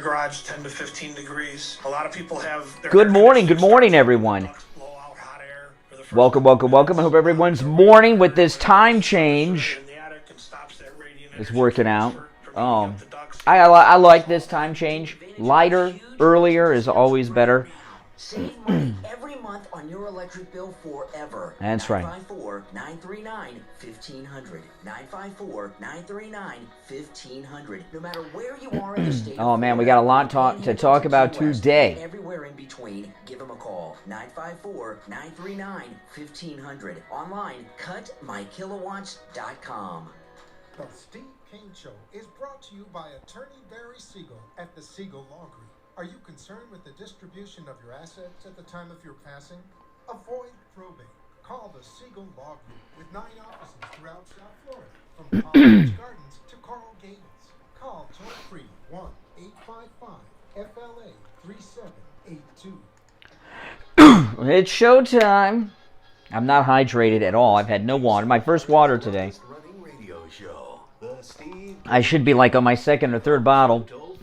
garage 10 to 15 degrees. A lot of people have their Good morning, everyone. Welcome. I hope everyone's morning with this time change is working out. I like this time change. Lighter, earlier is always better. Save money every month on your electric bill forever. That's right. 954-939-1500. 954-939-1500. No matter where you are in the state. Oh man, we got a lot to talk about today. Everywhere in between, give them a call. 954-939-1500. Online, cutmykilowatts.com. The Steve Kane Show is brought to you by Attorney Barry Siegel at the Siegel Law Group. Are you concerned with the distribution of your assets at the time of your passing? Avoid probate. Call the Siegel Law Group with 9 offices throughout South Florida, from Palm Beach Gardens to Coral Gables. Call toll-free 1-855-FLA-3782. It's showtime. I'm not hydrated at all. I've had no water. My first water today. I should be like on my second or third bottle. Dial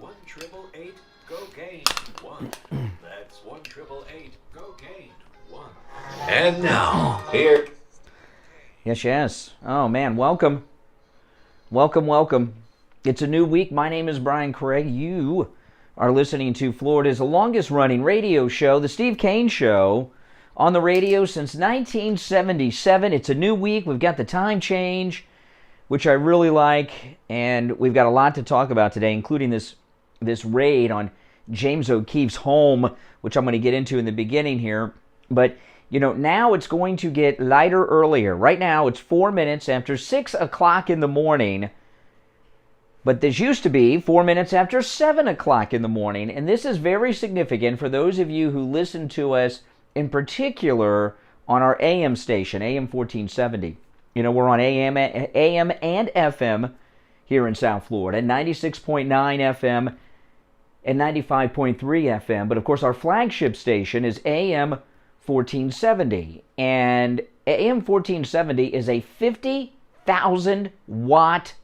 1-888-COCAINE 1. That's 1-888-COCAINE 1. And now, here. Yes. Oh man, welcome. It's a new week. My name is Brian Craig. You are listening to Florida's longest running radio show, The Steve Kane Show, on the radio since 1977. It's a new week. We've got the time change, which I really like, and we've got a lot to talk about today, including this raid on James O'Keefe's home, which I'm going to get into in the beginning here. But, now it's going to get lighter earlier. Right now, it's 4 minutes after 6 o'clock in the morning, but this used to be 4 minutes after 7 o'clock in the morning, and this is very significant for those of you who listen to us, in particular, on our AM station, AM 1470. We're on AM and FM here in South Florida, 96.9 FM and 95.3 FM. But, of course, our flagship station is AM 1470. And AM 1470 is a 50,000-watt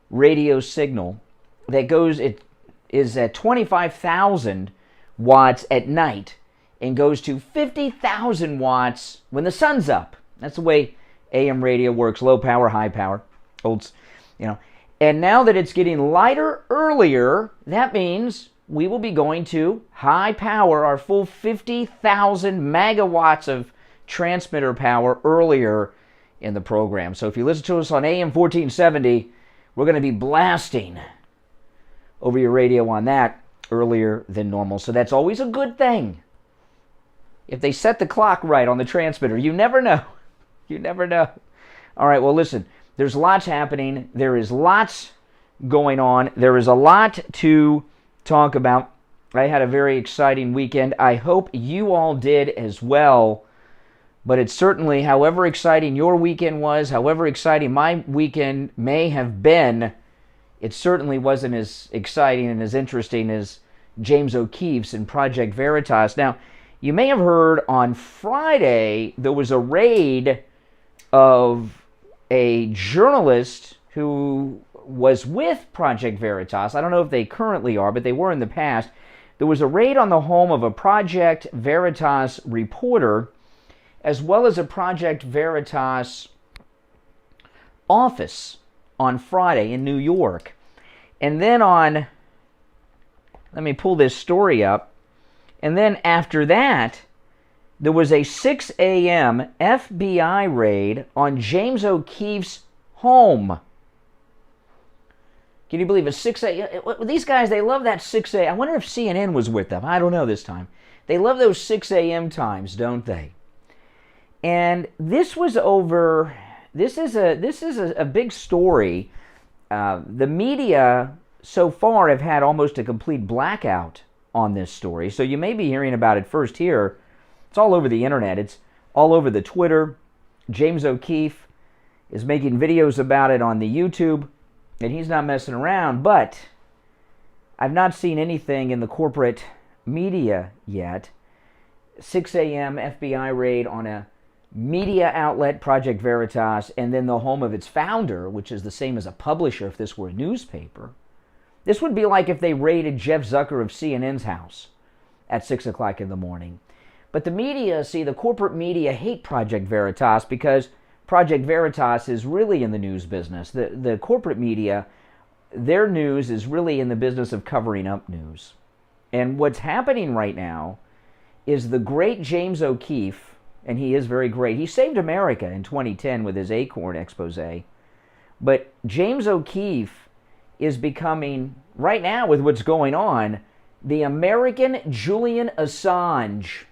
radio signal that goes, it is at 25,000 watts at night and goes to 50,000 watts when the sun's up. That's the way AM radio works, low power, high power, And now that it's getting lighter earlier, that means we will be going to high power, our full 50,000 megawatts of transmitter power earlier in the program. So if you listen to us on AM 1470, we're going to be blasting over your radio on that earlier than normal. So that's always a good thing. If they set the clock right on the transmitter, you never know. You never know. All right, well, listen, there's lots happening. There is lots going on. There is a lot to talk about. I had a very exciting weekend. I hope you all did as well. But it's certainly, however exciting your weekend was, however exciting my weekend may have been, it certainly wasn't as exciting and as interesting as James O'Keefe's and Project Veritas. Now, you may have heard on Friday there was a raid of a journalist who was with Project Veritas. I don't know if they currently are, but they were in the past. There was a raid on the home of a Project Veritas reporter, as well as a Project Veritas office on Friday in New York. And then let me pull this story up, and then after that, there was a 6 a.m. FBI raid on James O'Keefe's home. Can you believe a 6 a.m.? These guys, they love that 6 a.m. I wonder if CNN was with them. I don't know this time. They love those 6 a.m. times, don't they? And this was over. This is a big story. The media so far have had almost a complete blackout on this story. So you may be hearing about it first here. It's all over the internet. It's all over the Twitter. James O'Keefe is making videos about it on the YouTube, and he's not messing around. But I've not seen anything in the corporate media yet. 6 a.m. FBI raid on a media outlet, Project Veritas, and then the home of its founder, which is the same as a publisher if this were a newspaper. This would be like if they raided Jeff Zucker of CNN's house at 6 o'clock in the morning. But the media, the corporate media hate Project Veritas because Project Veritas is really in the news business. The corporate media, their news is really in the business of covering up news. And what's happening right now is the great James O'Keefe, and he is very great. He saved America in 2010 with his Acorn expose. But James O'Keefe is becoming, right now with what's going on, the American Julian Assange.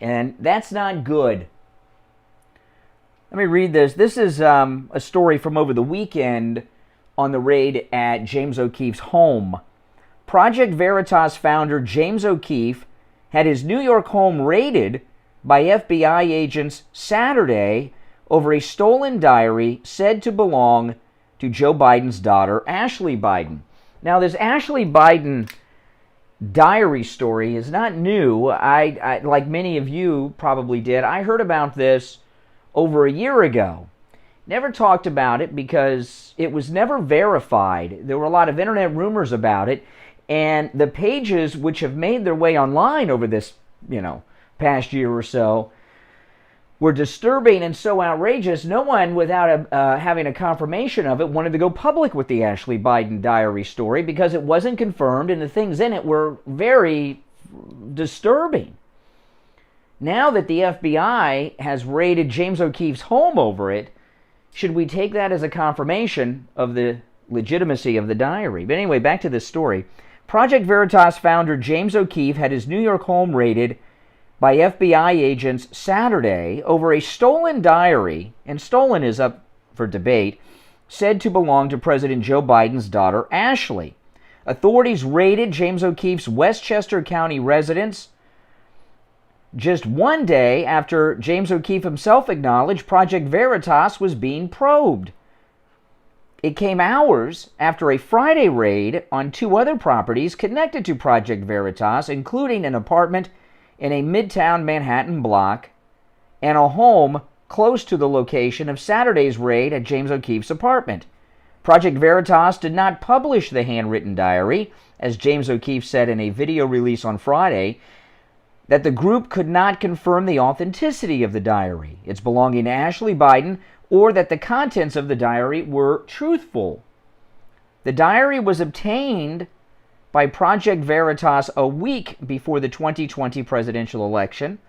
And that's not good. Let me read this. This is a story from over the weekend on the raid at James O'Keefe's home. Project Veritas founder James O'Keefe had his New York home raided by FBI agents Saturday over a stolen diary said to belong to Joe Biden's daughter, Ashley Biden. Now, this Ashley Biden diary story is not new. I like many of you probably did, I heard about this over a year ago. Never talked about it because it was never verified. There were a lot of internet rumors about it, and the pages which have made their way online over this, past year or so were disturbing and so outrageous. No one, without having a confirmation of it, wanted to go public with the Ashley Biden diary story because it wasn't confirmed and the things in it were very disturbing. Now that the FBI has raided James O'Keefe's home over it, should we take that as a confirmation of the legitimacy of the diary? But anyway, back to this story. Project Veritas founder James O'Keefe had his New York home raided by FBI agents Saturday over a stolen diary, and stolen is up for debate, said to belong to President Joe Biden's daughter, Ashley. Authorities raided James O'Keefe's Westchester County residence just one day after James O'Keefe himself acknowledged Project Veritas was being probed. It came hours after a Friday raid on two other properties connected to Project Veritas, including an apartment in a Midtown Manhattan block and a home close to the location of Saturday's raid at James O'Keefe's apartment. Project Veritas did not publish the handwritten diary, as James O'Keefe said in a video release on Friday, that the group could not confirm the authenticity of the diary, its belonging to Ashley Biden, or that the contents of the diary were truthful. The diary was obtained by Project Veritas a week before the 2020 presidential election.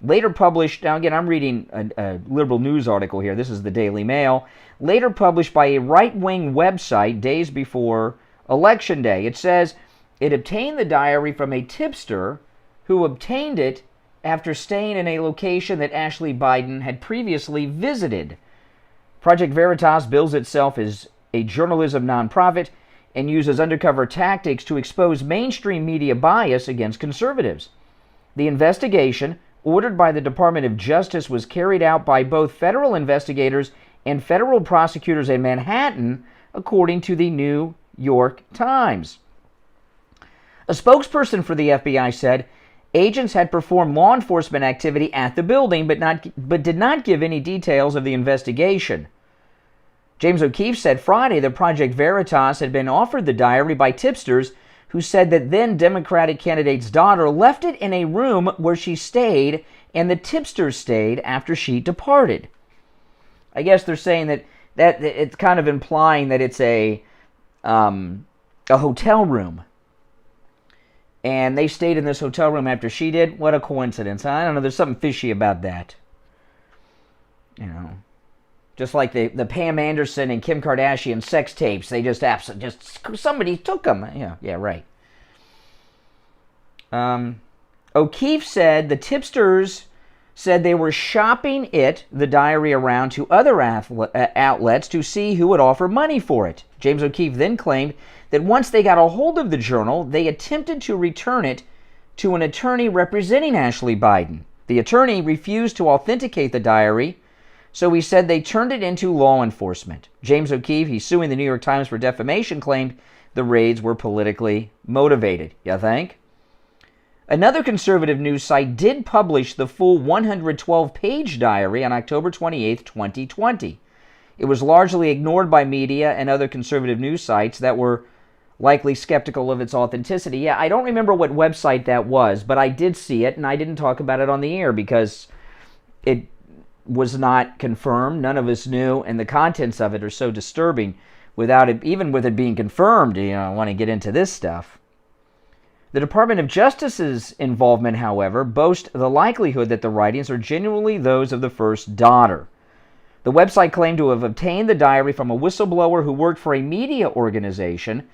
Later published, now again, I'm reading a liberal news article here. This is the Daily Mail. Later published by a right-wing website days before Election Day. It says it obtained the diary from a tipster who obtained it after staying in a location that Ashley Biden had previously visited. Project Veritas bills itself as a journalism nonprofit and uses undercover tactics to expose mainstream media bias against conservatives. The investigation, ordered by the Department of Justice, was carried out by both federal investigators and federal prosecutors in Manhattan, according to the New York Times. A spokesperson for the FBI said agents had performed law enforcement activity at the building, but did not give any details of the investigation. James O'Keefe said Friday that Project Veritas had been offered the diary by tipsters who said that then Democratic candidate's daughter left it in a room where she stayed and the tipsters stayed after she departed. I guess they're saying that it's kind of implying that it's a hotel room. And they stayed in this hotel room after she did. What a coincidence. I don't know. There's something fishy about that. Just like the Pam Anderson and Kim Kardashian sex tapes. They just somebody took them. Yeah, right. O'Keefe said the tipsters said they were shopping the diary around to other outlets to see who would offer money for it. James O'Keefe then claimed that once they got a hold of the journal, they attempted to return it to an attorney representing Ashley Biden. The attorney refused to authenticate the diary, so he said they turned it into law enforcement. James O'Keefe, he's suing the New York Times for defamation, claimed the raids were politically motivated. You think? Another conservative news site did publish the full 112-page diary on October 28, 2020. It was largely ignored by media and other conservative news sites that were likely skeptical of its authenticity. Yeah, I don't remember what website that was, but I did see it, and I didn't talk about it on the air because it was not confirmed. None of us knew, and the contents of it are so disturbing. Without it, even with it being confirmed, I want to get into this stuff. The Department of Justice's involvement, however, boasts the likelihood that the writings are genuinely those of the first daughter. The website claimed to have obtained the diary from a whistleblower who worked for a media organization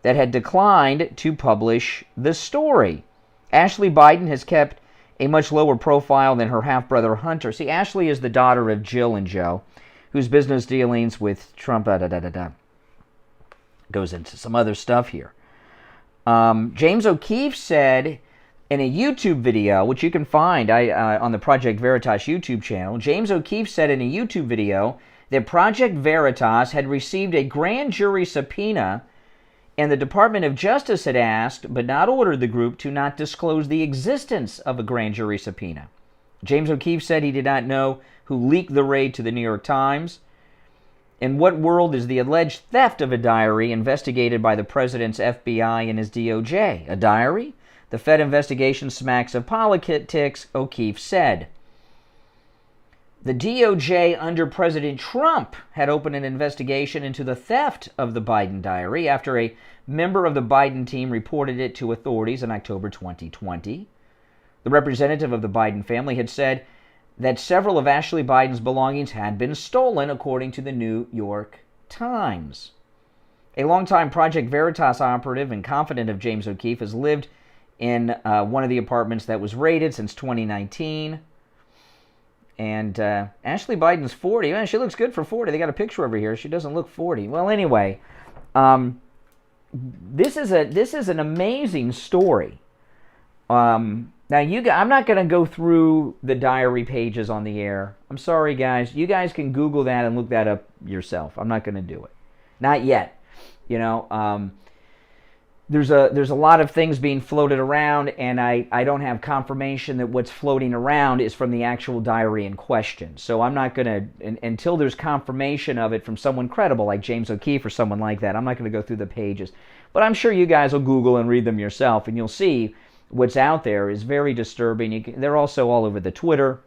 that had declined to publish the story. Ashley Biden has kept a much lower profile than her half-brother Hunter. See, Ashley is the daughter of Jill and Joe, whose business dealings with Trump goes into some other stuff here. James O'Keefe said in a YouTube video, which you can find on the Project Veritas YouTube channel, James O'Keefe said in a YouTube video that Project Veritas had received a grand jury subpoena, and the Department of Justice had asked, but not ordered, the group to not disclose the existence of a grand jury subpoena. James O'Keefe said he did not know who leaked the raid to the New York Times. In what world is the alleged theft of a diary investigated by the president's FBI and his DOJ? A diary? The Fed investigation smacks of politics, O'Keefe said. The DOJ under President Trump had opened an investigation into the theft of the Biden diary after a member of the Biden team reported it to authorities in October 2020. The representative of the Biden family had said that several of Ashley Biden's belongings had been stolen, according to the New York Times. A longtime Project Veritas operative and confidant of James O'Keefe has lived in one of the apartments that was raided since 2019. And Ashley Biden's 40. Man, she looks good for 40. They got a picture over here. She doesn't look 40. Well, anyway, this is an amazing story. Now, I'm not going to go through the diary pages on the air. I'm sorry, guys. You guys can Google that and look that up yourself. I'm not going to do it. Not yet. There's a lot of things being floated around, and I don't have confirmation that what's floating around is from the actual diary in question. So I'm not going to, until there's confirmation of it from someone credible like James O'Keefe or someone like that, I'm not going to go through the pages. But I'm sure you guys will Google and read them yourself, and you'll see what's out there is very disturbing. They're also all over the Twitter.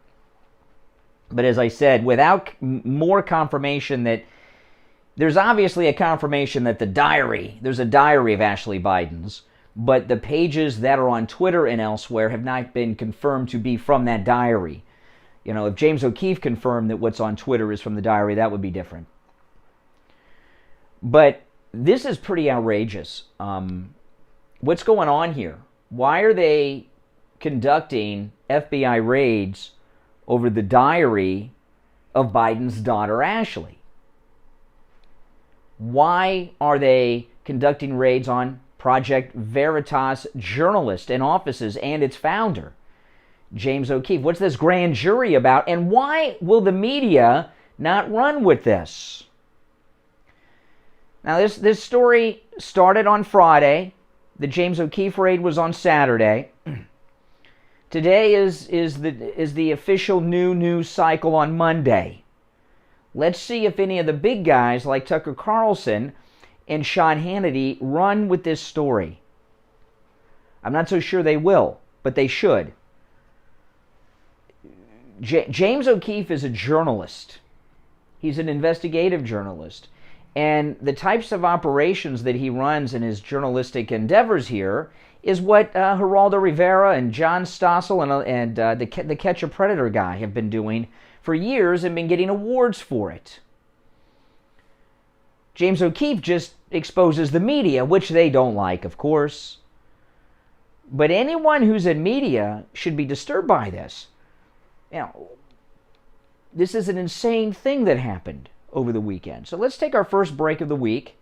But as I said, without more confirmation that there's obviously a confirmation that there's a diary of Ashley Biden's, but the pages that are on Twitter and elsewhere have not been confirmed to be from that diary. If James O'Keefe confirmed that what's on Twitter is from the diary, that would be different. But this is pretty outrageous. What's going on here? Why are they conducting FBI raids over the diary of Biden's daughter, Ashley? Why are they conducting raids on Project Veritas journalists and offices and its founder, James O'Keefe? What's this grand jury about? And why will the media not run with this? Now, this story started on Friday. The James O'Keefe raid was on Saturday. Today is the official new news cycle on Monday. Let's see if any of the big guys like Tucker Carlson and Sean Hannity run with this story. I'm not so sure they will, but they should. James O'Keefe is a journalist. He's an investigative journalist. And the types of operations that he runs in his journalistic endeavors here is what Geraldo Rivera and John Stossel and the Catch a Predator guy have been doing for years and been getting awards for it. James O'Keefe just exposes the media, which they don't like, of course. But anyone who's in media should be disturbed by this. This is an insane thing that happened over the weekend. So let's take our first break of the week.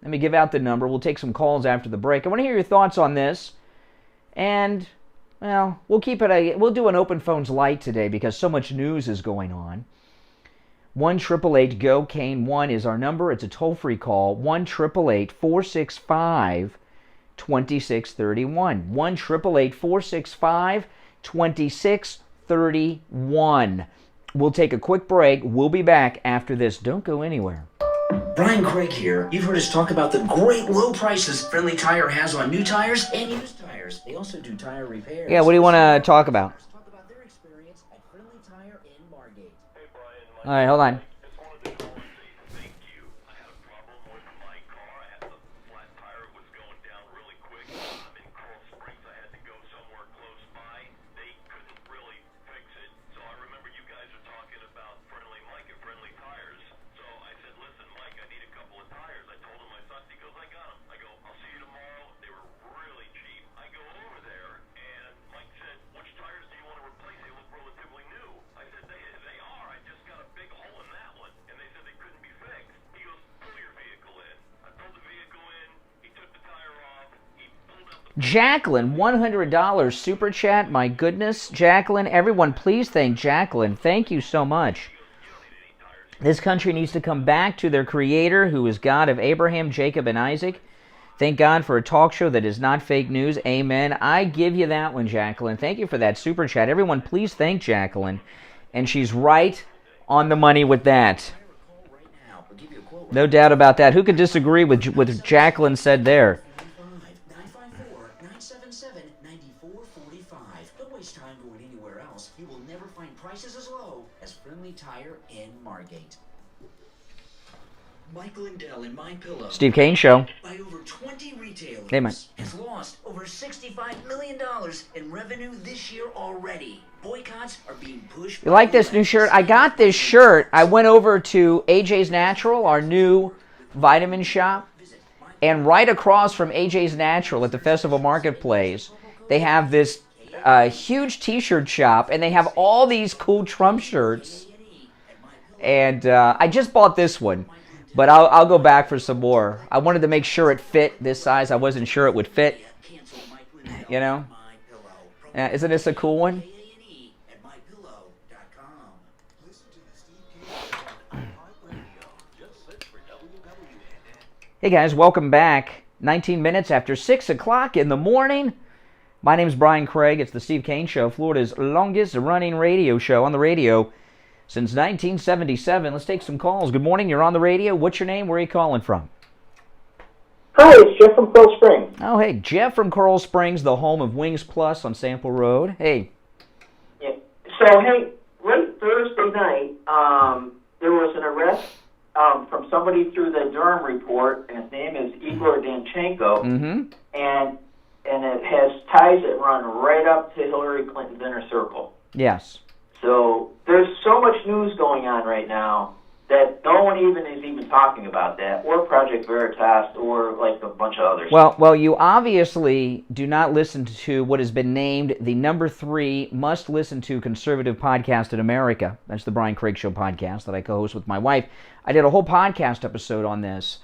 Let me give out the number. We'll take some calls after the break. I want to hear your thoughts on this. And, we'll do an open phones light today because so much news is going on. 1-888-GO-CANE-1 is our number. It's a toll-free call. 1-888-465-2631. 1-888-465-2631. We'll take a quick break. We'll be back after this. Don't go anywhere. Brian Craig here. You've heard us talk about the great low prices Friendly Tire has on new tires and used tires. They also do tire repairs. Yeah, what do you want to talk about? Talk about their experience at Friendly Tire in Margate. Hey, Brian. All right, hold on. Just wanted to call and say thank you. I had a problem with my car. I had the flat tire was going down really quick. I'm in Coral Springs. I had to go somewhere close by. They couldn't really fix it. So I remember you guys are talking about Friendly Mike and Friendly Tires. So I said, listen, Mike, I need a couple of tires. I told him I thought, he goes, I got them. I go, I'll see you tomorrow. They were really cheap. I go over there, and Mike said, which tires do you want to replace? They look relatively new. I said, they are. I just got a big hole in that one. And they said they couldn't be fixed. He goes, pull your vehicle in. I pulled the vehicle in. He took the tire off. He pulled out the... Jacqueline, $100 super chat. My goodness, Jacqueline. Everyone, please thank Jacqueline. Thank you so much. This country needs to come back to their creator, who is God of Abraham, Jacob, and Isaac. Thank God for a talk show that is not fake news. Amen. I give you that one, Jacqueline. Thank you for that super chat. Everyone, please thank Jacqueline. And she's right on the money with that. No doubt about that. Who could disagree with what Jacqueline said there? 954-977-9445. Don't waste time going anywhere else. You will never find prices as low as Friendly Tire in Margate. Mike Lindell in My Pillow. Steve Kane Show. By over 20 retailers. Hey, Mike. Has lost over $65 million in revenue this year already. Boycotts are being pushed. You like this new shirt? I got this shirt. I went over to AJ's Natural, our new vitamin shop, and right across from AJ's Natural at the Festival Marketplace, they have this huge t-shirt shop, and they have all these cool Trump shirts. And I just bought this one, but I'll go back for some more. I wanted to make sure it fit this size. I wasn't sure it would fit. You know? Isn't this a cool one? Hey guys, welcome back. 19 minutes after 6 o'clock in the morning. My name's Brian Craig. It's the Steve Kane Show, Florida's longest running radio show on the radio since 1977. Let's take some calls. Good morning, you're on the radio. What's your name? Where are you calling from? Hi, it's Jeff from Coral Springs. Oh, hey, Jeff from Coral Springs, the home of Wings Plus on Sample Road. Hey. Yeah. So, hey, late Thursday night, there was an arrest from somebody through the Durham report, and his name is Igor Danchenko, and it has ties that run right up to Hillary Clinton's inner circle. Yes. So there's so much news going on right now that no one is even talking about that, or Project Veritas, or like a bunch of others. Well, you obviously do not listen to what has been named the number 3 must-listen-to conservative podcast in America. That's the Brian Craig Show podcast that I co-host with my wife. I did a whole podcast episode on this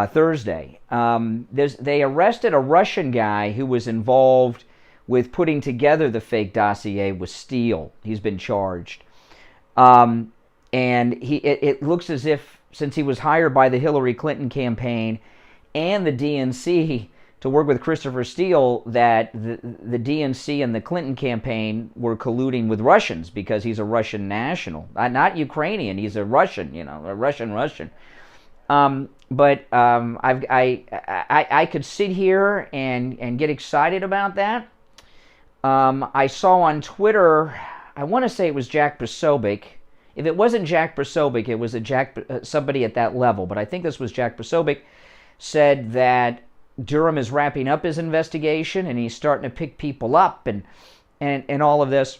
Thursday. They arrested a Russian guy who was involved with putting together the fake dossier with Steele. He's been charged. And it looks as if, since he was hired by the Hillary Clinton campaign and the DNC to work with Christopher Steele, that the DNC and the Clinton campaign were colluding with Russians because he's a Russian national. Not Ukrainian, he's a Russian, a Russian. But I could sit here and get excited about that. I saw on Twitter, I want to say it was Jack Posobiec. If it wasn't Jack Posobiec, it was somebody at that level. But I think this was Jack Posobiec, said that Durham is wrapping up his investigation and he's starting to pick people up and all of this.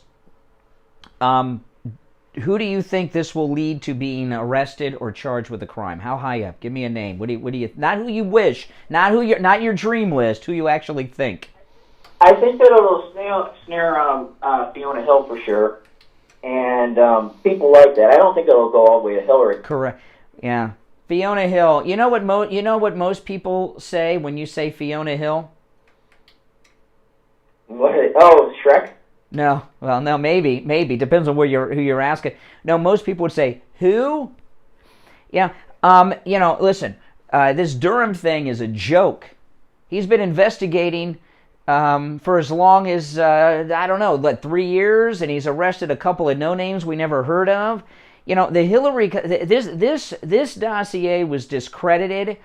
Who do you think this will lead to being arrested or charged with a crime? How high up? Give me a name. What do you? Not who you wish, not your dream list. Who you actually think? I think that it'll snare Fiona Hill for sure, and people like that. I don't think it'll go all the way to Hillary. Correct. Yeah, Fiona Hill. You know what most people say when you say Fiona Hill? Oh, Shrek. No, well, no, maybe depends on who you're asking. No, most people would say who. Yeah, listen, this Durham thing is a joke. He's been investigating for as long as, I don't know, 3 years, and he's arrested a couple of no-names we never heard of. You know, the Hillary, this dossier was discredited.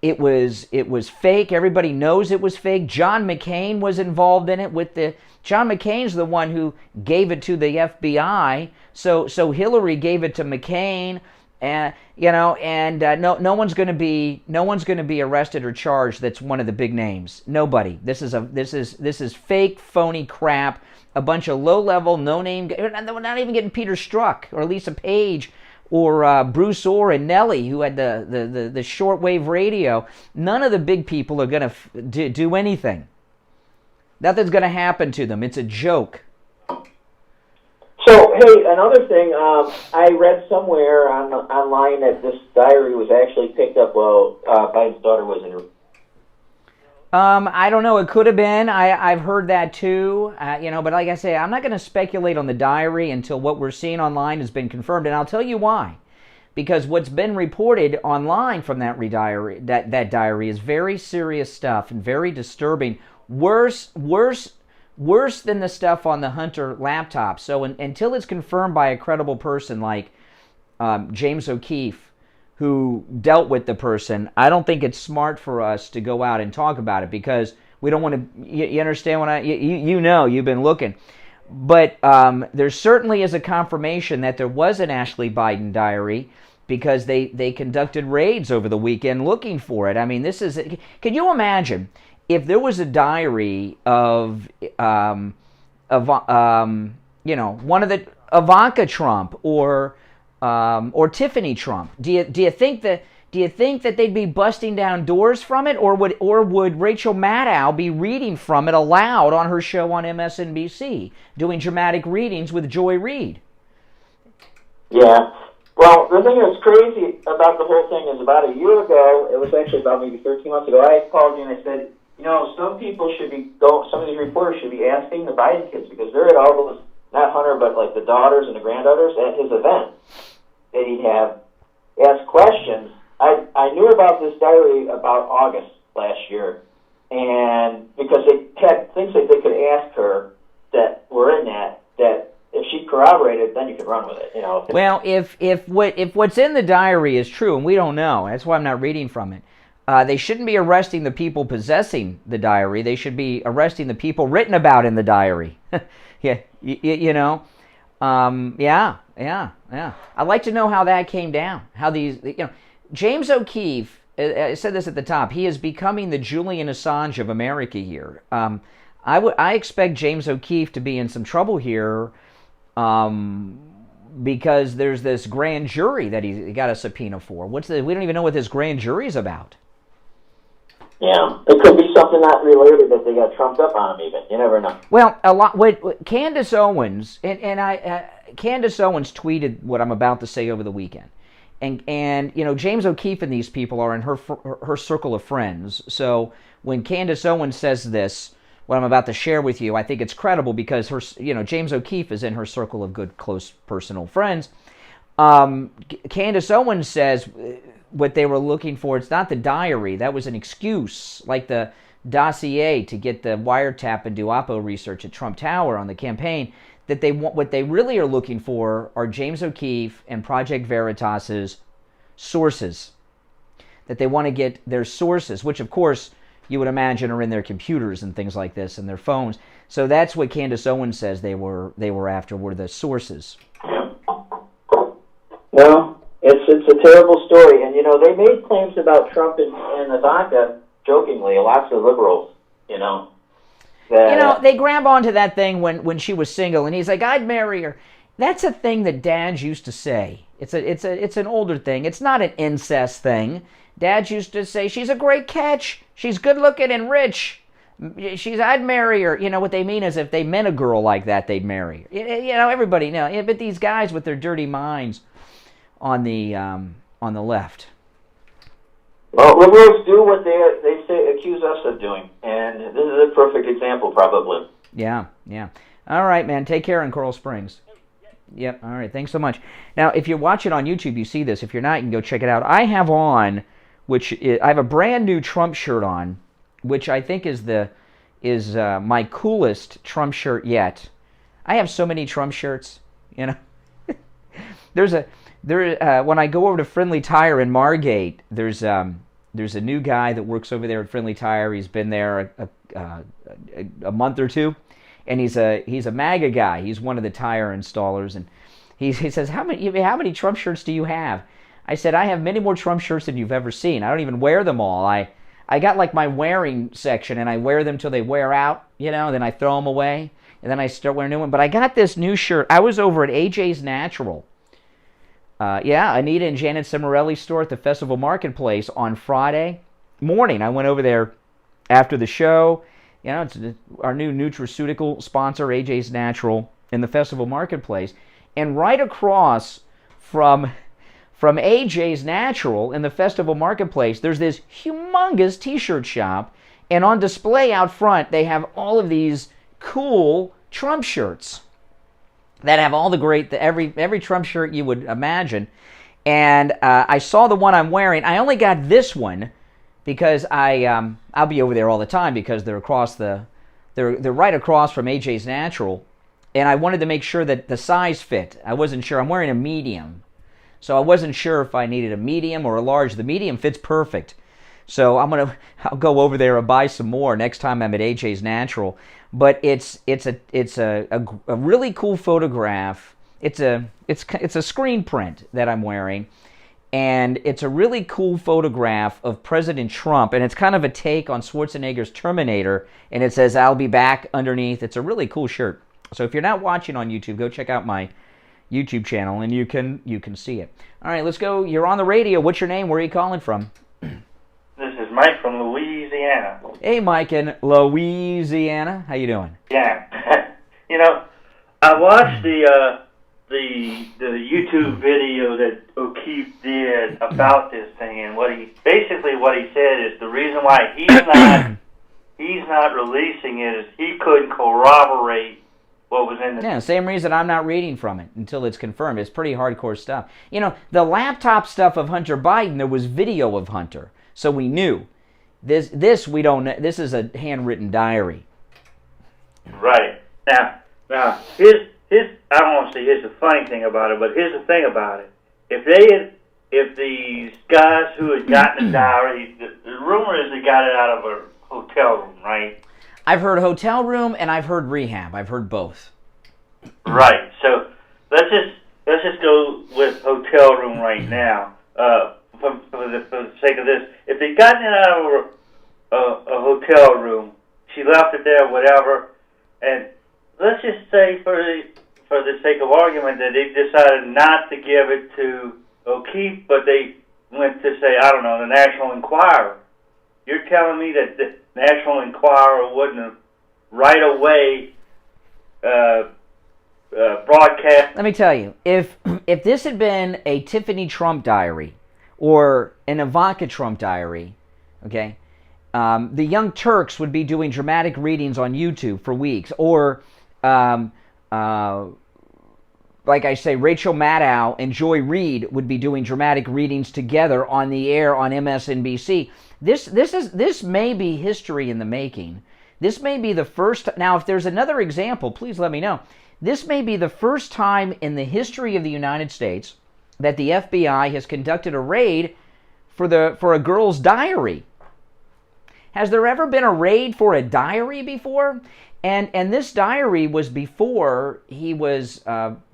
It was fake. Everybody knows it was fake. John McCain was involved in it. John McCain's the one who gave it to the FBI. So Hillary gave it to McCain, and no one's going to be arrested or charged. That's one of the big names. Nobody. This is fake, phony crap. A bunch of low-level, no-name. We're not even getting Peter Strzok or Lisa Page or Bruce Orr and Nellie, who had the shortwave radio. None of the big people are going to do anything. Nothing's going to happen to them. It's a joke. So, hey, another thing, I read somewhere online that this diary was actually picked up while Biden's daughter was in. I don't know. It could have been. I've heard that too. But like I say, I'm not going to speculate on the diary until what we're seeing online has been confirmed, and I'll tell you why. Because what's been reported online from that diary is very serious stuff and very disturbing. Worse than the stuff on the Hunter laptop. So until it's confirmed by a credible person like James O'Keefe, who dealt with the person, I don't think it's smart for us to go out and talk about it, because we don't want to. You understand what you've been looking, but there certainly is a confirmation that there was an Ashley Biden diary, because they conducted raids over the weekend looking for it. I mean, can you imagine if there was a diary of one of the Ivanka Trump or Tiffany Trump? Do you think that they'd be busting down doors from it, or would Rachel Maddow be reading from it aloud on her show on MSNBC, doing dramatic readings with Joy Reid? Yeah. Well, the thing that's crazy about the whole thing is about a year ago, it was actually about maybe 13 months ago, I called you and I said, some people should be some of these reporters should be asking the Biden kids, because they're at all those, not Hunter, but like the daughters and the granddaughters at his event. That he'd have asked questions. I knew about this diary about August last year, and because they had things that they could ask her that were in that if she corroborated, then you could run with it. Well, if what's in the diary is true, and we don't know, that's why I'm not reading from it. They shouldn't be arresting the people possessing the diary. They should be arresting the people written about in the diary. Yeah, Yeah. I'd like to know how that came down. How these, James O'Keefe, I said this at the top, he is becoming the Julian Assange of America here. I expect James O'Keefe to be in some trouble here, because there's this grand jury that he got a subpoena for. We don't even know what this grand jury is about. Yeah, it could be something not related that they got trumped up on him even. You never know. Well, a lot. What Candace Owens Candace Owens tweeted what I'm about to say over the weekend, and James O'Keefe and these people are in her circle of friends. So when Candace Owens says this, what I'm about to share with you, I think it's credible, because James O'Keefe is in her circle of good, close, personal friends. Candace Owens says what they were looking for, it's not the diary. That was an excuse, like the dossier to get the wiretap and do Oppo research at Trump Tower on the campaign. That what they really are looking for are James O'Keefe and Project Veritas's sources. That they want to get their sources, which of course you would imagine are in their computers and things like this and their phones. So that's what Candace Owens says they were after, were the sources. Well, it's a terrible story, and they made claims about Trump and Ivanka jokingly. Lots of liberals, they grab onto that thing when she was single, and he's like, "I'd marry her." That's a thing that dads used to say. It's an older thing. It's not an incest thing. Dads used to say, "She's a great catch. She's good looking and rich. I'd marry her." What they mean is if they met a girl like that, they'd marry her. Everybody knows. Yeah, but these guys with their dirty minds on the left. Well, liberals do what they say, accuse us of doing, and this is a perfect example, probably. Yeah. All right, man. Take care in Coral Springs. Yep. All right. Thanks so much. Now, if you watch it on YouTube, you see this. If you're not, you can go check it out. I have on, I have a brand new Trump shirt on, which I think is is my coolest Trump shirt yet. I have so many Trump shirts, you know. When I go over to Friendly Tire in Margate, there's a new guy that works over there at Friendly Tire. He's been there a month or two, and he's a MAGA guy. He's one of the tire installers, and he says, how many Trump shirts do you have? I said, I have many more Trump shirts than you've ever seen. I don't even wear them all. I got like my wearing section, and I wear them till they wear out, you know, then I throw them away, and then I start wearing a new one. But I got this new shirt. I was over at AJ's Natural. Anita and Janet Cimarelli's store at the Festival Marketplace on Friday morning. I went over there after the show. You know, it's our new nutraceutical sponsor, AJ's Natural, in the Festival Marketplace. And right across from AJ's Natural in the Festival Marketplace, there's this humongous t-shirt shop, and on display out front, they have all of these cool Trump shirts that have all the great, every Trump shirt you would imagine. And I saw the one I'm wearing. I only got this one because I'll be over there all the time because they're right across from AJ's Natural, and I wanted to make sure that the size fit. I wasn't sure. I'm wearing a medium. So I wasn't sure if I needed a medium or a large. The medium fits perfect. So I'll go over there and buy some more next time I'm at AJ's Natural. But it's a really cool photograph. It's a screen print that I'm wearing, and it's a really cool photograph of President Trump, and it's kind of a take on Schwarzenegger's Terminator, and it says "I'll be back" underneath. It's a really cool shirt. So if you're not watching on YouTube, go check out my YouTube channel, and you can see it. All right, let's go. You're on the radio. What's your name? Where are you calling from? This is Mike from Louisiana. Hey, Mike in Louisiana. How you doing? Yeah. You know, I watched the YouTube video that O'Keefe did about this thing, and what he said is the reason why he's not releasing it is he couldn't corroborate what was in the... Yeah, same reason I'm not reading from it until it's confirmed. It's pretty hardcore stuff. You know, the laptop stuff of Hunter Biden, there was video of Hunter, so we knew. This we don't know. This is a handwritten diary. Right. Now, here's I don't want to say here's the funny thing about it, but here's the thing about it. If these guys who had gotten the diary, the rumor is they got it out of a hotel room, right? I've heard hotel room and I've heard rehab. I've heard both. Right. So let's just go with hotel room right now. For the sake of this, if they gotten it out of a hotel room, she left it there, whatever, and let's just say for the sake of argument that they decided not to give it to O'Keefe, but they went to say, I don't know, the National Enquirer. You're telling me that the National Enquirer wouldn't have right away broadcast? Let me tell you, if this had been a Tiffany Trump diary or an Ivanka Trump diary, okay, the Young Turks would be doing dramatic readings on YouTube for weeks, or like I say, Rachel Maddow and Joy Reid would be doing dramatic readings together on the air on MSNBC. This may be history in the making. This may be the first. Now, if there's another example, please let me know. This may be the first time in the history of the United States that the FBI has conducted a raid for a girl's diary. Has there ever been a raid for a diary before? And this diary was before he was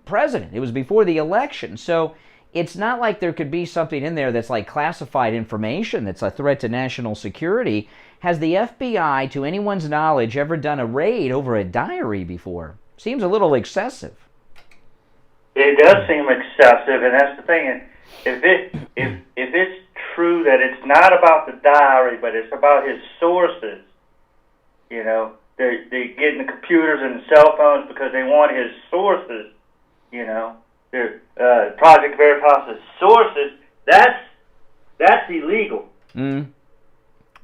president. It was before the election. So it's not like there could be something in there that's like classified information that's a threat to national security. Has the FBI, to anyone's knowledge, ever done a raid over a diary before? Seems a little excessive. It does seem excessive, and that's the thing. If it's true that it's not about the diary, but it's about his sources, you know, they get in the computers and the cell phones because they want his sources, you know, Project Veritas' sources. That's illegal.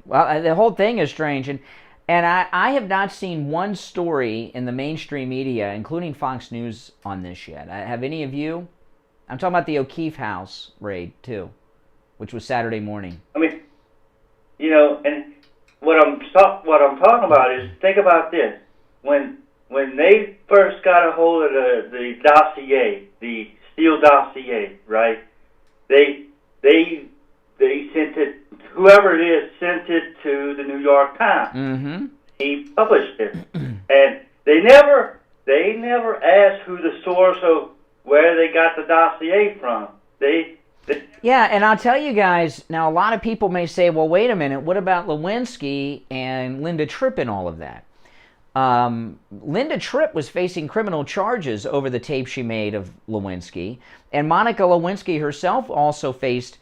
Well, the whole thing is strange, and I have not seen one story in the mainstream media, including Fox News, on this yet. Have any of you? I'm talking about the O'Keefe House raid, too, which was Saturday morning. I mean, you know, and what I'm talking about is, think about this. When they first got a hold of the dossier, the Steele dossier, right? They sent it. Whoever it is sent it to the New York Times. Mm-hmm. He published it, and they never asked who the source of where they got the dossier from. Yeah, and I'll tell you guys, now a lot of people may say, well, wait a minute, what about Lewinsky and Linda Tripp and all of that? Linda Tripp was facing criminal charges over the tape she made of Lewinsky, and Monica Lewinsky herself also faced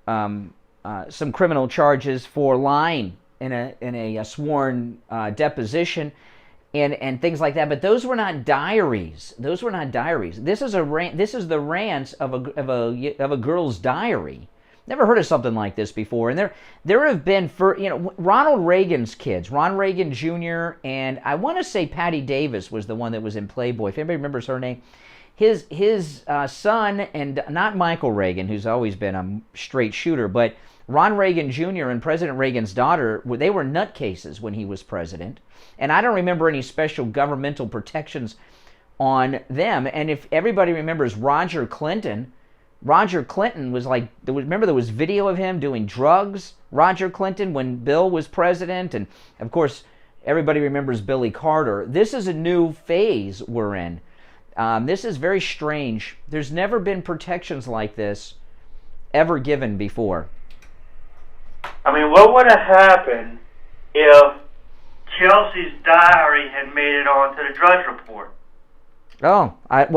some criminal charges for lying in a sworn deposition and things like that. But those were not diaries. This is the rants of a girl's diary. Never heard of something like this before. And there have been, Ronald Reagan's kids, Ron Reagan Jr. and I want to say Patty Davis was the one that was in Playboy. If anybody remembers her name. His son, and not Michael Reagan, who's always been a straight shooter, but Ron Reagan Jr. and President Reagan's daughter, they were nutcases when he was president. And I don't remember any special governmental protections on them. And if everybody remembers Roger Clinton was like, remember there was video of him doing drugs, Roger Clinton, when Bill was president. And of course, everybody remembers Billy Carter. This is a new phase we're in. This is very strange. There's never been protections like this ever given before. I mean, what would have happened if Chelsea's diary had made it onto the Drudge Report? Oh, that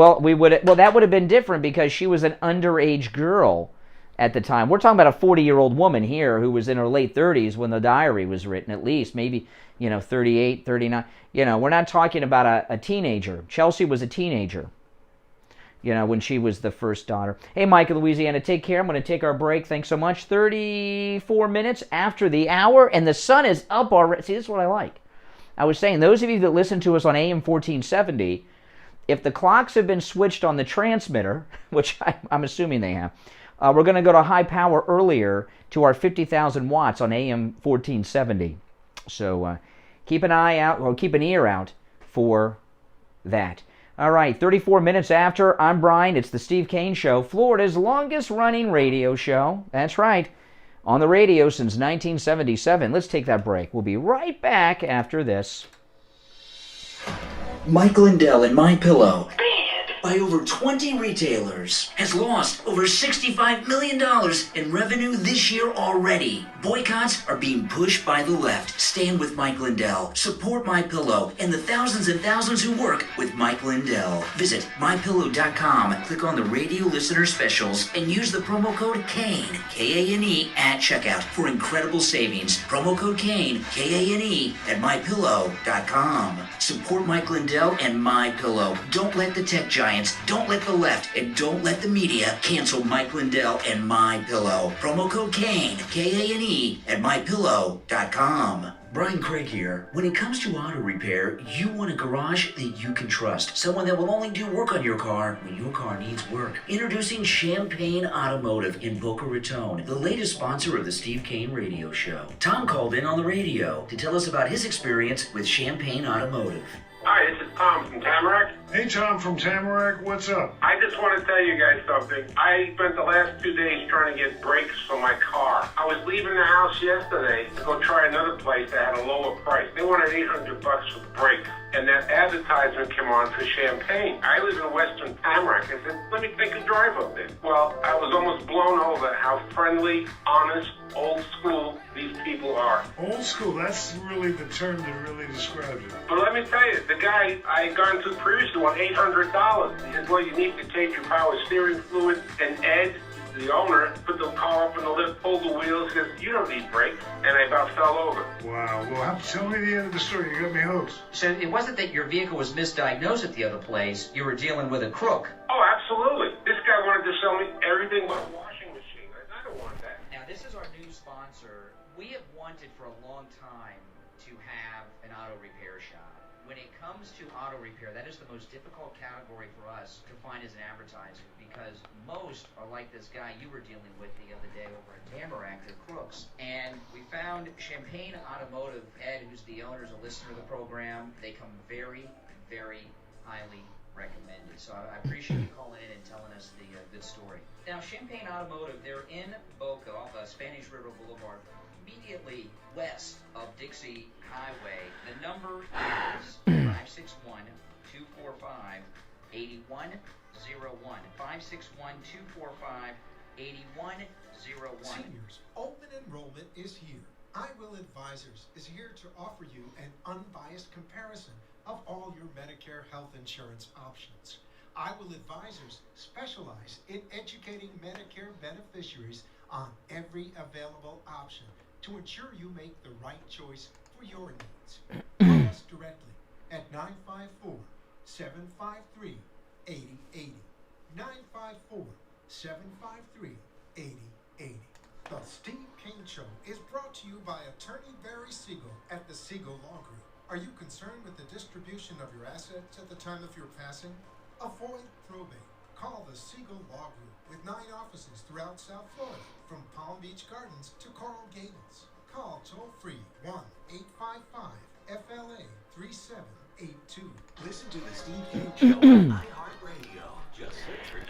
would have been different because she was an underage girl at the time. We're talking about a 40-year-old woman here who was in her late 30s when the diary was written, at least, maybe, 38, 39. We're not talking about a teenager. Chelsea was a teenager, when she was the first daughter. Hey, Mike in Louisiana, take care. I'm going to take our break. Thanks so much. 34 minutes after the hour, and the sun is up already. See, this is what I like. I was saying, those of you that listen to us on AM 1470, if the clocks have been switched on the transmitter, which I'm assuming they have, we're going to go to high power earlier to our 50,000 watts on AM 1470. So keep an eye out, or keep an ear out for that. All right, 34 minutes after, I'm Brian. It's the Steve Kane Show, Florida's longest-running radio show. That's right, on the radio since 1977. Let's take that break. We'll be right back after this. Mike Lindell and MyPillow, banned by over 20 retailers, has lost over $65 million in revenue this year already. Boycotts are being pushed by the left. Stand with Mike Lindell. Support MyPillow and the thousands and thousands who work with Mike Lindell. Visit MyPillow.com, click on the radio listener specials, and use the promo code KANE, K-A-N-E, at checkout for incredible savings. Promo code KANE, K-A-N-E, at MyPillow.com. Support Mike Lindell and MyPillow. Don't let the tech giants, don't let the left, and don't let the media cancel Mike Lindell and MyPillow. Promo code KANE, K-A-N-E, at MyPillow.com. Brian Craig here. When it comes to auto repair, you want a garage that you can trust. Someone that will only do work on your car when your car needs work. Introducing Champagne Automotive in Boca Raton, the latest sponsor of the Steve Kane Radio Show. Tom called in on the radio to tell us about his experience with Champagne Automotive. Hi, this is Tom from Tamarack. Hey, Tom from Tamarack, what's up? I just want to tell you guys something. I spent the last 2 days trying to get brakes for my car. I was leaving the house yesterday to go try another place that had a lower price. They wanted $800 for the brakes, and that advertisement came on for Champagne. I live in Western Tamarack. I said, let me take a drive up there. Well, I was almost blown over how friendly, honest, old school these people are. Old school, that's really the term that really describes it. But let me tell you, the guy I had gone to previously won $800. He says, well, you need to change your power steering fluid. And Ed, the owner, put the car up in the lift, pulled the wheels, says, you don't need brakes. And I about fell over. Wow, well, tell me the end of the story. You got me hooked. So it wasn't that your vehicle was misdiagnosed at the other place. You were dealing with a crook. Oh, absolutely. This guy wanted to sell me everything but a washing machine. I don't want that. Now, this is our new sponsor. We have wanted for a long time to have an auto repair shop. when it comes to auto repair, that is the most difficult category for us to find as an advertiser, because most are like this guy you were dealing with the other day over in Tamarack, they're crooks. And we found Champagne Automotive. Ed, who's the owner, is a listener of the program. They come very, very highly recommended. So I appreciate you calling in and telling us the good story. Now, Champagne Automotive, they're in Boca off Spanish River Boulevard, immediately west of Dixie Highway. The number is 561-245-8101. 561-245-8101. Seniors, open enrollment is here. I Will Advisors is here to offer you an unbiased comparison of all your Medicare health insurance options. I Will Advisors specialize in educating Medicare beneficiaries on every available option to ensure you make the right choice for your needs. Call us directly at 954-753-8080. 954-753-8080. The Steve Kane Show is brought to you by Attorney Barry Siegel at the Siegel Law Group. Are you concerned with the distribution of your assets at the time of your passing? Avoid probate. Call the Siegel Law Group with 9 offices throughout South Florida, from Palm Beach Gardens to Coral Gables. Call toll-free 1-855-FLA-3782. Listen to the Steve Kane Show on iHeartRadio. Just search for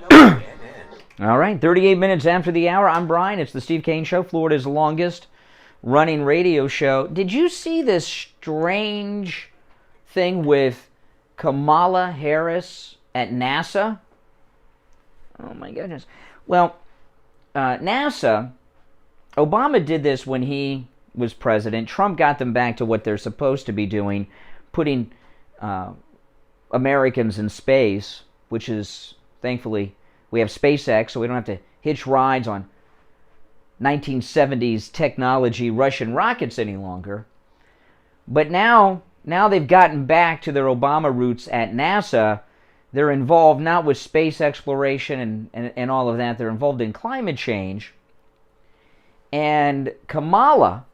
WWNN. All right, 38 minutes after the hour. I'm Brian. It's the Steve Kane Show, Florida's longest running radio show. Did you see this strange thing with Kamala Harris at NASA? Oh my goodness. Well, NASA, Obama did this when he was president. Trump got them back to what they're supposed to be doing, putting Americans in space, which is, thankfully, we have SpaceX, so we don't have to hitch rides on 1970s technology Russian rockets any longer. But now they've gotten back to their Obama roots at NASA. They're involved not with space exploration and all of that. They're involved in climate change. And Kamala,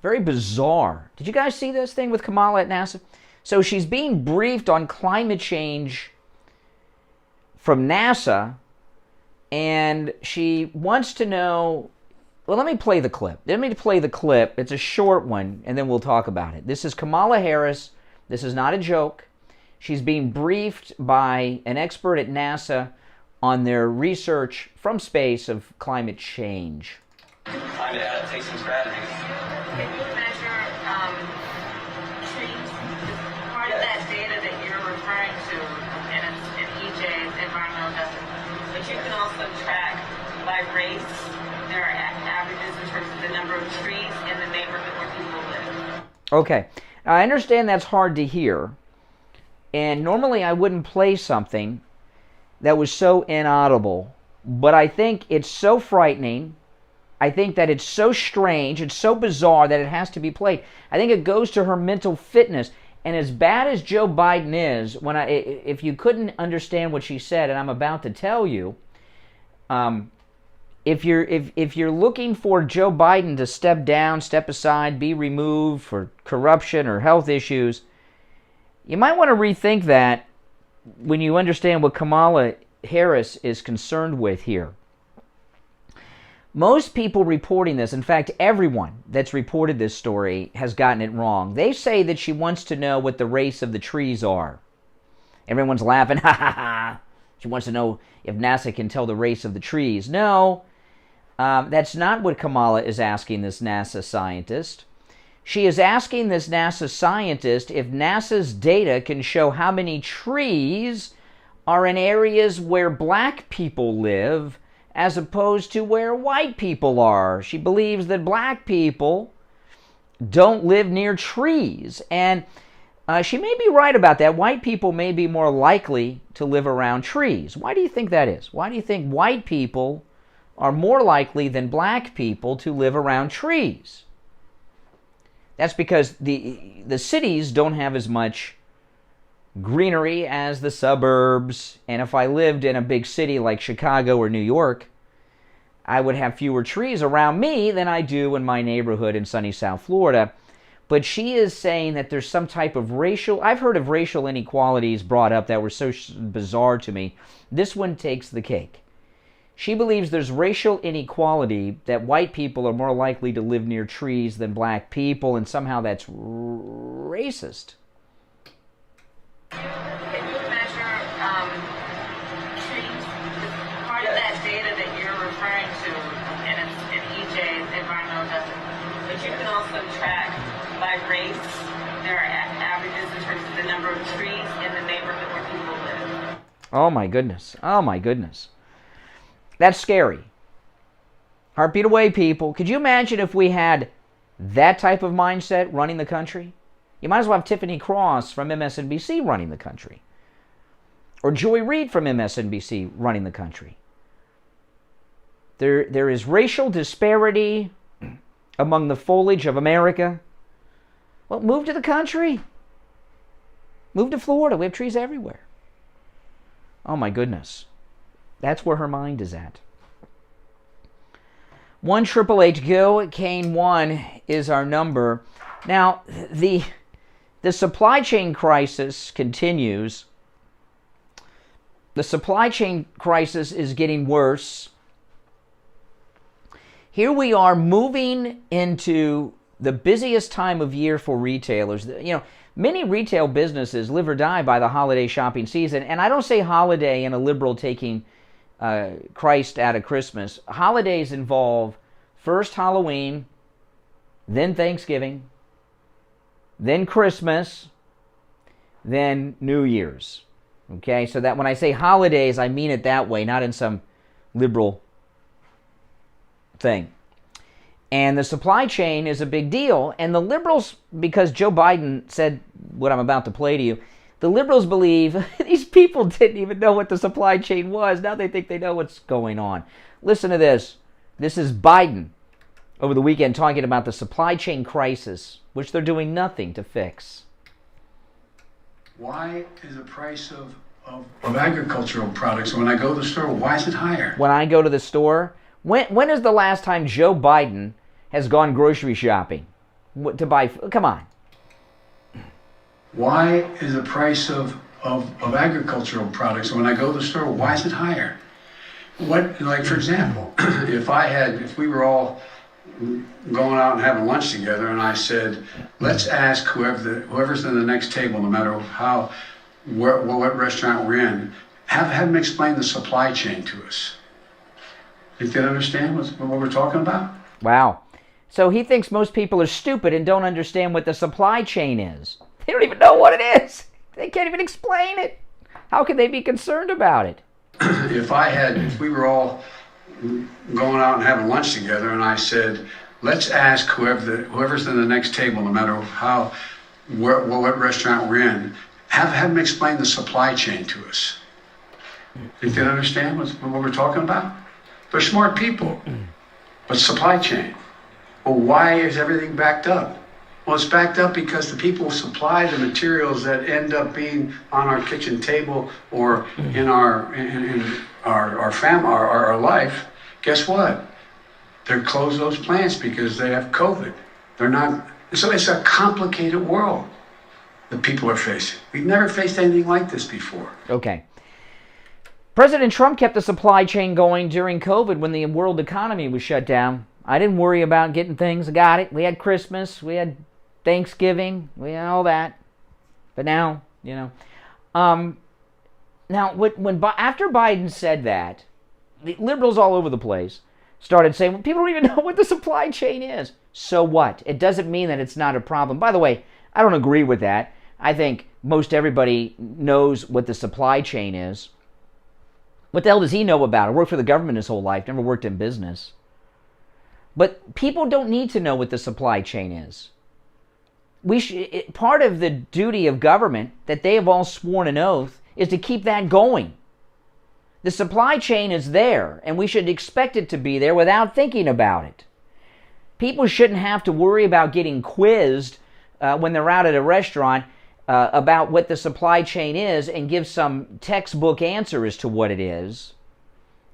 very bizarre. Did you guys see this thing with Kamala at NASA? So she's being briefed on climate change from NASA, and she wants to know. Well, let me play the clip. It's a short one, and then we'll talk about it. This is Kamala Harris. This is not a joke. She's being briefed by an expert at NASA on their research from space of climate change. Climate adaptation strategies. Can you measure trees? Part of that data that you're referring to in EJ's environmental justice, but you can also track by race. There are averages in terms of the number of trees in the neighborhood where people live. Okay, I understand that's hard to hear, and normally I wouldn't play something that was so inaudible, but I think it's so frightening. I think that it's so strange, it's so bizarre that it has to be played. I think it goes to her mental fitness. And as bad as Joe Biden is, if you couldn't understand what she said, and I'm about to tell you, if you're looking for Joe Biden to step down, step aside, be removed for corruption or health issues, you might want to rethink that when you understand what Kamala Harris is concerned with here. Most people reporting this, in fact, everyone that's reported this story has gotten it wrong. They say that she wants to know what the race of the trees are. Everyone's laughing, ha ha ha. She wants to know if NASA can tell the race of the trees. No, that's not what Kamala is asking this NASA scientist. She is asking this NASA scientist if NASA's data can show how many trees are in areas where black people live as opposed to where white people are. She believes that black people don't live near trees. And she may be right about that. White people may be more likely to live around trees. Why do you think that is? Why do you think white people are more likely than black people to live around trees? That's because the cities don't have as much greenery as the suburbs, and if I lived in a big city like Chicago or New York, I would have fewer trees around me than I do in my neighborhood in sunny South Florida. But she is saying that there's some type of racial... I've heard of racial inequalities brought up that were so bizarre to me. This one takes the cake. She believes there's racial inequality, that white people are more likely to live near trees than black people, and somehow that's racist. Can you measure trees? Part of that data that you're referring to in EJ's environmental justice, but you can also track by race. There are averages in terms of the number of trees in the neighborhood where people live. Oh my goodness. Oh my goodness. That's scary. Heartbeat away, people. Could you imagine if we had that type of mindset running the country? You might as well have Tiffany Cross from MSNBC running the country. Or Joy Reid from MSNBC running the country. There is racial disparity among the foliage of America. Well, move to the country. Move to Florida. We have trees everywhere. Oh my goodness. That's where her mind is at. 1-888-GO, Kane 1 is our number. Now, the supply chain crisis continues. The supply chain crisis is getting worse. Here we are moving into the busiest time of year for retailers. You know, many retail businesses live or die by the holiday shopping season. And I don't say holiday in a liberal taking Christ out of Christmas. Holidays involve first Halloween, then Thanksgiving, then Christmas, then New Year's. Okay, so that when I say holidays, I mean it that way, not in some liberal thing. And the supply chain is a big deal. And the liberals, because Joe Biden said what I'm about to play to you, the liberals believe these people didn't even know what the supply chain was. Now they think they know what's going on. Listen to this. This is Biden over the weekend talking about the supply chain crisis, which they're doing nothing to fix. Why is the price of agricultural products, when I go to the store, why is it higher? When I go to the store, when is the last time Joe Biden has gone grocery shopping to buy? Come on. Why is the price of agricultural products, when I go to the store, why is it higher? What, like for example, if we were all going out and having lunch together, and I said, let's ask whoever's in the next table, no matter what restaurant we're in, have them explain the supply chain to us. You can understand what we're talking about? Wow. So he thinks most people are stupid and don't understand what the supply chain is. They don't even know what it is. They can't even explain it. How can they be concerned about it? If we were all going out and having lunch together, and I said, let's ask whoever's in the next table, no matter what restaurant we're in, have them explain the supply chain to us. You can understand what we're talking about? They're smart people, but supply chain. Well, why is everything backed up? Well, it's backed up because the people supply the materials that end up being on our kitchen table or in our life. Guess what? They're closed those plants because they have COVID. They're not. So it's a complicated world that people are facing. We've never faced anything like this before. Okay. President Trump kept the supply chain going during COVID when the world economy was shut down. I didn't worry about getting things. I got it. We had Christmas. We had Thanksgiving. We had all that. But now, after Biden said that, the liberals all over the place started saying, well, people don't even know what the supply chain is. So what? It doesn't mean that it's not a problem. By the way, I don't agree with that. I think most everybody knows what the supply chain is. What the hell does he know about it? Worked for the government his whole life, never worked in business. But people don't need to know what the supply chain is. Part of the duty of government that they have all sworn an oath is to keep that going. The supply chain is there, and we should expect it to be there without thinking about it. People shouldn't have to worry about getting quizzed when they're out at a restaurant about what the supply chain is and give some textbook answer as to what it is.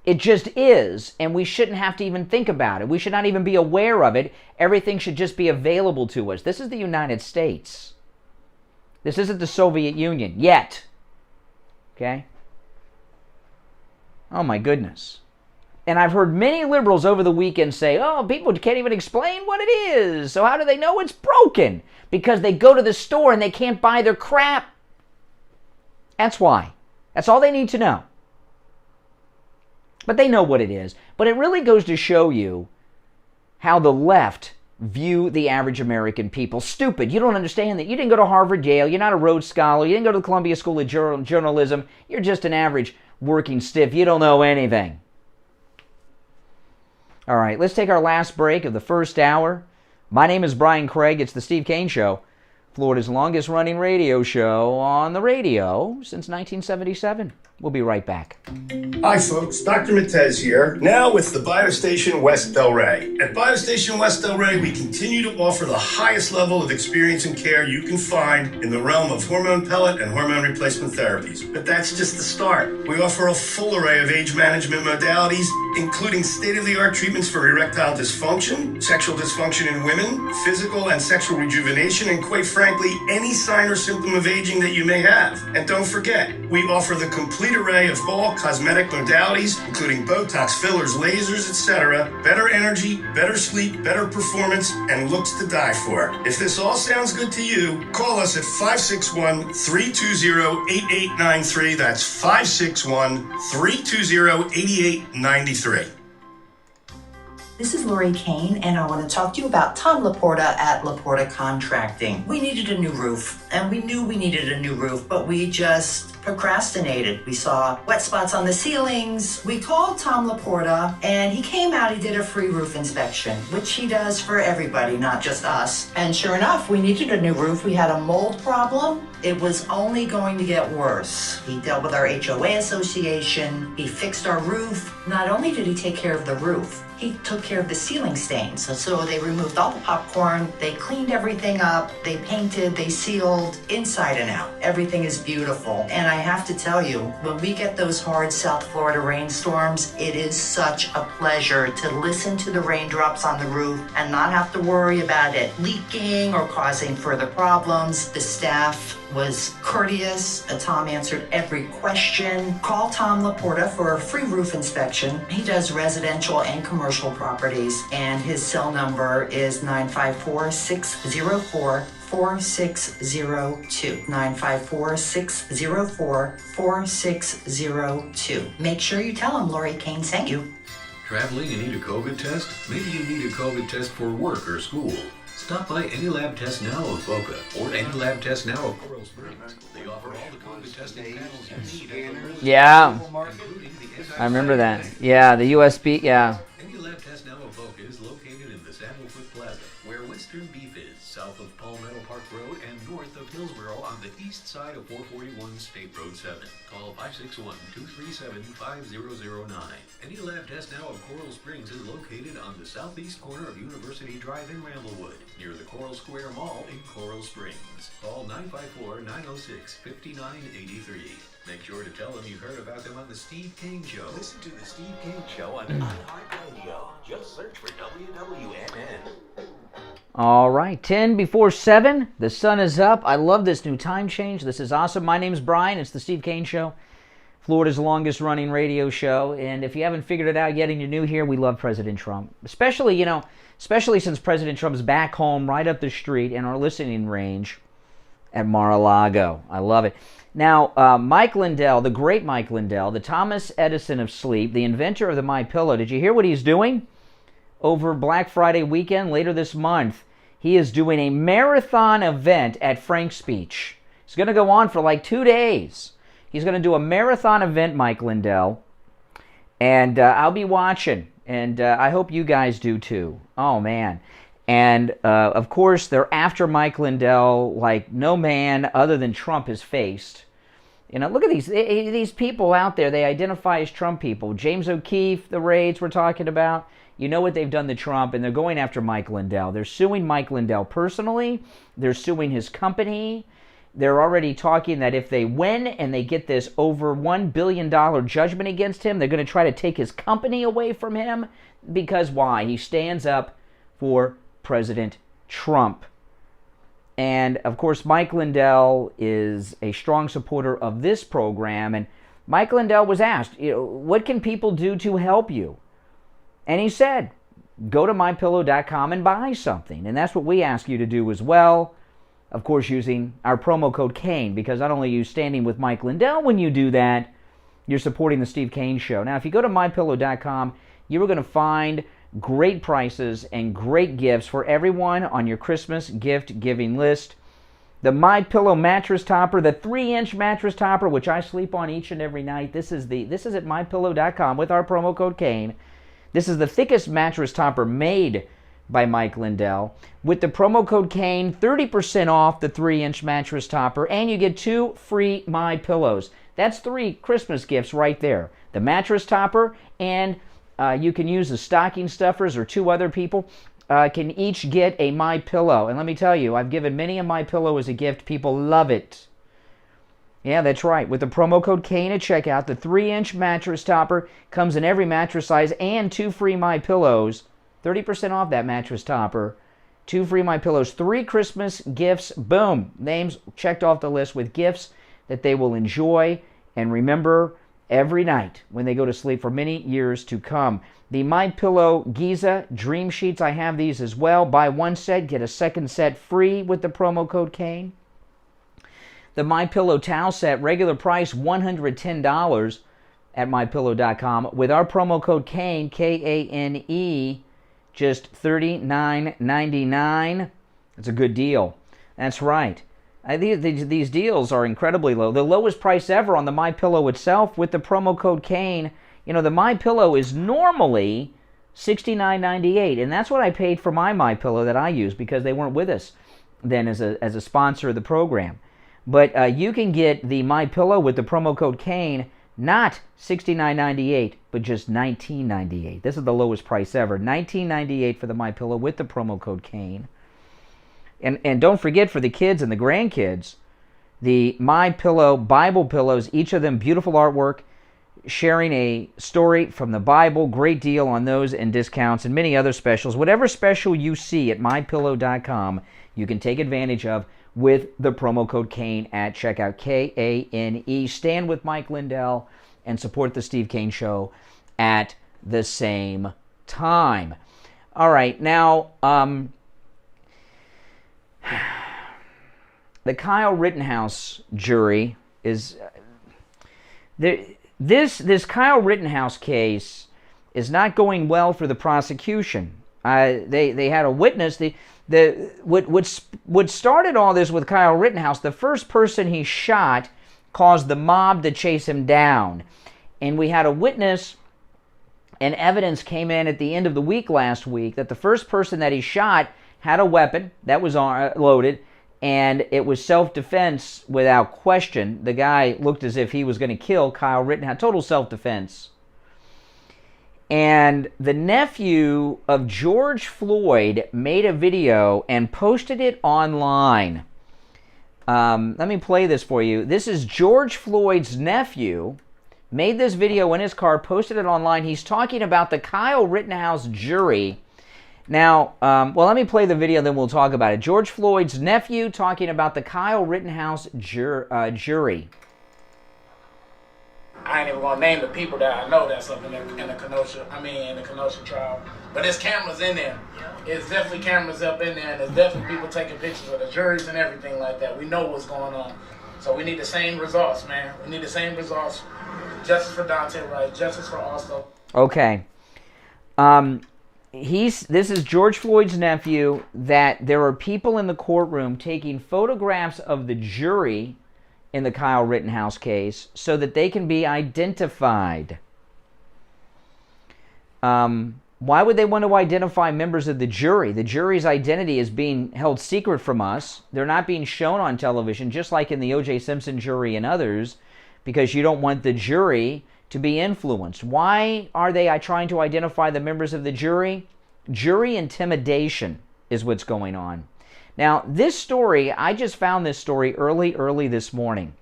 It just is, and we shouldn't have to even think about it. We should not even be aware of it. Everything should just be available to us. This is the United States. This isn't the Soviet Union yet. Okay? Oh my goodness. And I've heard many liberals over the weekend say, oh, people can't even explain what it is. So how do they know it's broken? Because they go to the store and they can't buy their crap. That's why. That's all they need to know. But they know what it is. But it really goes to show you how the left view the average American people. Stupid. You don't understand that. You didn't go to Harvard, Yale. You're not a Rhodes Scholar. You didn't go to the Columbia School of Journalism. You're just an average working stiff. You don't know anything. All right, let's take our last break of the first hour. My name is Brian Craig. It's the Steve Kane Show, Florida's longest-running radio show on the radio since 1977. We'll be right back. Hi, folks. Dr. Matez here, now with the Biostation West Delray. At Biostation West Delray, we continue to offer the highest level of experience and care you can find in the realm of hormone pellet and hormone replacement therapies. But that's just the start. We offer a full array of age management modalities, including state-of-the-art treatments for erectile dysfunction, sexual dysfunction in women, physical and sexual rejuvenation, and quite frankly, any sign or symptom of aging that you may have. And don't forget, we offer the complete array of all cosmetic modalities, including Botox, fillers, lasers, etc. Better energy, better sleep, better performance, and looks to die for. If this all sounds good to you, call us at 561-320-8893. That's 561-320-8893. This is Lori Kane, and I want to talk to you about Tom Laporta at Laporta Contracting. We needed a new roof, and we knew we needed a new roof, but we just procrastinated. We saw wet spots on the ceilings. We called Tom Laporta, and he came out. He did a free roof inspection, which he does for everybody, not just us. And sure enough, we needed a new roof. We had a mold problem. It was only going to get worse. He dealt with our HOA association. He fixed our roof. Not only did he take care of the roof, he took care of the ceiling stains. So they removed all the popcorn, they cleaned everything up, they painted, they sealed inside and out. Everything is beautiful. And I have to tell you, when we get those hard South Florida rainstorms, it is such a pleasure to listen to the raindrops on the roof and not have to worry about it leaking or causing further problems. The staff was courteous. Tom answered every question. Call Tom Laporta for a free roof inspection. He does residential and commercial properties, and his cell number is 954-604-4602. 954-604-4602. Make sure you tell him Lori Kane sent you. Traveling and need a COVID test? Maybe you need a COVID test for work or school. Stop by Any Lab Test Now of Boca or Any Lab Test Now of Coral Springs. They offer all the COVID testing panels you need. Yeah, I remember that. Yeah, the USB, yeah. Any Lab Test Now of Boca is located in the Sandalwood Plaza, where Western Beef is, south of Palmetto Park Road and north of Hillsborough on the east side of 441 State Road 7. Call 561-237-5009. Any Lab Test Now of Coral Springs is located on the southeast corner of University Drive in Ramblewood, near the Coral Square Mall in Coral Springs. Call 954-906-5983. Make sure to tell them you heard about them on The Steve Kane Show. Listen to The Steve Kane Show on iHeartRadio. Just search for WWNN. All right, 10 before 7. The sun is up. I love this new time change. This is awesome. My name's Brian. It's The Steve Kane Show, Florida's longest-running radio show. And if you haven't figured it out yet and you're new here, we love President Trump. Especially since President Trump's back home right up the street in our listening range at Mar-a-Lago. I love it. Now, Mike Lindell, the great Mike Lindell, the Thomas Edison of sleep, the inventor of the MyPillow, did you hear what he's doing? Over Black Friday weekend, later this month, he is doing a marathon event at Frank's Beach. It's going to go on for like 2 days. He's going to do a marathon event, Mike Lindell, and I'll be watching, and I hope you guys do too. Oh, man. And, of course, they're after Mike Lindell like no man other than Trump has faced. Look at these people out there. They identify as Trump people. James O'Keefe, the raids we're talking about. You know what they've done to Trump, and they're going after Mike Lindell. They're suing Mike Lindell personally. They're suing his company. They're already talking that if they win and they get this over $1 billion judgment against him, they're going to try to take his company away from him. Because why? He stands up for President Trump. And, of course, Mike Lindell is a strong supporter of this program. And Mike Lindell was asked, what can people do to help you? And he said, go to MyPillow.com and buy something. And that's what we ask you to do as well. Of course, using our promo code Kane, because not only are you standing with Mike Lindell when you do that, you're supporting the Steve Kane Show. Now, if you go to MyPillow.com, you are going to find great prices and great gifts for everyone on your Christmas gift giving list. The MyPillow mattress topper, the 3-inch mattress topper, which I sleep on each and every night. This is at MyPillow.com with our promo code Kane. This is the thickest mattress topper made by Mike Lindell. With the promo code Kane, 30% off the 3-inch mattress topper, and you get 2 free MyPillows. That's 3 Christmas gifts right there. The mattress topper, and you can use the stocking stuffers, or 2 other people can each get a MyPillow. And let me tell you, I've given many a MyPillow as a gift. People love it. Yeah, that's right. With the promo code Kane at checkout, the 3-inch mattress topper comes in every mattress size and 2 free MyPillows. 30% off that mattress topper. 2 free MyPillows. 3 Christmas gifts. Boom. Names checked off the list with gifts that they will enjoy and remember every night when they go to sleep for many years to come. The MyPillow Giza Dream Sheets, I have these as well. Buy 1 set, get a 2nd set free with the promo code Kane. The MyPillow Towel Set, regular price $110 at MyPillow.com. With our promo code Kane, K-A-N-E, just $39.99. That's a good deal. That's right. These deals are incredibly low. The lowest price ever on the MyPillow itself with the promo code Kane. You know, the MyPillow is normally $69.98, and that's what I paid for my MyPillow that I use because they weren't with us then as a sponsor of the program. But you can get the MyPillow with the promo code Kane, not $69.98, but just $19.98. This is the lowest price ever. $19.98 for the MyPillow with the promo code Kane. And don't forget, for the kids and the grandkids, the MyPillow Bible pillows, each of them beautiful artwork, sharing a story from the Bible. Great deal on those and discounts and many other specials. Whatever special you see at MyPillow.com, you can take advantage of with the promo code Kane at checkout, K-A-N-E. Stand with Mike Lindell and support the Steve Kane Show at the same time. All right, now, the Kyle Rittenhouse jury is... This Kyle Rittenhouse case is not going well for the prosecution. They had a witness. What started all this with Kyle Rittenhouse, the first person he shot caused the mob to chase him down. And we had a witness, and evidence came in at the end of the week last week that the first person that he shot had a weapon that was loaded, and it was self-defense without question. The guy looked as if he was going to kill Kyle Rittenhouse. Total self-defense. And the nephew of George Floyd made a video and posted it online. Let me play this for you. This is George Floyd's nephew. Made this video in his car, posted it online. He's talking about the Kyle Rittenhouse jury. Now, well, let me play the video, then we'll talk about it. George Floyd's nephew talking about the Kyle Rittenhouse jury. I ain't even gonna name the people that I know that's up in the Kenosha trial. But there's cameras in there. There's definitely cameras up in there, and there's definitely people taking pictures of the juries and everything like that. We know what's going on. So we need the same results, man. We need the same results. Justice for Dante Wright, justice for Austin. Okay. This is George Floyd's nephew, that there are people in the courtroom taking photographs of the jury in the Kyle Rittenhouse case so that they can be identified. Why would they want to identify members of the jury? The jury's identity is being held secret from us. They're not being shown on television, just like in the O.J. Simpson jury and others, because you don't want the jury to be influenced. Why are they trying to identify the members of the jury? Jury intimidation is what's going on. Now, this story, I just found this story early this morning.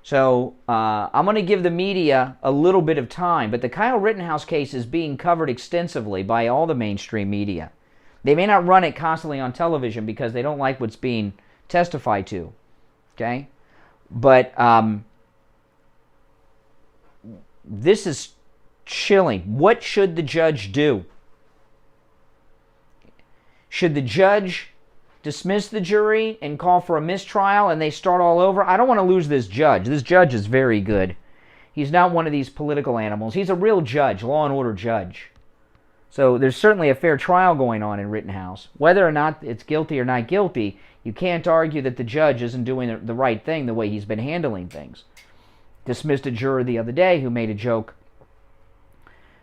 So I'm going to give the media a little bit of time, but the Kyle Rittenhouse case is being covered extensively by all the mainstream media. They may not run it constantly on television because they don't like what's being testified to. Okay? But this is chilling. What should the judge do? Should the judge dismiss the jury and call for a mistrial and they start all over? I don't want to lose this judge. This judge is very good. He's not one of these political animals. He's a real judge, law and order judge. So there's certainly a fair trial going on in Rittenhouse. Whether or not it's guilty or not guilty, you can't argue that the judge isn't doing the right thing the way he's been handling things. Dismissed a juror the other day who made a joke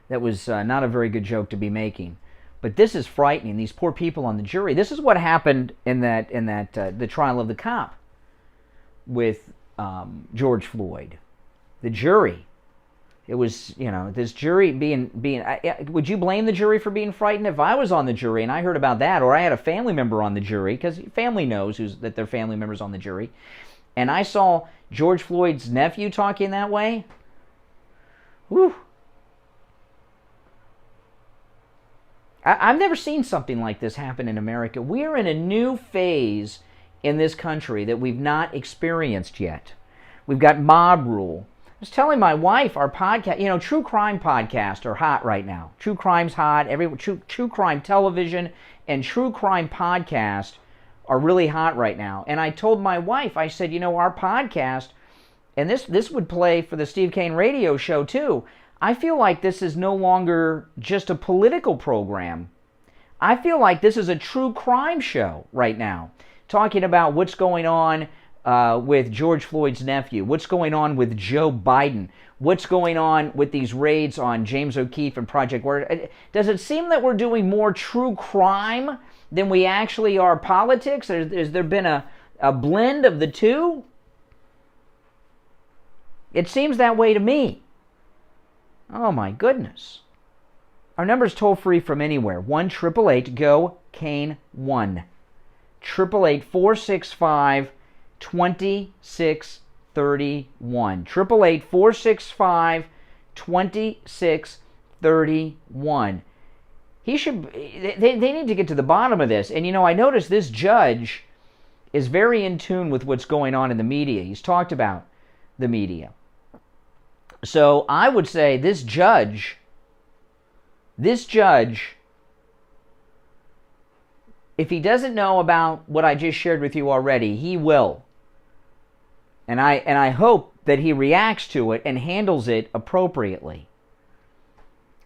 that was not a very good joke to be making. But this is frightening. These poor people on the jury. This is what happened in the trial of the cop with George Floyd. The jury. It was, this jury being. Would you blame the jury for being frightened? If I was on the jury and I heard about that, or I had a family member on the jury, because family knows that their family member's on the jury, and I saw George Floyd's nephew talking that way, whew. I've never seen something like this happen in America. We're in a new phase in this country that we've not experienced yet. We've got mob rule. I was telling my wife, our podcast, true crime podcasts are hot right now. True crime's hot. True crime television and true crime podcast are really hot right now. And I told my wife, I said, our podcast, and this would play for the Steve Kane Radio Show too. I feel like this is no longer just a political program. I feel like this is a true crime show right now, talking about what's going on with George Floyd's nephew, what's going on with Joe Biden, what's going on with these raids on James O'Keefe and Project Word. Does it seem that we're doing more true crime than we actually are politics? Has there been a blend of the two? It seems that way to me. Oh my goodness. Our number's toll free from anywhere. 1-888-GO-KANE 1. 888-465-2631. 888-465-2631. They need to get to the bottom of this. And I noticed this judge is very in tune with what's going on in the media. He's talked about the media. So I would say this judge, if he doesn't know about what I just shared with you already, he will. And I hope that he reacts to it and handles it appropriately.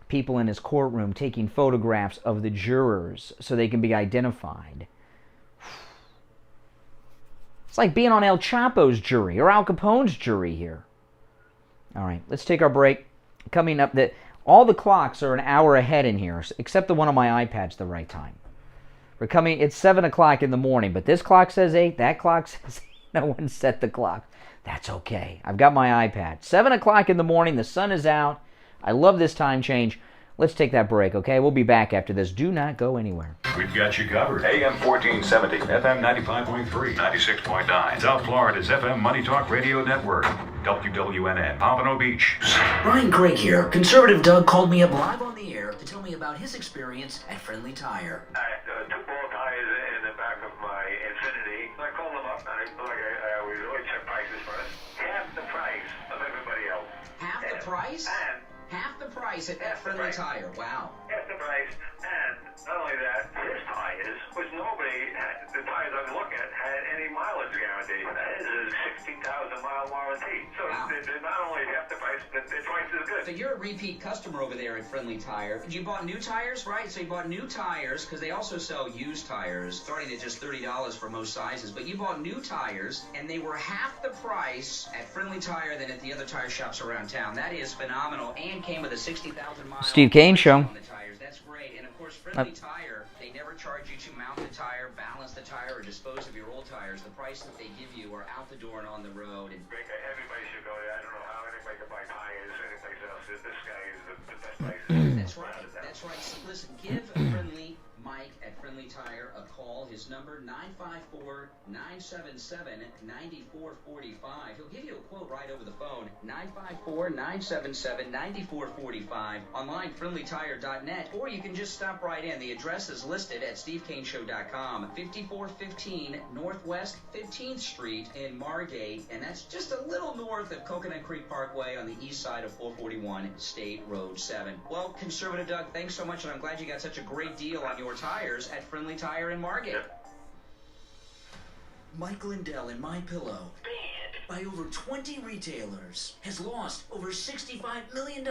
People in his courtroom taking photographs of the jurors so they can be identified. It's like being on El Chapo's jury or Al Capone's jury here. All right, let's take our break. Coming up, all the clocks are an hour ahead in here, except the one on my iPad's the right time. It's 7 o'clock in the morning, but this clock says 8, that clock says 8. No one set the clock. That's okay. I've got my iPad. 7 o'clock in the morning, the sun is out. I love this time change. Let's take that break, okay? We'll be back after this. Do not go anywhere. We've got you covered. AM 1470, FM 95.3, 96.9. South Florida's FM Money Talk Radio Network. WWNN, Pompano Beach. Ryan Craig here. Conservative Doug called me up live on the air to tell me about his experience at Friendly Tire. I had 2 ball tires in the back of my Infiniti. So I called them up, and I always check prices first. Half the price of everybody else. Half the price? And half the price at Friendly Tire. Wow. Half the price, and not only that, his tires, which the tires I was looking at had any mileage guarantee. His is 16,000 mile warranty. So they're not only half the price, but their price is good. So you're a repeat customer over there at Friendly Tire. You bought new tires, right? So you bought new tires, because they also sell used tires, starting at just $30 for most sizes. But you bought new tires, and they were half the price at Friendly Tire than at the other tire shops around town. That is phenomenal, and came with a 60,000 mile Steve Kane Show. On the tires. That's great. And of course, Friendly Tire, they never charge you to mount the tire, balance the tire, or dispose of your old tires. The price that they give you are out the door and on the road. And everybody should go there. I don't know how anybody can buy tires anyplace else. This guy is the best place. That's right. So listen, give Friendly Mike at Friendly Tire a call. His number, 954-977-9445. He'll give you a quote right over the phone, 954-977-9445. Online, friendlytire.net, or you can just stop right in. The address is listed at stevekaneshow.com. 5415 Northwest 15th Street in Margate, and that's just a little north of Coconut Creek Parkway on the east side of 441 State Road 7. Well, Conservative Doug, thanks so much, and I'm glad you got such a great deal on your tires at Friendly Tire in Margate. Mike Lindell and My Pillow, by over 20 retailers, has lost over $65 million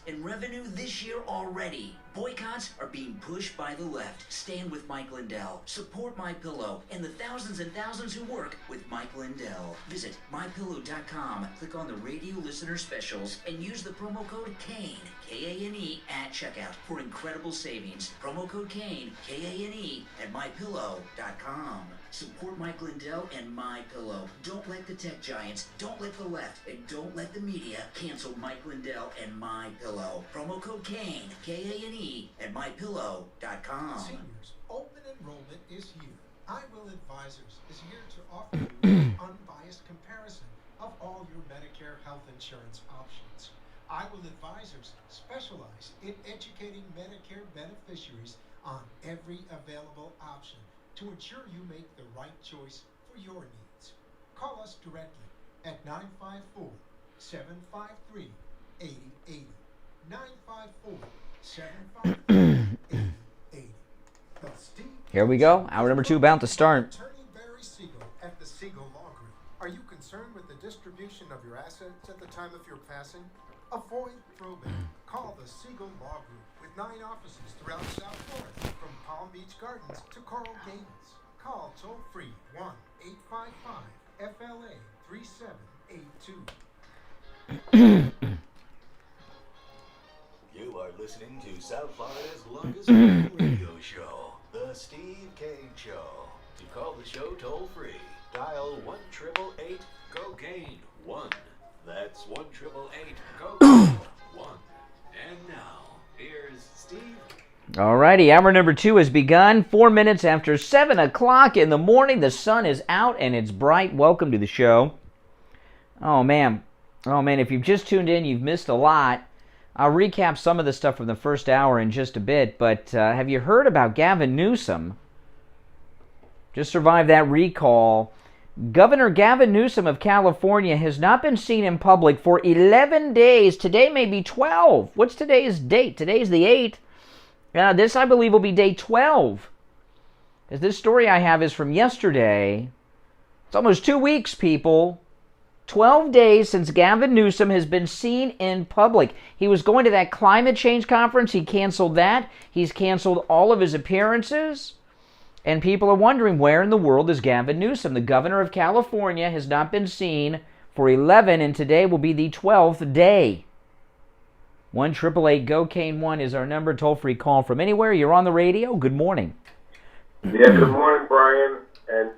in revenue this year already. Boycotts are being pushed by the left. Stand with Mike Lindell. Support My Pillow and the thousands and thousands who work with Mike Lindell. Visit MyPillow.com, click on the radio listener specials, and use the promo code KANE, K-A-N-E, at checkout for incredible savings. Promo code KANE, K-A-N-E, at MyPillow.com. Support Mike Lindell and My Pillow. Don't let the tech giants, don't let the left, and don't let the media cancel Mike Lindell and My Pillow. Promo code KANE, K-A-N-E, at MyPillow.com. Seniors, open enrollment is here. I Will Advisors is here to offer you an unbiased comparison of all your Medicare health insurance options. I Will Advisors specialize in educating Medicare beneficiaries on every available option to ensure you make the right choice for your needs. Call us directly at 954-753-8080. 954-753-8080. Here we go. Hour number 2 about to start. Attorney Barry Siegel at the Siegel Law Group. Are you concerned with the distribution of your assets at the time of your passing? Avoid probate. Call the Siegel Law Group with 9 offices throughout South Florida, from Palm Beach Gardens to Coral Gables. Call toll-free 1-855-FLA-3782. You are listening to South Florida's longest running radio show, The Steve Kane Show. To call the show toll-free, dial 1-888-COCAINE-1. That's 1-888-COCAINE-1. And now, here's Steve. Alrighty, hour number 2 has begun. 4 minutes after 7 o'clock in the morning. The sun is out and it's bright. Welcome to the show. Oh man, if you've just tuned in, you've missed a lot. I'll recap some of the stuff from the first hour in just a bit, but have you heard about Gavin Newsom? Just survived that recall. Governor Gavin Newsom of California has not been seen in public for 11 days. Today may be 12. What's today's date? Today's the 8th. This, I believe, will be day 12. As this story I have is from yesterday. It's almost 2 weeks, people. 12 days since Gavin Newsom has been seen in public. He was going to that climate change conference. He canceled that. He's canceled all of his appearances. And people are wondering, where in the world is Gavin Newsom? The governor of California has not been seen for 11, and today will be the 12th day. 1-888-GO-CANE-1 is our number. Toll-free call from anywhere. You're on the radio. Good morning. Yeah, good morning, Brian. And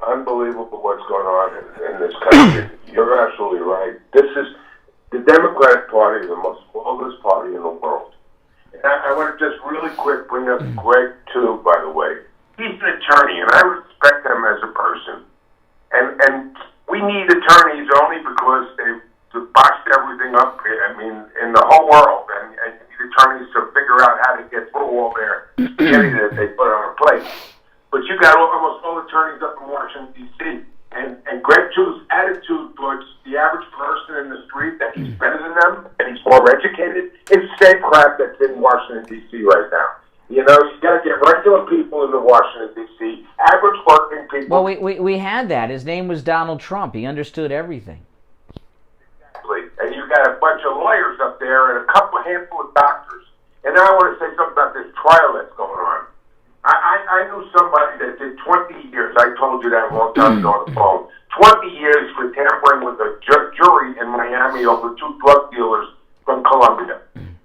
unbelievable what's going on in this country. You're absolutely right. This is the Democratic Party, the most lawless party in the world. And I want to just really quick bring up Greg, too, by the way. He's an attorney, and I respect him as a person. And we need attorneys only because they've botched everything up, I mean, in the whole world. And need attorneys to figure out how to get through all their spaghetti that they put on a plate. But you got almost all attorneys up in Washington, D.C. And Greg Two's attitude towards the average person in the street, that he's better than them and he's more educated, is the same crap that's in Washington, D.C. right now. You know, you got to get regular people into Washington, D.C., average working people. Well, we had that. His name was Donald Trump. He understood everything. Exactly. And you got a bunch of lawyers up there and a handful of doctors. And now I want to say something about this trial that's going on. I knew somebody that did 20 years. I told you that a long time ago on the phone. 20 years for tampering with a jury in Miami over 2 drug dealers from Colombia.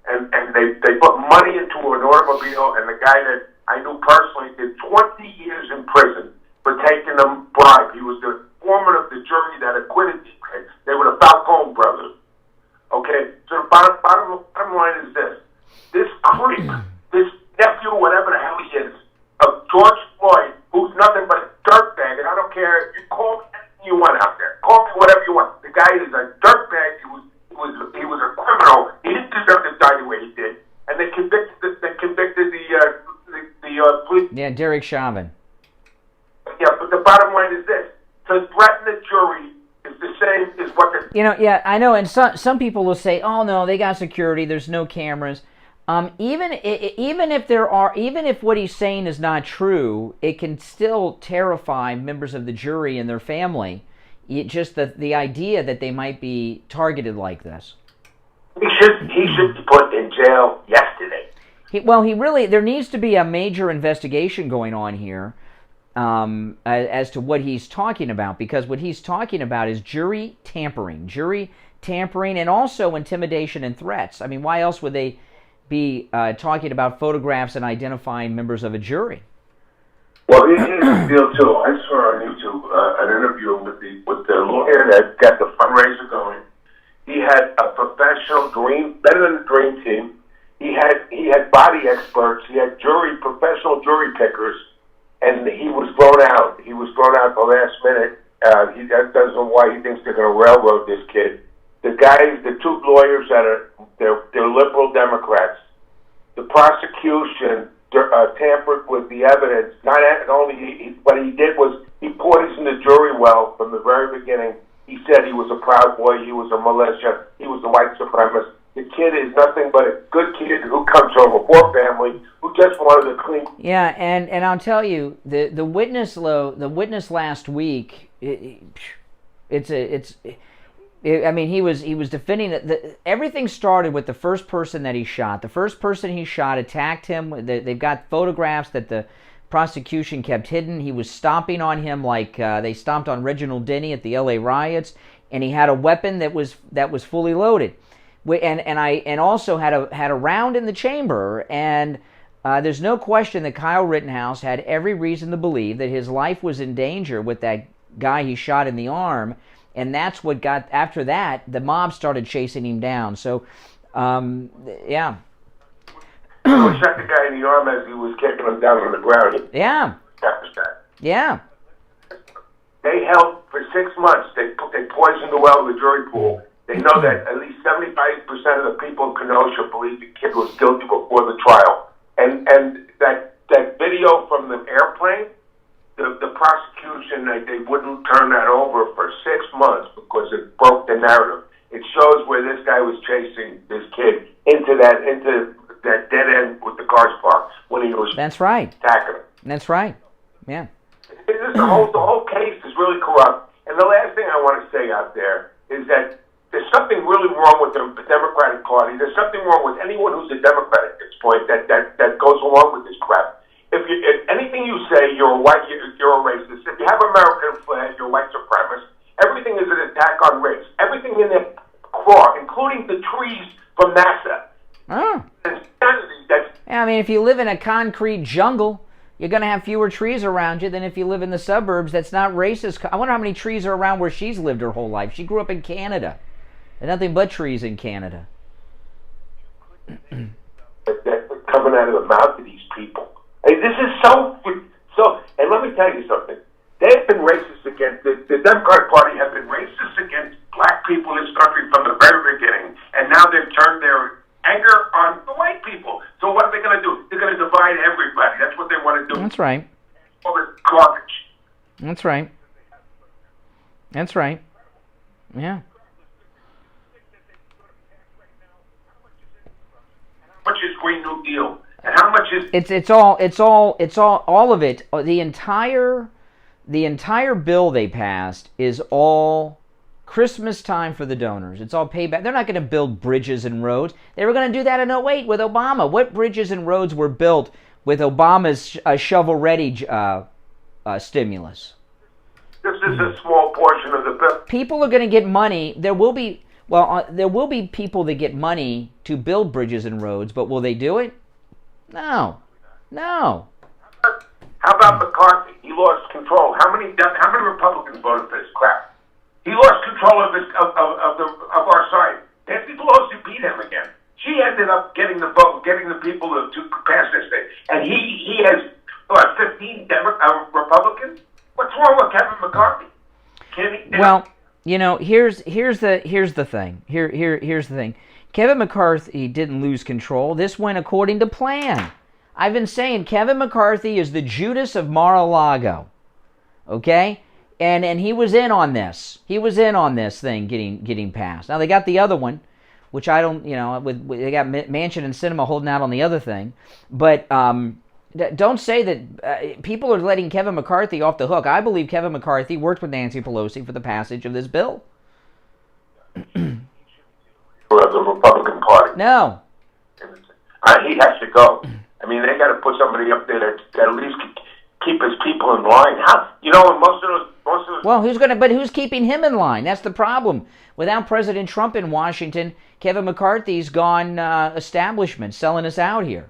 And they put money into an automobile, and the guy that I knew personally did 20 years in prison for taking a bribe. He was the foreman of the jury that acquitted these guys. They were the Falcone brothers. Okay? So the bottom line is this. This creep, this nephew, whatever the hell he Yeah, Derek Chauvin. Yeah, but the bottom line is this: to threaten the jury is the same as what the... Yeah, I know, and some people will say, "Oh no, they got security. There's no cameras." Even if what he's saying is not true, it can still terrify members of the jury and their family. Just the idea that they might be targeted like this. He should be put in jail yesterday. There needs to be a major investigation going on here as to what he's talking about, because what he's talking about is jury tampering, and also intimidation and threats. I mean, why else would they be talking about photographs and identifying members of a jury? Well, here's the deal too. I saw on YouTube an interview with the lawyer that got the fundraiser going. He had a professional better than the dream team. He had body experts. He had professional jury pickers, and he was thrown out. He was thrown out the last minute. That doesn't know why he thinks they're going to railroad this kid. The two lawyers they're liberal Democrats. The prosecution tampered with the evidence. Not only what he did was he poisoned the jury well from the very beginning. He said he was a Proud Boy, he was a militia, he was a white supremacist. The kid is nothing but a good kid who comes from a poor family who just wanted to clean. Yeah, and I'll tell you, the witness last week, I mean, he was defending it. Everything started with the first person that he shot. The first person he shot attacked him. They've got photographs that the prosecution kept hidden. He was stomping on him like they stomped on Reginald Denny at the L.A. riots, and he had a weapon that was fully loaded, and also had a round in the chamber. And there's no question that Kyle Rittenhouse had every reason to believe that his life was in danger with that guy he shot in the arm. And that's what got, after that, the mob started chasing him down. So, yeah. He shot the guy in the arm as he was kicking him down on the ground. Yeah. That was that. Yeah. They held for 6 months. They poisoned the well of the jury pool. They know that at least 75% of the people in Kenosha believe the kid was guilty before the trial. And that video from the airplane, the prosecution, they wouldn't turn that over for 6 months because it broke the narrative. It shows where this guy was chasing this kid into that dead end with the cars parked when he was That's right. attacking him. That's right. Yeah. The whole case is really corrupt. And the last thing I want to say out there is that there's something really wrong with the Democratic Party. There's something wrong with anyone who's a Democrat at this point that goes along with this crap. If anything you say, you're a white, you're a racist. If you have American flag, you're a white supremacist. Everything is an attack on race. Everything in their core, including the trees from NASA. Oh. Yeah, I mean, if you live in a concrete jungle, you're going to have fewer trees around you than if you live in the suburbs. That's not racist. I wonder how many trees are around where she's lived her whole life. She grew up in Canada. There's nothing but trees in Canada. That's coming out of the mouth of these people. Hey, this is so. And let me tell you something. They've been racist against the Democratic Party have been racist against black people in this country from the very beginning, and now they've turned their anger on the white people. So what are they going to do? They're going to divide everybody. That's what they want to do. That's right. All this garbage. That's right. That's right. Yeah. How much is Green New Deal? And how much is it's all of it. The entire bill they passed is all Christmas time for the donors. It's all payback. They're not going to build bridges and roads. They were going to do that in 2008 with Obama. What bridges and roads were built with Obama's shovel-ready stimulus? This is a small portion of the bill. People are going to get money. There will be people that get money to build bridges and roads, but will they do it? No. How about McCarthy? He lost control. How many Republicans voted for this crap? He lost control of our side. Nancy Pelosi beat him again. She ended up getting the vote, getting the people to pass this thing. And he has 15 Republicans. What's wrong with Kevin McCarthy? Well, here's the thing. Here's the thing. Kevin McCarthy didn't lose control. This went according to plan. I've been saying Kevin McCarthy is the Judas of Mar-a-Lago. Okay? And he was in on this. He was in on this thing getting passed. Now they got the other one, which I don't, they got Manchin and Sinema holding out on the other thing. But don't say that people are letting Kevin McCarthy off the hook. I believe Kevin McCarthy worked with Nancy Pelosi for the passage of this bill. For the Republican Party. No. He has to go. I mean, they got to put somebody up there that at least keep his people in line. How, most of those. Well, who's keeping him in line? That's the problem. Without President Trump in Washington, Kevin McCarthy's gone establishment, selling us out here.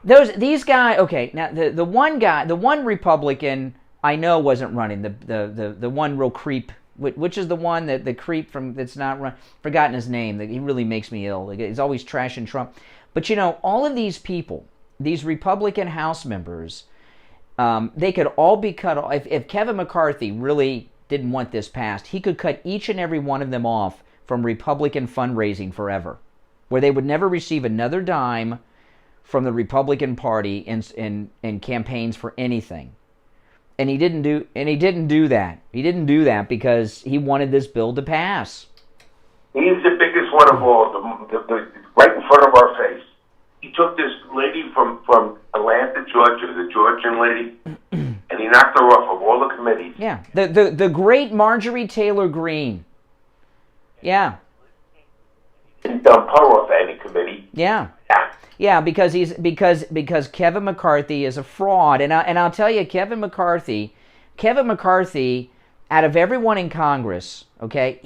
These guys. Okay, now the one Republican I know wasn't running. The one real creep, which is the one that the creep that's not run. Forgotten his name. He really makes me ill. He's always trashing Trump. But all of these people, these Republican House members, they could all be cut off. If Kevin McCarthy really didn't want this passed, he could cut each and every one of them off from Republican fundraising forever, where they would never receive another dime from the Republican Party in campaigns for anything. And he didn't do that. He didn't do that because he wanted this bill to pass. He's the biggest one of all, the right in front of our face. He took this lady from Atlanta, Georgia, the Georgian lady, and he knocked her off of all the committees. Yeah, the great Marjorie Taylor Greene. Yeah. He dumped her off any committee. Yeah. Yeah, because Kevin McCarthy is a fraud, and I'll tell you, Kevin McCarthy, out of everyone in Congress, okay,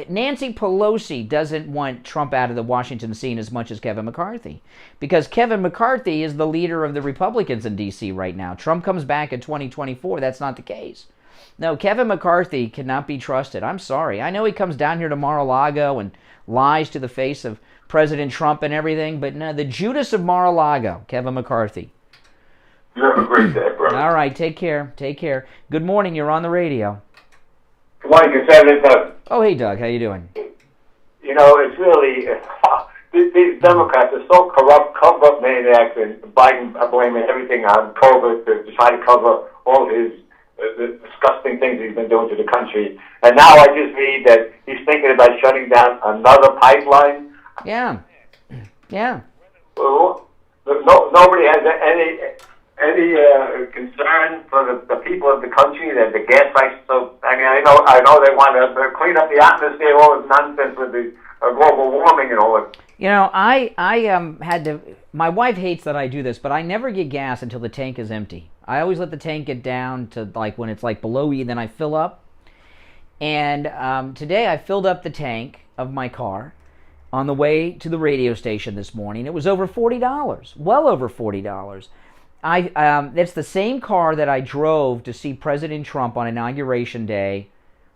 Nancy Pelosi doesn't want Trump out of the Washington scene as much as Kevin McCarthy, because Kevin McCarthy is the leader of the Republicans in D.C. right now. Trump comes back in 2024. That's not the case. No, Kevin McCarthy cannot be trusted. I'm sorry. I know he comes down here to Mar-a-Lago and lies to the face of President Trump and everything, but no, the Judas of Mar-a-Lago, Kevin McCarthy. You have a great day, brother. All right, take care. Good morning. You're on the radio. Good morning, Conservative Doug. Oh, hey, Doug. How you doing? It's really these Democrats are so corrupt, cover-up maniacs, and Biden blaming everything on COVID to try to cover all his the disgusting things he's been doing to the country. And now I just read that he's thinking about shutting down another pipeline. Yeah. Well, nobody has any concern for the people of the country that the gas prices. So I know they want to clean up the atmosphere, all this nonsense with the global warming and all that. I had to. My wife hates that I do this, but I never get gas until the tank is empty. I always let the tank get down to when it's below E, then I fill up. And today I filled up the tank of my car on the way to the radio station this morning. It was over $40, well over $40. It's the same car that I drove to see President Trump on Inauguration Day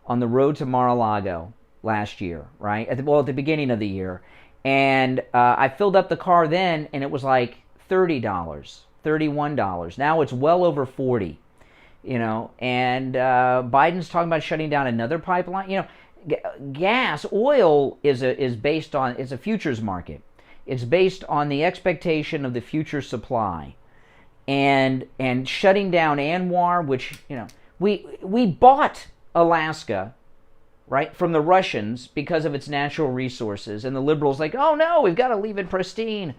on the road to Mar-a-Lago last year, right? At the beginning of the year. And I filled up the car then, and it was $30, $31. Now it's well over $40, and Biden's talking about shutting down another pipeline. Gas, oil is based on, it's a futures market. It's based on the expectation of the future supply. And shutting down ANWR, which, we bought Alaska, right, from the Russians because of its natural resources. And the liberals oh no, we've got to leave it pristine.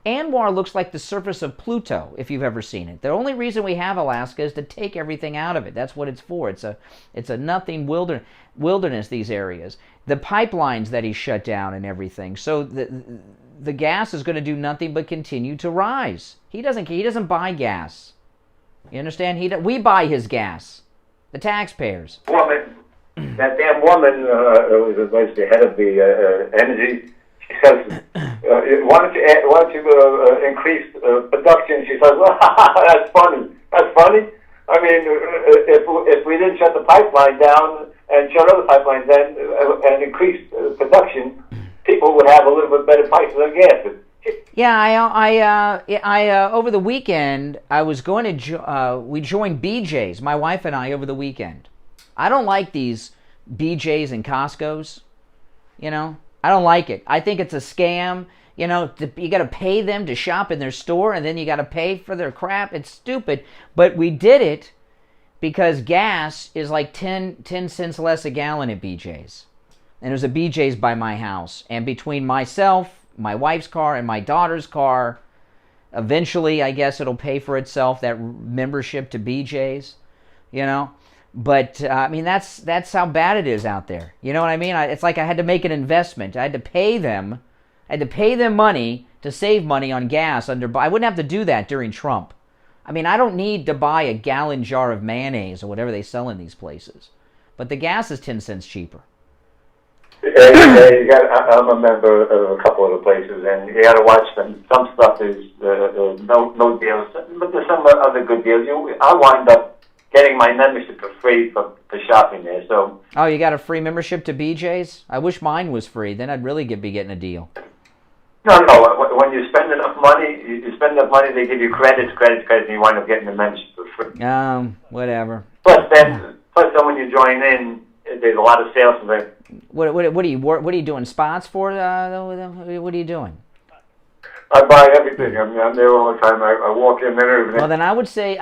ANWR looks like the surface of Pluto, if you've ever seen it. The only reason we have Alaska is to take everything out of it. That's what it's for. It's a nothing wilderness, these areas. The pipelines that he shut down and everything. So the gas is going to do nothing but continue to rise. He doesn't buy gas. You understand? We buy his gas. The taxpayers. That damn woman who was the head of the energy. She says, "Why don't you increase production?" She says, well, "That's funny. That's funny. I mean, if we didn't shut the pipeline down and shut other pipelines then and increase production, people would have a little bit better prices of gas." Yeah, I over the weekend I was going to we joined BJ's, my wife and I, over the weekend. I don't like these BJ's and Costco's, I don't like it. I think it's a scam. You know, you got to pay them to shop in their store, and then you got to pay for their crap. It's stupid. But we did it because gas is like 10 cents less a gallon at BJ's. And there's a BJ's by my house. And between myself, my wife's car, and my daughter's car, eventually, I guess it'll pay for itself, that membership to BJ's, you know. But, I mean, that's how bad it is out there. You know what I mean? It's like I had to make an investment. I had to pay them money to save money on gas. I wouldn't have to do that during Trump. I mean, I don't need to buy a gallon jar of mayonnaise or whatever they sell in these places. But the gas is 10 cents cheaper. I'm a member of a couple of the places, and you got to watch them. Some stuff is no deals, but there's some other good deals. I wind up getting my membership for free for shopping there. So. Oh, you got a free membership to BJ's? I wish mine was free. Then I'd really be getting a deal. No. When you spend enough money, they give you credits, and you wind up getting the membership for free. Whatever. Plus then when you join in, there's a lot of sales from there. What are you doing spots for? What are you doing? I buy everything. I mean, I'm there all the time. I walk in there. Everything. Well, then I would say,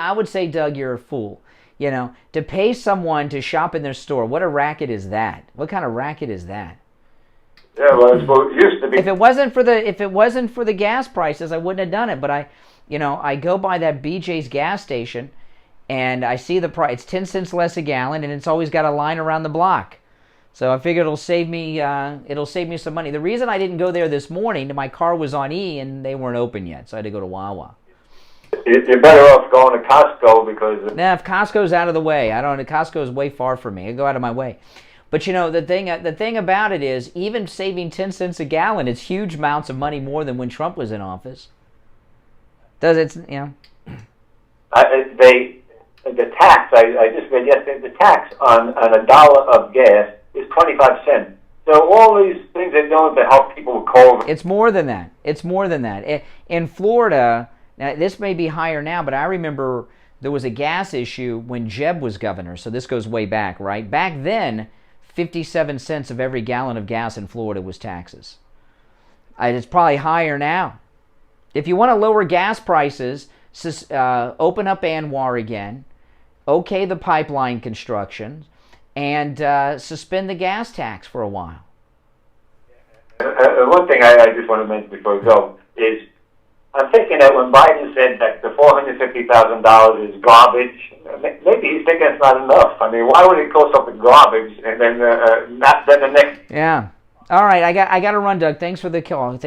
Doug, you're a fool. You know, to pay someone to shop in their store. What a racket is that? What kind of racket is that? Yeah, well, it used to be. If it wasn't for the gas prices, I wouldn't have done it. But I go by that BJ's gas station, and I see the price. It's 10 cents less a gallon, and it's always got a line around the block. So I figured it'll save me some money. The reason I didn't go there this morning, my car was on E and they weren't open yet, so I had to go to Wawa. You're better off going to Costco because. If Costco's out of the way, Costco's way far from me. I go out of my way. But you know the thing about it is, even saving 10 cents a gallon, it's huge amounts of money more than when Trump was in office. The tax I just read yesterday. The tax on $1 of gas is 25 cents. So all these things they're doing to help people with COVID. It's more than that. In Florida, now this may be higher now, but I remember there was a gas issue when Jeb was governor. So this goes way back, right? Back then, 57 cents of every gallon of gas in Florida was taxes. It's probably higher now. If you want to lower gas prices, open up ANWR again, okay the pipeline construction, and suspend the gas tax for a while. One thing I just want to mention before we go is I'm thinking that when Biden said that the $450,000 is garbage, maybe he's thinking it's not enough. I mean, why would it go something garbage and then not then the next? Yeah. All right, I got to run, Doug. Thanks for the call.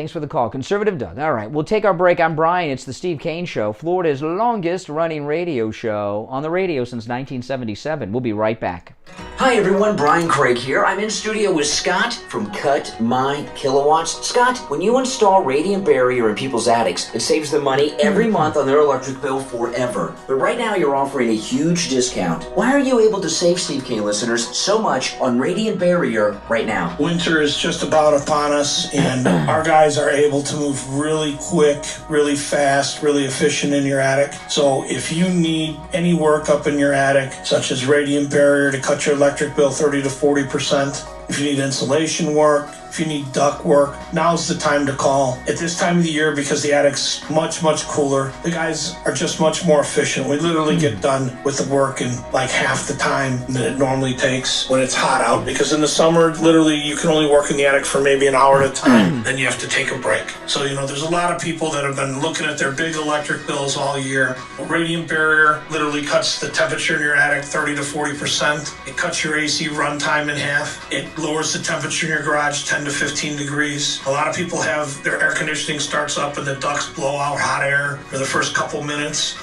Conservative Doug. All right, we'll take our break. I'm Brian. It's the Steve Kane Show, Florida's longest-running radio show on the radio since 1977. We'll be right back. Hi, everyone. Brian Craig here. I'm in studio with Scott from Cut My Kilowatts. Scott, when you install radiant barrier in people's attics, it saves them money every month on their electric bill forever. But right now, you're offering a huge discount. Why are you able to save Steve Kane listeners so much on radiant barrier right now? Winter is just about upon us, and our guys are able to move really quick, really fast, really efficient in your attic. So if you need any work up in your attic, such as radiant barrier to cut your electric bill 30 to 40%, if you need insulation work, if you need duct work, now's the time to call. At this time of the year, because the attic's much, much cooler, the guys are just much more efficient. We literally get done with the work in like half the time that it normally takes when it's hot out. Because in the summer, literally, you can only work in the attic for maybe an hour at a time. Then you have to take a break. So, there's a lot of people that have been looking at their big electric bills all year. Radiant barrier literally cuts the temperature in your attic 30 to 40%. It cuts your AC run time in half. It lowers the temperature in your garage 10 to 15 degrees. A lot of people have their air conditioning starts up and the ducts blow out hot air for the first couple minutes.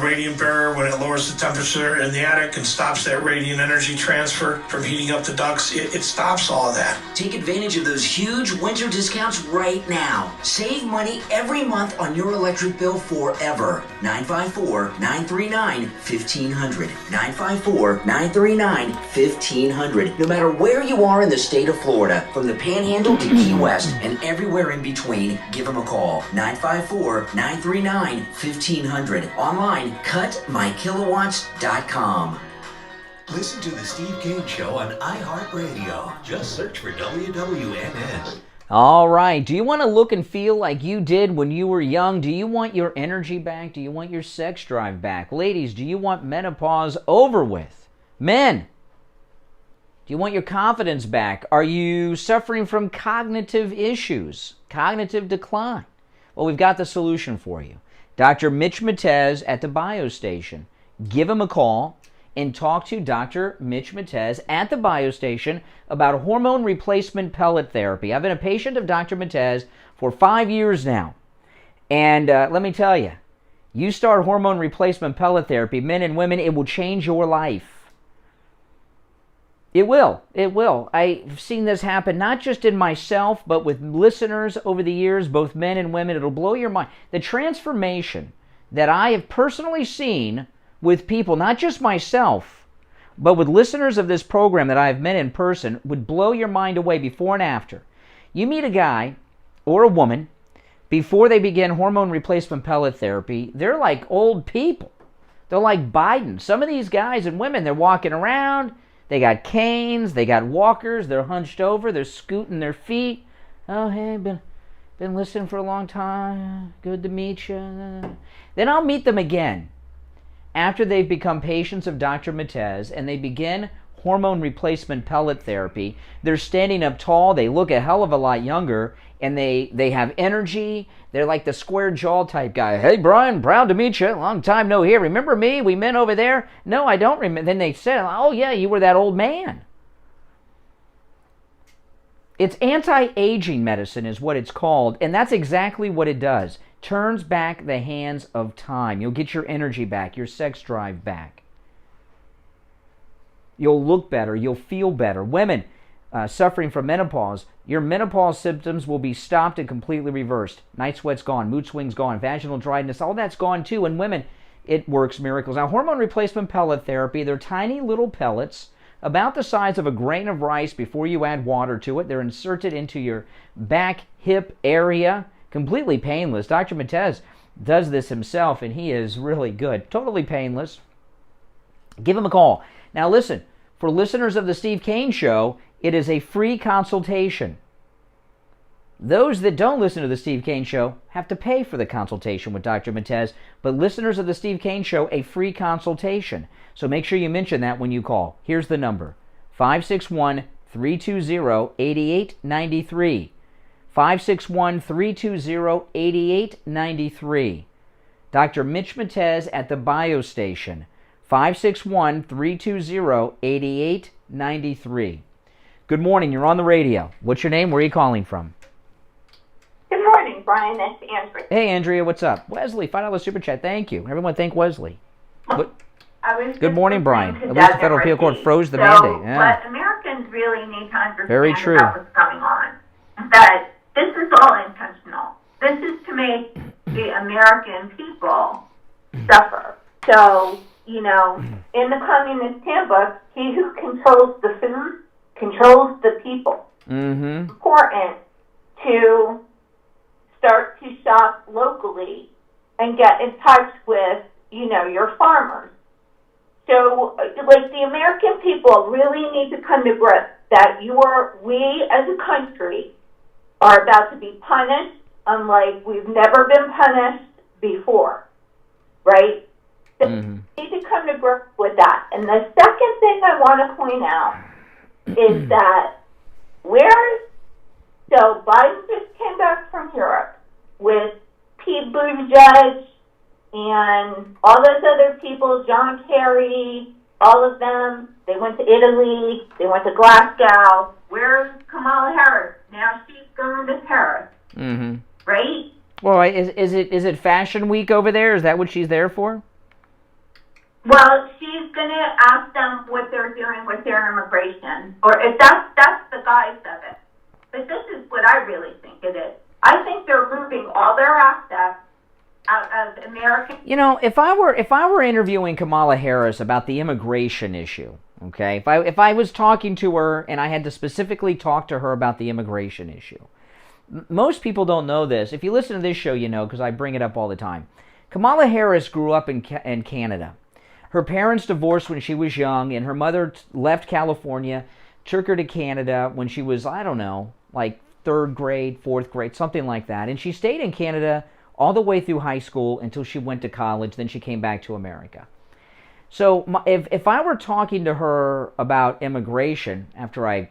Radiant barrier, when it lowers the temperature in the attic and stops that radiant energy transfer from heating up the ducts, it stops all of that. Take advantage of those huge winter discounts right now. Save money every month on your electric bill forever. 954-939-1500. 954-939-1500. No matter where you are in the state of Florida, from the Panhandle to Key West and everywhere in between, give them a call. 954-939-1500. Online, cutmykilowatts.com. Listen to the Steve Kane Show on iHeartRadio. Just search for WWNN. All right. Do you want to look and feel like you did when you were young? Do you want your energy back? Do you want your sex drive back? Ladies, do you want menopause over with? Men, do you want your confidence back? Are you suffering from cognitive issues, cognitive decline? Well, we've got the solution for you. Dr. Mitch Matez at the BioStation. Give him a call and talk to Dr. Mitch Matez at the BioStation about hormone replacement pellet therapy. I've been a patient of Dr. Matez for 5 years now. And let me tell you, you start hormone replacement pellet therapy, men and women, it will change your life. It will. It will. I've seen this happen not just in myself, but with listeners over the years, both men and women. It'll blow your mind. The transformation that I have personally seen with people, not just myself, but with listeners of this program that I have met in person, would blow your mind away before and after. You meet a guy or a woman before they begin hormone replacement pellet therapy, they're like old people. They're like Biden. Some of these guys and women, they're walking around, they got canes, they got walkers, they're hunched over, they're scooting their feet. Oh, hey, been listening for a long time. Good to meet you. Then I'll meet them again after they've become patients of Dr. Matez and they begin hormone replacement pellet therapy. They're standing up tall, they look a hell of a lot younger, and they have energy. They're like the square jaw type guy. Hey, Brian, proud to meet you. Long time no hear. Remember me? We met over there? No, I don't remember. Then they said, oh yeah, you were that old man. It's anti-aging medicine is what it's called, and that's exactly what it does. Turns back the hands of time. You'll get your energy back, your sex drive back. You'll look better, you'll feel better. Women suffering from menopause, your menopause symptoms will be stopped and completely reversed. Night sweat's gone, mood swings gone, vaginal dryness, all that's gone too. And women, it works miracles. Now, hormone replacement pellet therapy, they're tiny little pellets about the size of a grain of rice before you add water to it. They're inserted into your back hip area. Completely painless. Dr. Matez does this himself, and he is really good. Totally painless. Give him a call. Now listen, for listeners of the Steve Kane Show, it is a free consultation. Those that don't listen to the Steve Kane Show have to pay for the consultation with Dr. Matez, but listeners of the Steve Kane Show, a free consultation. So make sure you mention that when you call. Here's the number, 561-320-8893. 561-320-8893. Dr. Mitch Matez at the BioStation. 561-320-8893. Good morning. You're on the radio. What's your name? Where are you calling from? Good morning, Brian. It's Andrea. Hey, Andrea. What's up? Wesley, $5 super chat. Thank you. Everyone thank Wesley. Good morning, Brian. At least the Federal Appeal Court froze the mandate. Yeah. What Americans really need to understand Very true. about what's going on is that this is all intentional. This is to make the American people suffer. So, in the Communist Handbook, he who controls the food controls the people. Mm-hmm. Important to start to shop locally and get in touch with, your farmers. So, the American people really need to come to grips that we as a country are about to be punished unlike we've never been punished before, right? So we need to come to grips with that. And the second thing I want to point out is that Biden just came back from Europe with Pete Buttigieg and all those other people, John Kerry, all of them. They went to Italy, they went to Glasgow. Where's Kamala Harris? Now she's going to Paris, right? Well, is it Fashion Week over there? Is that what she's there for? Well, she's going to ask them what they're doing with their immigration, or if that's the guise of it. But this is what I really think it is. I think they're moving all their assets out of American. If I were interviewing Kamala Harris about the immigration issue, okay, if I was talking to her and I had to specifically talk to her about the immigration issue, most people don't know this. If you listen to this show, you know, because I bring it up all the time. Kamala Harris grew up in Canada. Her parents divorced when she was young, and her mother left California, took her to Canada when she was, I don't know, like 3rd grade, 4th grade, something like that. And she stayed in Canada all the way through high school until she went to college. Then she came back to America. So if I were talking to her about immigration after I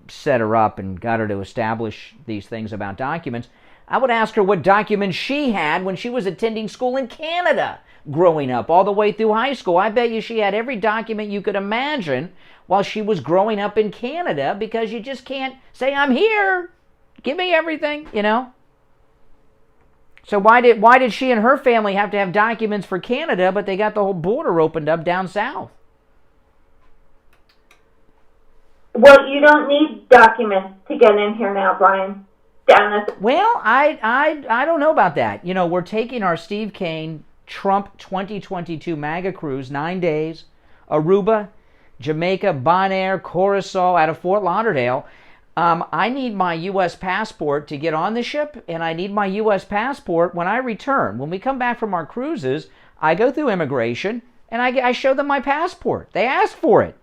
set her up and got her to establish these things about documents, I would ask her what documents she had when she was attending school in Canada growing up, all the way through high school. I bet you she had every document you could imagine while she was growing up in Canada, because you just can't say, I'm here, give me everything, you know? So why did she and her family have to have documents for Canada, but they got the whole border opened up down south? Well, you don't need documents to get in here now, Brian. Well, I don't know about that. You know, we're taking our Steve Kane Trump 2022 MAGA cruise, 9 days, Aruba, Jamaica, Bonaire, Curacao, out of Fort Lauderdale. I need my U.S. passport to get on the ship, and I need my U.S. passport when I return. When we come back from our cruises, I go through immigration, and I show them my passport. They ask for it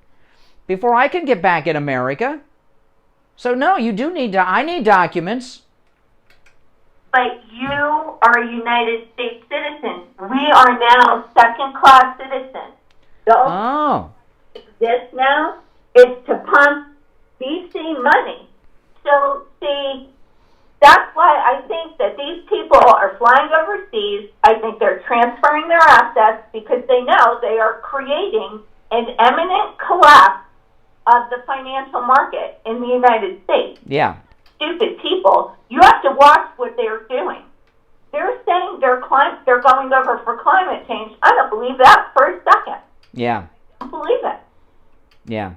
before I can get back in America. So no, you do need I need documents. But you are a United States citizen. We are now second-class citizens. So this now is to pump VC money. So see, that's why I think that these people are flying overseas. I think they're transferring their assets because they know they are creating an imminent collapse of the financial market in the United States. Yeah. Stupid people. You have to watch what they're doing. They're saying they're going over for climate change. I don't believe that for a second. Yeah. I don't believe it. Yeah.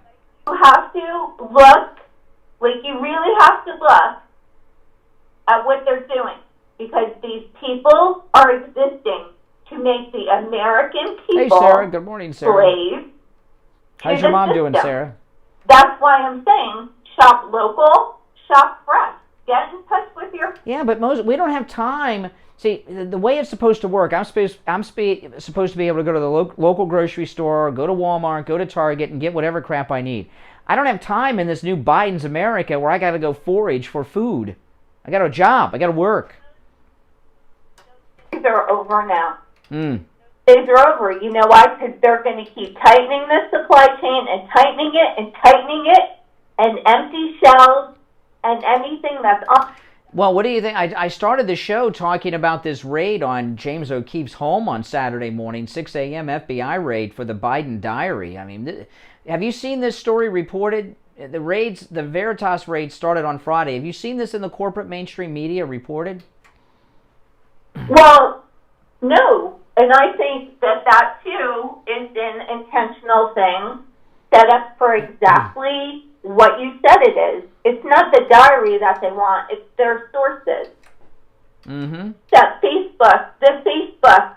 You have to look, like you really have to look at what they're doing, because these people are existing to make the American people Hey, Sarah. Good morning, Sarah. slaves. How's your mom doing, Sarah? That's why I'm saying shop local, shop fresh. Get in touch with your... Yeah, but we don't have time. See, the way it's supposed to work, I'm supposed to be able to go to the local grocery store, go to Walmart, go to Target, and get whatever crap I need. I don't have time in this new Biden's America where I got to go forage for food. I got a job. I got to work. These are over now. Days are over. You know why? Because they're going to keep tightening the supply chain and tightening it, and empty shelves and anything that's on. Well, what do you think? I started the show talking about this raid on James O'Keefe's home on Saturday morning, 6 a.m. FBI raid for the Biden diary. I mean, have you seen this story reported? The Veritas raid started on Friday. Have you seen this in the corporate mainstream media reported? Well, no. And I think that too is an intentional thing set up for exactly what you said it is. It's not the diary that they want, it's their sources. That the Facebook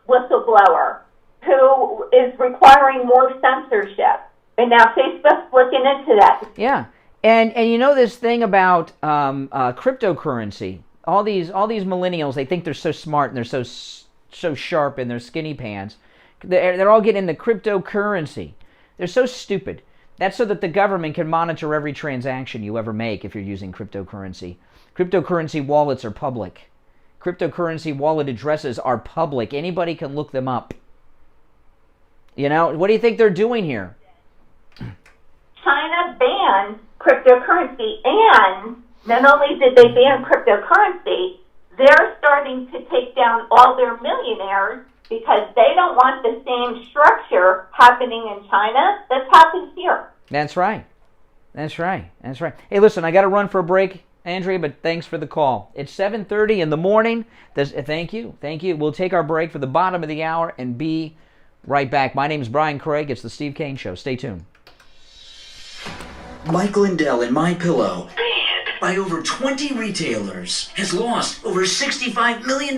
whistleblower who is requiring more censorship. And now Facebook's looking into that. Yeah. And you know this thing about cryptocurrency. All these millennials, they think they're so smart and they're so sharp in their skinny pants. They're all getting into cryptocurrency. They're so stupid. That's so that the government can monitor every transaction you ever make if you're using cryptocurrency. Cryptocurrency wallets are public. Cryptocurrency wallet addresses are public. Anybody can look them up. You know, what do you think they're doing here? China banned cryptocurrency, and not only did they ban cryptocurrency, they're starting to take down all their millionaires because they don't want the same structure happening in China that's happened here. That's right. That's right. That's right. Hey, listen, I got to run for a break, Andrea, but thanks for the call. It's 7:30 in the morning. Thank you. Thank you. We'll take our break for the bottom of the hour and be right back. My name is Brian Craig. It's the Steve Kane Show. Stay tuned. Mike Lindell and MyPillow, by over 20 retailers, has lost over $65 million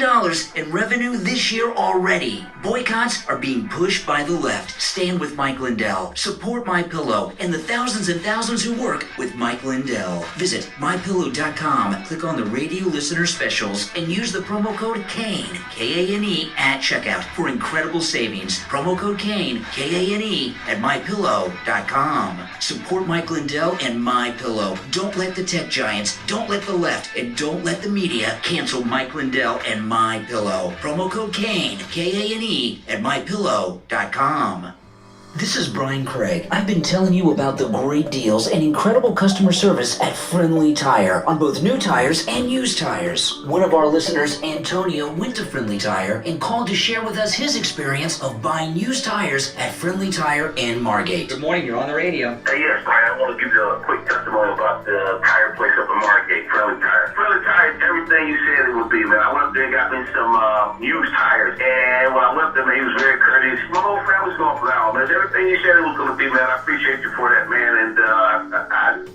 in revenue this year already. Boycotts are being pushed by the left. Stand with Mike Lindell. Support MyPillow and the thousands and thousands who work with Mike Lindell. Visit MyPillow.com, click on the radio listener specials, and use the promo code KANE, K-A-N-E, at checkout for incredible savings. Promo code KANE, K-A-N-E, at MyPillow.com. Support Mike Lindell and MyPillow. Don't let the tech giant science. Don't let the left and don't let the media cancel Mike Lindell and MyPillow. Promo code Kane, Kane, at MyPillow.com. This is Brian Craig. I've been telling you about the great deals and incredible customer service at Friendly Tire on both new tires and used tires. One of our listeners, Antonio, went to Friendly Tire and called to share with us his experience of buying used tires at Friendly Tire in Margate. Good morning, you're on the radio. Hey, yes, Brian, I want to give you a quick testimony about the tire place up in Margate, Friendly Tire. Friendly Tire, everything you said it would be, man. I went up there and got me some used tires, and when I left them, he was very courteous. My whole family's going for that one, man. Everything you said it was going to be, man. I appreciate you for that, man, and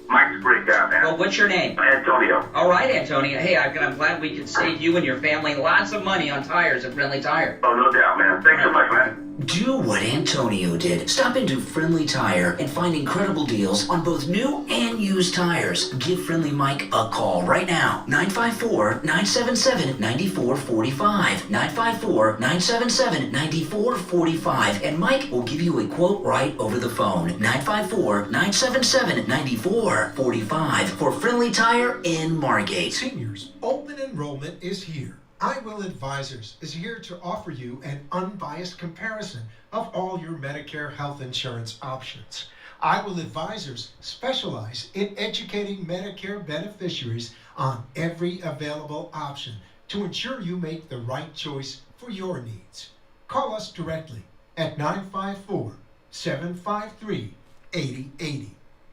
Mike's a great guy, man. Well, what's your name? Antonio. All right, Antonio. Hey, I'm glad we could save you and your family lots of money on tires at Friendly Tire. Oh, no doubt, man. Thanks so much, man. Do what Antonio did. Stop into Friendly Tire and find incredible deals on both new and used tires. Give Friendly Mike a call right now. 954-977-9445. 954-977-9445. And Mike will give you a quote right over the phone. 954-977-9445 for Friendly Tire in Margate. Seniors, open enrollment is here. I Will Advisors is here to offer you an unbiased comparison of all your Medicare health insurance options. I Will Advisors specialize in educating Medicare beneficiaries on every available option to ensure you make the right choice for your needs. Call us directly at 954-753-8080.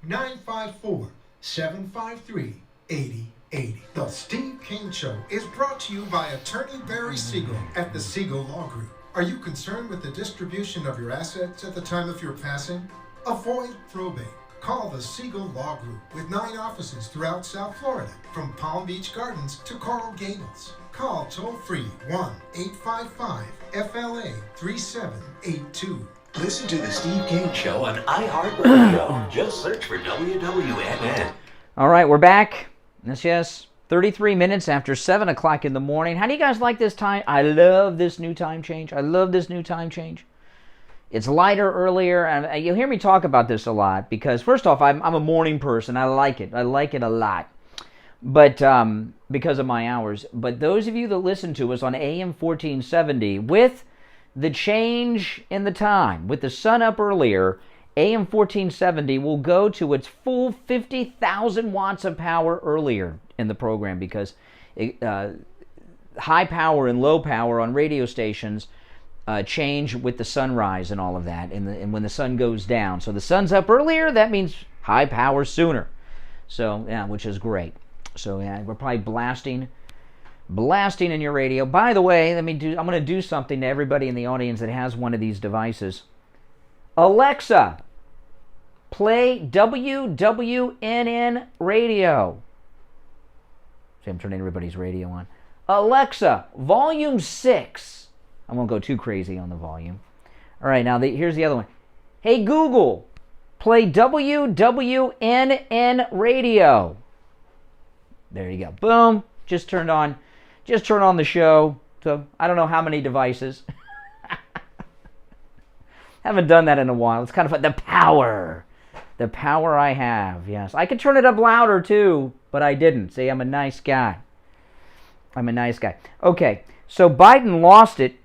954-753-8080. The Steve Kane Show is brought to you by attorney Barry Siegel at the Siegel Law Group. Are you concerned with the distribution of your assets at the time of your passing? Avoid probate. Call the Siegel Law Group with 9 offices throughout South Florida, from Palm Beach Gardens to Coral Gables. Call toll-free 1-855-FLA-3782. Listen to the Steve Kane Show on iHeartRadio. Just search for WWNN. All right, we're back. Yes, 33 minutes after 7 o'clock in the morning. How do you guys like this time? I love this new time change. It's lighter earlier, and you'll hear me talk about this a lot because, first off, I'm a morning person. I like it. I like it a lot, but because of my hours. But those of you that listen to us on AM 1470, with the change in the time, with the sun up earlier, AM 1470 will go to its full 50,000 watts of power earlier in the program because high power and low power on radio stations change with the sunrise and all of that, and when the sun goes down. So the sun's up earlier, that means high power sooner. So yeah, which is great. So yeah, we're probably blasting in your radio. By the way, I'm going to do something to everybody in the audience that has one of these devices. Alexa, play WWNN radio. See, I'm turning everybody's radio on. Alexa, volume 6. I won't go too crazy on the volume. All right, now here's the other one. Hey, Google, play WWNN radio. There you go. Boom. Just turned on the show. So I don't know how many devices. Haven't done that in a while. It's kind of fun. The power I have. Yes, I could turn it up louder too, but I didn't. See, I'm a nice guy. Okay, so Biden lost it.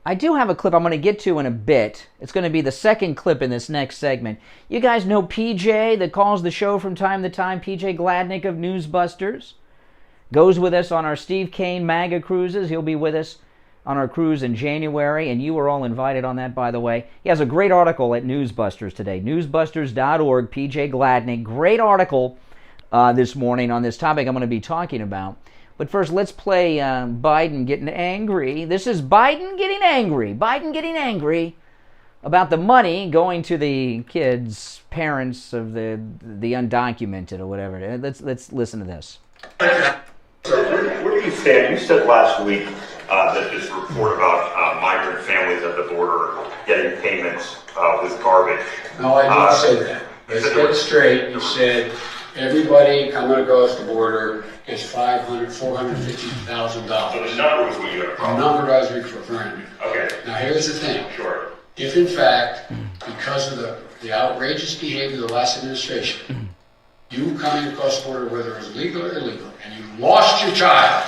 I do have a clip I'm going to get to in a bit. It's going to be the second clip in this next segment. You guys know PJ that calls the show from time to time, PJ Gladnick of Newsbusters. Goes with us on our Steve Kane MAGA cruises. He'll be with us on our cruise in January, and you are all invited on that, by the way. He has a great article at Newsbusters today, newsbusters.org, PJ Gladnick. Great article this morning on this topic I'm going to be talking about. But first, let's play Biden getting angry. This is Biden getting angry. Biden getting angry about the money going to the kids, parents of the undocumented or whatever. Let's listen to this. Where do you stand? You said last week that this report about migrant families at the border getting payments was garbage. No, I didn't say that. Let's get it straight. You said everybody coming across the border gets $450,000. So the number was what you had a problem. The number I was referring to. Okay. Now here's the thing. Sure. if in fact, because of the outrageous behavior of the last administration, you coming across the border, whether it was legal or illegal, and you lost your child,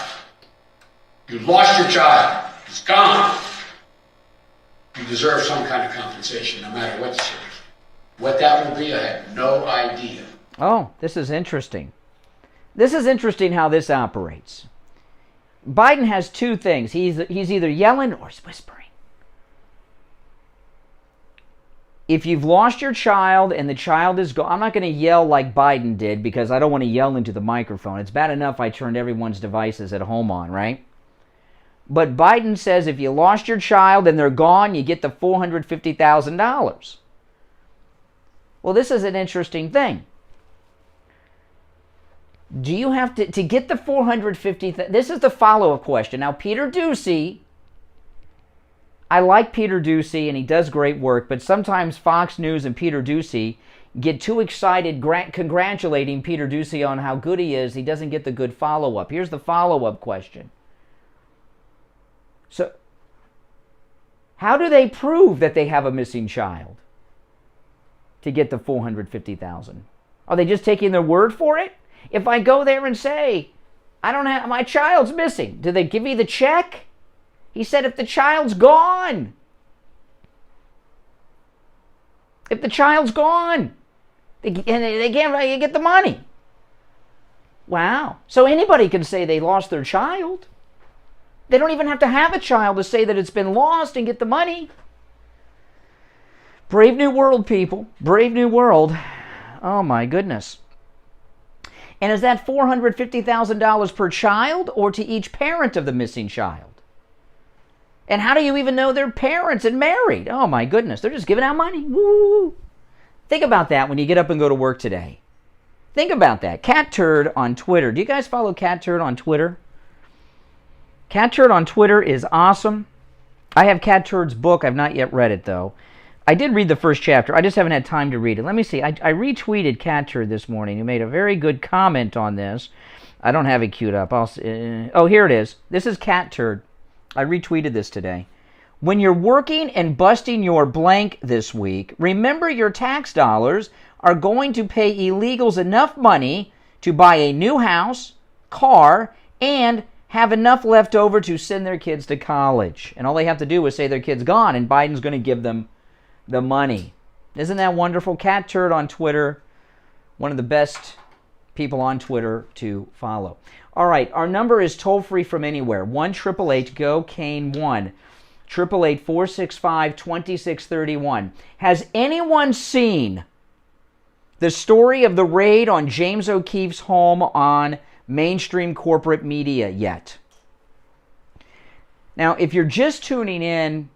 it's gone, you deserve some kind of compensation, no matter what the source. What that will be, I have no idea. Oh, this is interesting. This is interesting how this operates. Biden has two things. He's either yelling or he's whispering. If you've lost your child and the child is gone, I'm not going to yell like Biden did because I don't want to yell into the microphone. It's bad enough I turned everyone's devices at home on, right? But Biden says if you lost your child and they're gone, you get the $450,000. Well, this is an interesting thing. Do you have to get the $450,000? This is the follow-up question. Now, Peter Doocy, I like Peter Doocy and he does great work, but sometimes Fox News and Peter Doocy get too excited congratulating Peter Doocy on how good he is. He doesn't get the good follow-up. Here's the follow-up question. So, how do they prove that they have a missing child to get the $450,000? Are they just taking their word for it? If I go there and say, I don't have, my child's missing, do they give me the check? He said if the child's gone. If the child's gone, they can't get the money. Wow. So anybody can say they lost their child. They don't even have to have a child to say that it's been lost and get the money. Brave new world, people. Brave new world. Oh my goodness. And is that $450,000 per child or to each parent of the missing child? And how do you even know they're parents and married? Oh my goodness, they're just giving out money. Woo! Think about that when you get up and go to work today. Think about that. Cat Turd on Twitter. Do you guys follow Cat Turd on Twitter? Cat Turd on Twitter is awesome. I have Cat Turd's book. I've not yet read it, though. I did read the first chapter. I just haven't had time to read it. Let me see. I retweeted Cat Turd this morning, who made a very good comment on this. I don't have it queued up. Oh, here it is. This is Cat Turd. I retweeted this today. When you're working and busting your blank this week, remember your tax dollars are going to pay illegals enough money to buy a new house, car, and have enough left over to send their kids to college. And all they have to do is say their kid's gone, and Biden's going to give them the money. Isn't that wonderful? Cat Turd on Twitter, one of the best people on Twitter to follow. All right, our number is toll-free from anywhere, 1-888-GO-CANE 1-888-465-2631. Has anyone seen the story of the raid on James O'Keefe's home on mainstream corporate media yet? Now, if you're just tuning in,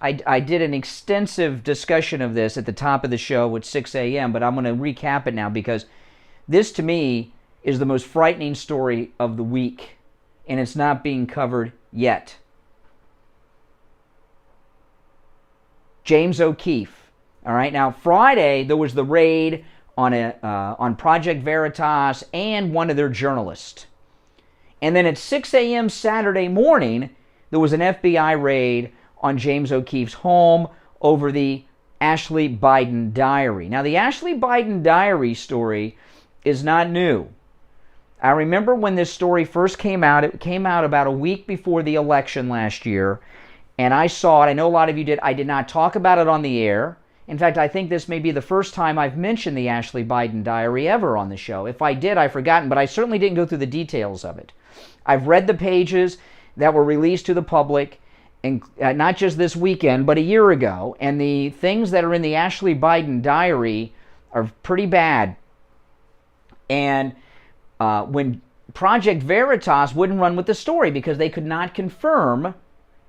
I did an extensive discussion of this at the top of the show at 6 a.m., but I'm going to recap it now because this, to me, is the most frightening story of the week, and it's not being covered yet. James O'Keefe. All right, now Friday there was the raid on Project Veritas and one of their journalists. And then at 6 a.m. Saturday morning, there was an FBI raid on James O'Keefe's home over the Ashley Biden diary. Now, the Ashley Biden diary story is not new. I remember when this story first came out. It came out about a week before the election last year, and I saw it. I know a lot of you did. I did not talk about it on the air. In fact, I think this may be the first time I've mentioned the Ashley Biden diary ever on the show. If I did, I've forgotten, but I certainly didn't go through the details of it. I've read the pages that were released to the public, and not just this weekend, but a year ago, and the things that are in the Ashley Biden diary are pretty bad. And when Project Veritas wouldn't run with the story because they could not confirm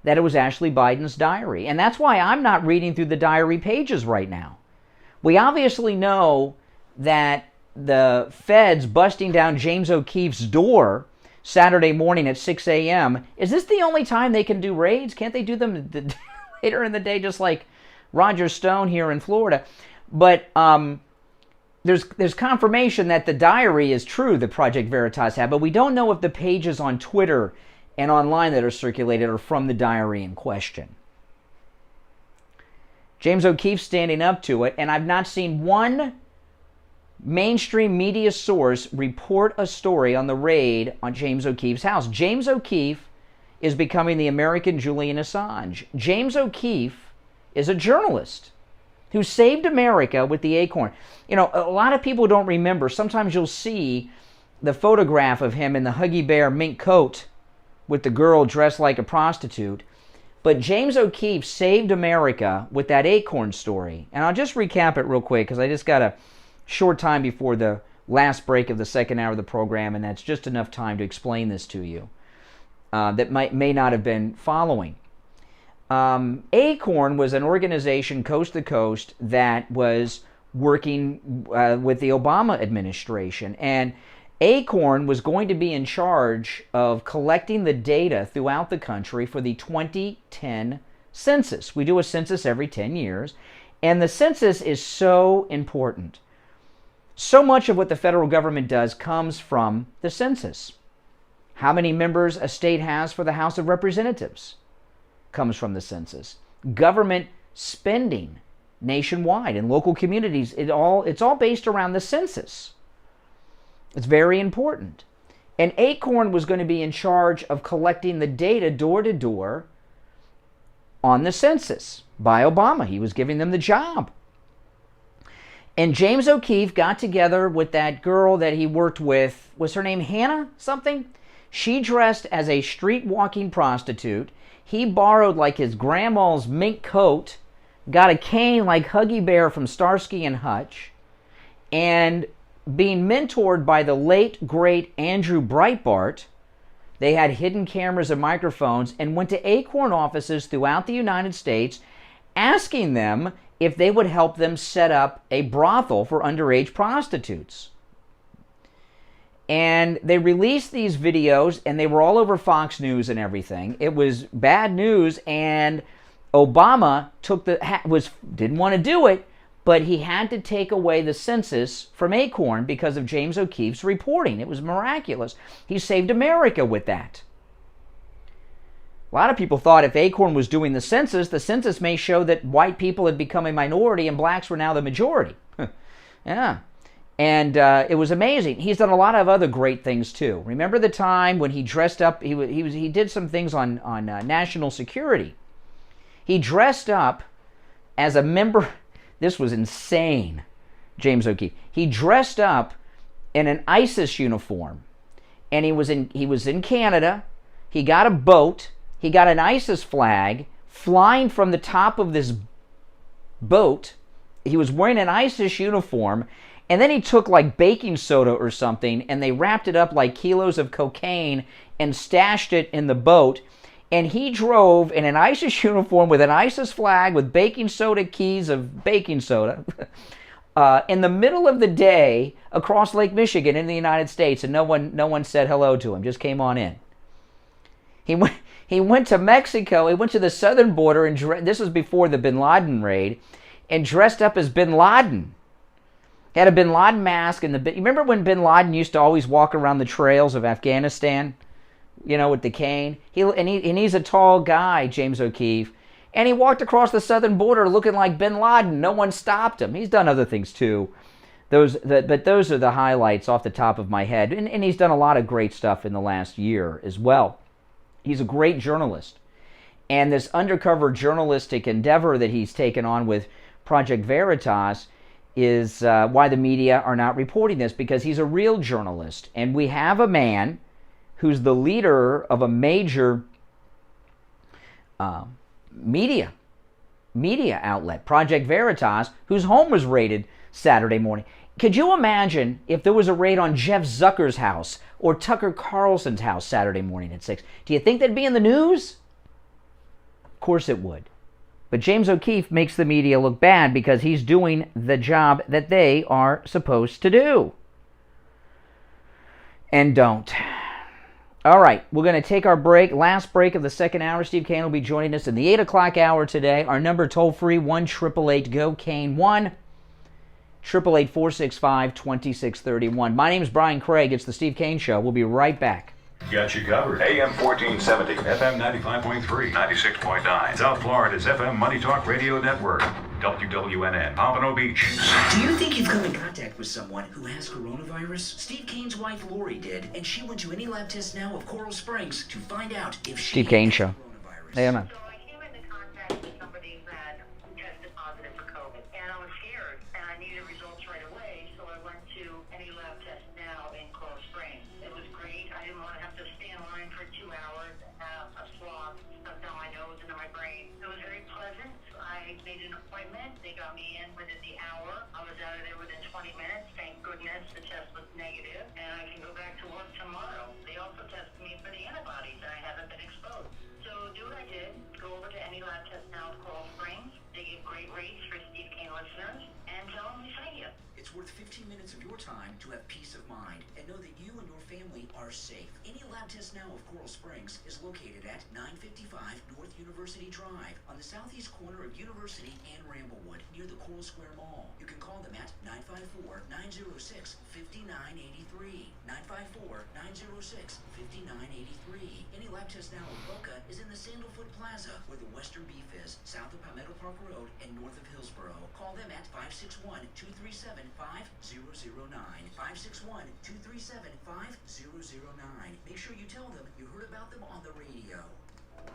that it was Ashley Biden's diary. And that's why I'm not reading through the diary pages right now. We obviously know that the feds busting down James O'Keefe's door Saturday morning at 6 a.m., is this the only time they can do raids? Can't they do them later in the day just like Roger Stone here in Florida? But there's confirmation that the diary is true that Project Veritas had, but we don't know if the pages on Twitter and online that are circulated are from the diary in question. James O'Keefe standing up to it, and I've not seen one mainstream media source report a story on the raid on James O'Keefe's house. James O'Keefe is becoming the American Julian Assange. James O'Keefe is a journalist who saved America with the acorn. You know, a lot of people don't remember. Sometimes you'll see the photograph of him in the Huggy Bear mink coat with the girl dressed like a prostitute. But James O'Keefe saved America with that acorn story. And I'll just recap it real quick because I just got a short time before the last break of the second hour of the program, and that's just enough time to explain this to you that may not have been following. Acorn was an organization coast to coast that was working with the Obama administration, and Acorn was going to be in charge of collecting the data throughout the country for the 2010 census. We do a census every 10 years, and the census is so important. So much of what the federal government does comes from the census. How many members a state has for the House of Representatives comes from the census. Government spending nationwide in local communities, it's all based around the census. It's very important. And Acorn was going to be in charge of collecting the data door to door on the census by Obama. He was giving them the job. And James O'Keefe got together with that girl that he worked with. Was her name Hannah something? She dressed as a street walking prostitute. He borrowed like his grandma's mink coat, got a cane like Huggy Bear from Starsky and Hutch, and being mentored by the late, great Andrew Breitbart, they had hidden cameras and microphones and went to Acorn offices throughout the United States asking them if they would help them set up a brothel for underage prostitutes. And they released these videos, and they were all over Fox News and everything. It was bad news, and Obama didn't want to do it, but he had to take away the census from Acorn because of James O'Keefe's reporting. It was miraculous. He saved America with that. A lot of people thought if Acorn was doing the census may show that white people had become a minority and blacks were now the majority. Yeah. And it was amazing. He's done a lot of other great things too. Remember the time when he dressed up? He did some things on national security. He dressed up as a member. This was insane, James O'Keefe. He dressed up in an ISIS uniform, and he was in Canada. He got a boat. He got an ISIS flag flying from the top of this boat. He was wearing an ISIS uniform, and then he took like baking soda or something, and they wrapped it up like kilos of cocaine and stashed it in the boat. And he drove in an ISIS uniform with an ISIS flag with baking soda keys of baking soda in the middle of the day across Lake Michigan in the United States, and no one said hello to him, just came on in. He went to Mexico. He went to the southern border, and this was before the Bin Laden raid, and dressed up as Bin Laden. He had a Bin Laden mask. You remember when Bin Laden used to always walk around the trails of Afghanistan, you know, with the cane? He's a tall guy, James O'Keefe, and he walked across the southern border looking like Bin Laden. No one stopped him. He's done other things too. But those are the highlights off the top of my head. And he's done a lot of great stuff in the last year as well. He's a great journalist. And this undercover journalistic endeavor that he's taken on with Project Veritas is why the media are not reporting this, because he's a real journalist. And we have a man who's the leader of a major media outlet, Project Veritas, whose home was raided Saturday morning. Could you imagine if there was a raid on Jeff Zucker's house or Tucker Carlson's house Saturday morning at 6? Do you think they'd be in the news? Of course it would. But James O'Keefe makes the media look bad because he's doing the job that they are supposed to do. And don't. All right, we're going to take our break, last break of the second hour. Steve Kane will be joining us in the 8 o'clock hour today. Our number toll-free, 1-888-GO-KANE, 1-888-465-2631. My name is Brian Craig. It's the Steve Kane Show. We'll be right back. Got you covered. AM 1470, FM 95.3, 96.9. South Florida's FM Money Talk Radio Network. WWNN, Pompano Beach. Do you think you've come in contact with someone who has coronavirus? Steve Kane's wife Lori did, and she went to Any Lab Test Now of Coral Springs to find out if she Steve Kane Show. Hey, I'm on. To have peace of mind and know that you and your family are safe. Any Lab Test Now of Coral Springs is located at 955 North University Drive on the southeast corner of University and Ramblewood near the Coral Square Mall. You can call them at 954-906-5983. 954-906-5983. Any Lab Test Now of Boca is in the Sandalfoot Plaza where the Western Beef is, south of Palmetto Park Road and north of Hillsboro. Call them at 561-237-5009. 561-237-5009. Make sure you tell them you heard about them on the radio.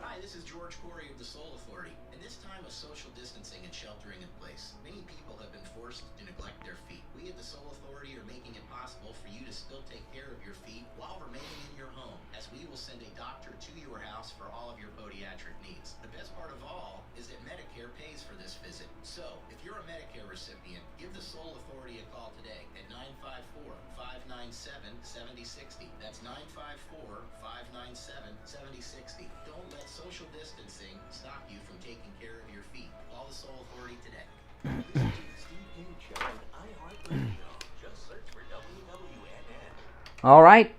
Hi, this is George Corey of the Soul Authority. In this time of social distancing and sheltering in place, many people have been forced to neglect their feet. We at the Soul Authority are making it possible for you to still take care of your feet while remaining in your home, as we will send a doctor to your house for all of your podiatric needs. The best part of all is that Medicare pays for this visit. So, if you're a Medicare recipient, give the Soul Authority a call today at 954-597-7060. That's 954-597-7060. Don't let social distancing stop you from taking care of your feet. Call the Soul Authority today. Listen to the Steve Kane Show on iHeartRadio. Just search for WWNN. All right.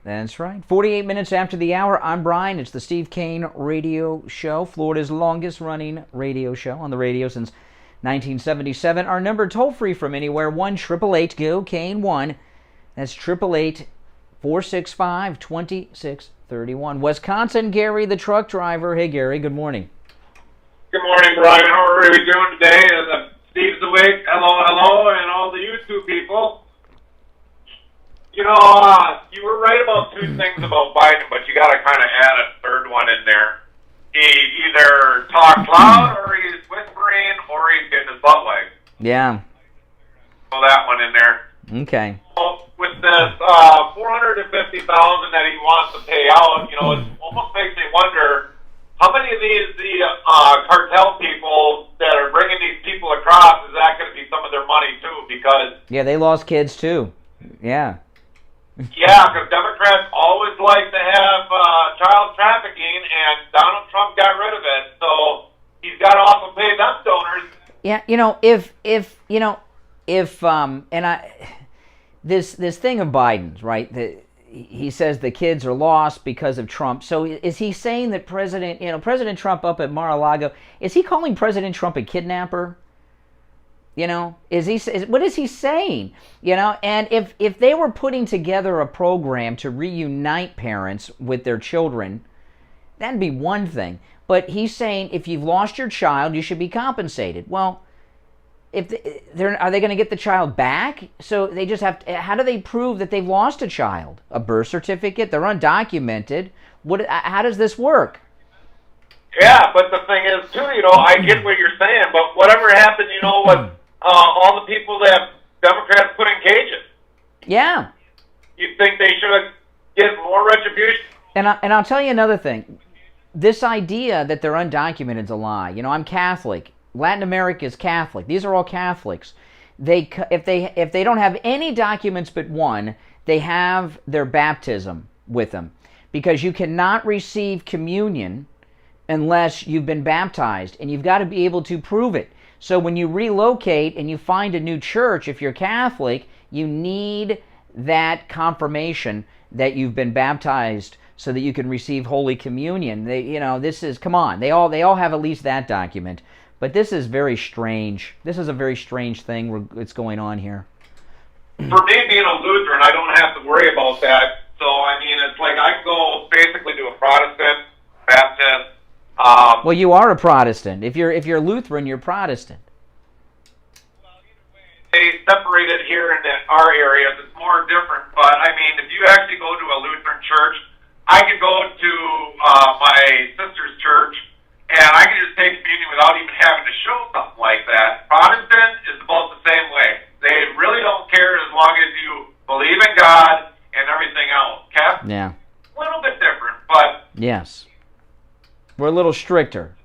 That's right. 48 minutes after the hour, I'm Brian. It's the Steve Kane Radio Show, Florida's longest-running radio show on the radio since 1977. Our number toll-free from anywhere, 1-888-GO-KANE-1. That's 888-465-2631. Wisconsin, Gary, the truck driver. Hey, Gary, good morning. Good morning, Brian. How are we doing today? Steve's awake. Hello, hello, and all the YouTube people. You know, you were right about two things about Biden, but you got to kind of add a third one in there. He either talks loud, or he's whispering, or he's getting his butt wagged. Yeah. Throw that one in there. Okay. Well, with this $450,000 that he wants to pay out, you know, it almost makes me wonder how many of the cartel people that are bringing these people across, is that going to be some of their money too? Because yeah, they lost kids too. Yeah. Yeah, because Democrats always like to have child trafficking, and Donald Trump got rid of it, so he's got to also pay them donors. Yeah, you know, this thing of Biden's, right? He says the kids are lost because of Trump. So is he saying that President Trump up at Mar-a-Lago, is he calling President Trump a kidnapper? You know, what is he saying? You know, and if they were putting together a program to reunite parents with their children, that'd be one thing. But he's saying if you've lost your child, you should be compensated. Well, are they going to get the child back? So they just have to, how do they prove that they've lost a child? A birth certificate? They're undocumented. How does this work? Yeah, but the thing is, too, you know, I get what you're saying, but whatever happened, you know, with all the people that Democrats put in cages? Yeah. You think they should get more retribution? And I'll tell you another thing. This idea that they're undocumented is a lie. You know, I'm Catholic. Latin America is Catholic. These are all Catholics. If they don't have any documents but one, they have their baptism with them, because you cannot receive communion unless you've been baptized, and you've got to be able to prove it. So when you relocate and you find a new church, if you're Catholic, you need that confirmation that you've been baptized so that you can receive Holy Communion. Come on. They all have at least that document. But this is very strange. This is a very strange thing that's going on here. For me, being a Lutheran, I don't have to worry about that. So, I mean, it's like I can go basically to a Protestant, Baptist. Well, you are a Protestant. If you're Lutheran, you're Protestant. They separated here in our areas. It's more different. But, I mean, if you actually go to a Lutheran church, I could go to my sister's church, and I can just take communion without even having to show something like that. Protestant is about the same way. They really don't care as long as you believe in God and everything else. Catholic, Yeah. a little bit different, but Yes. We're a little stricter.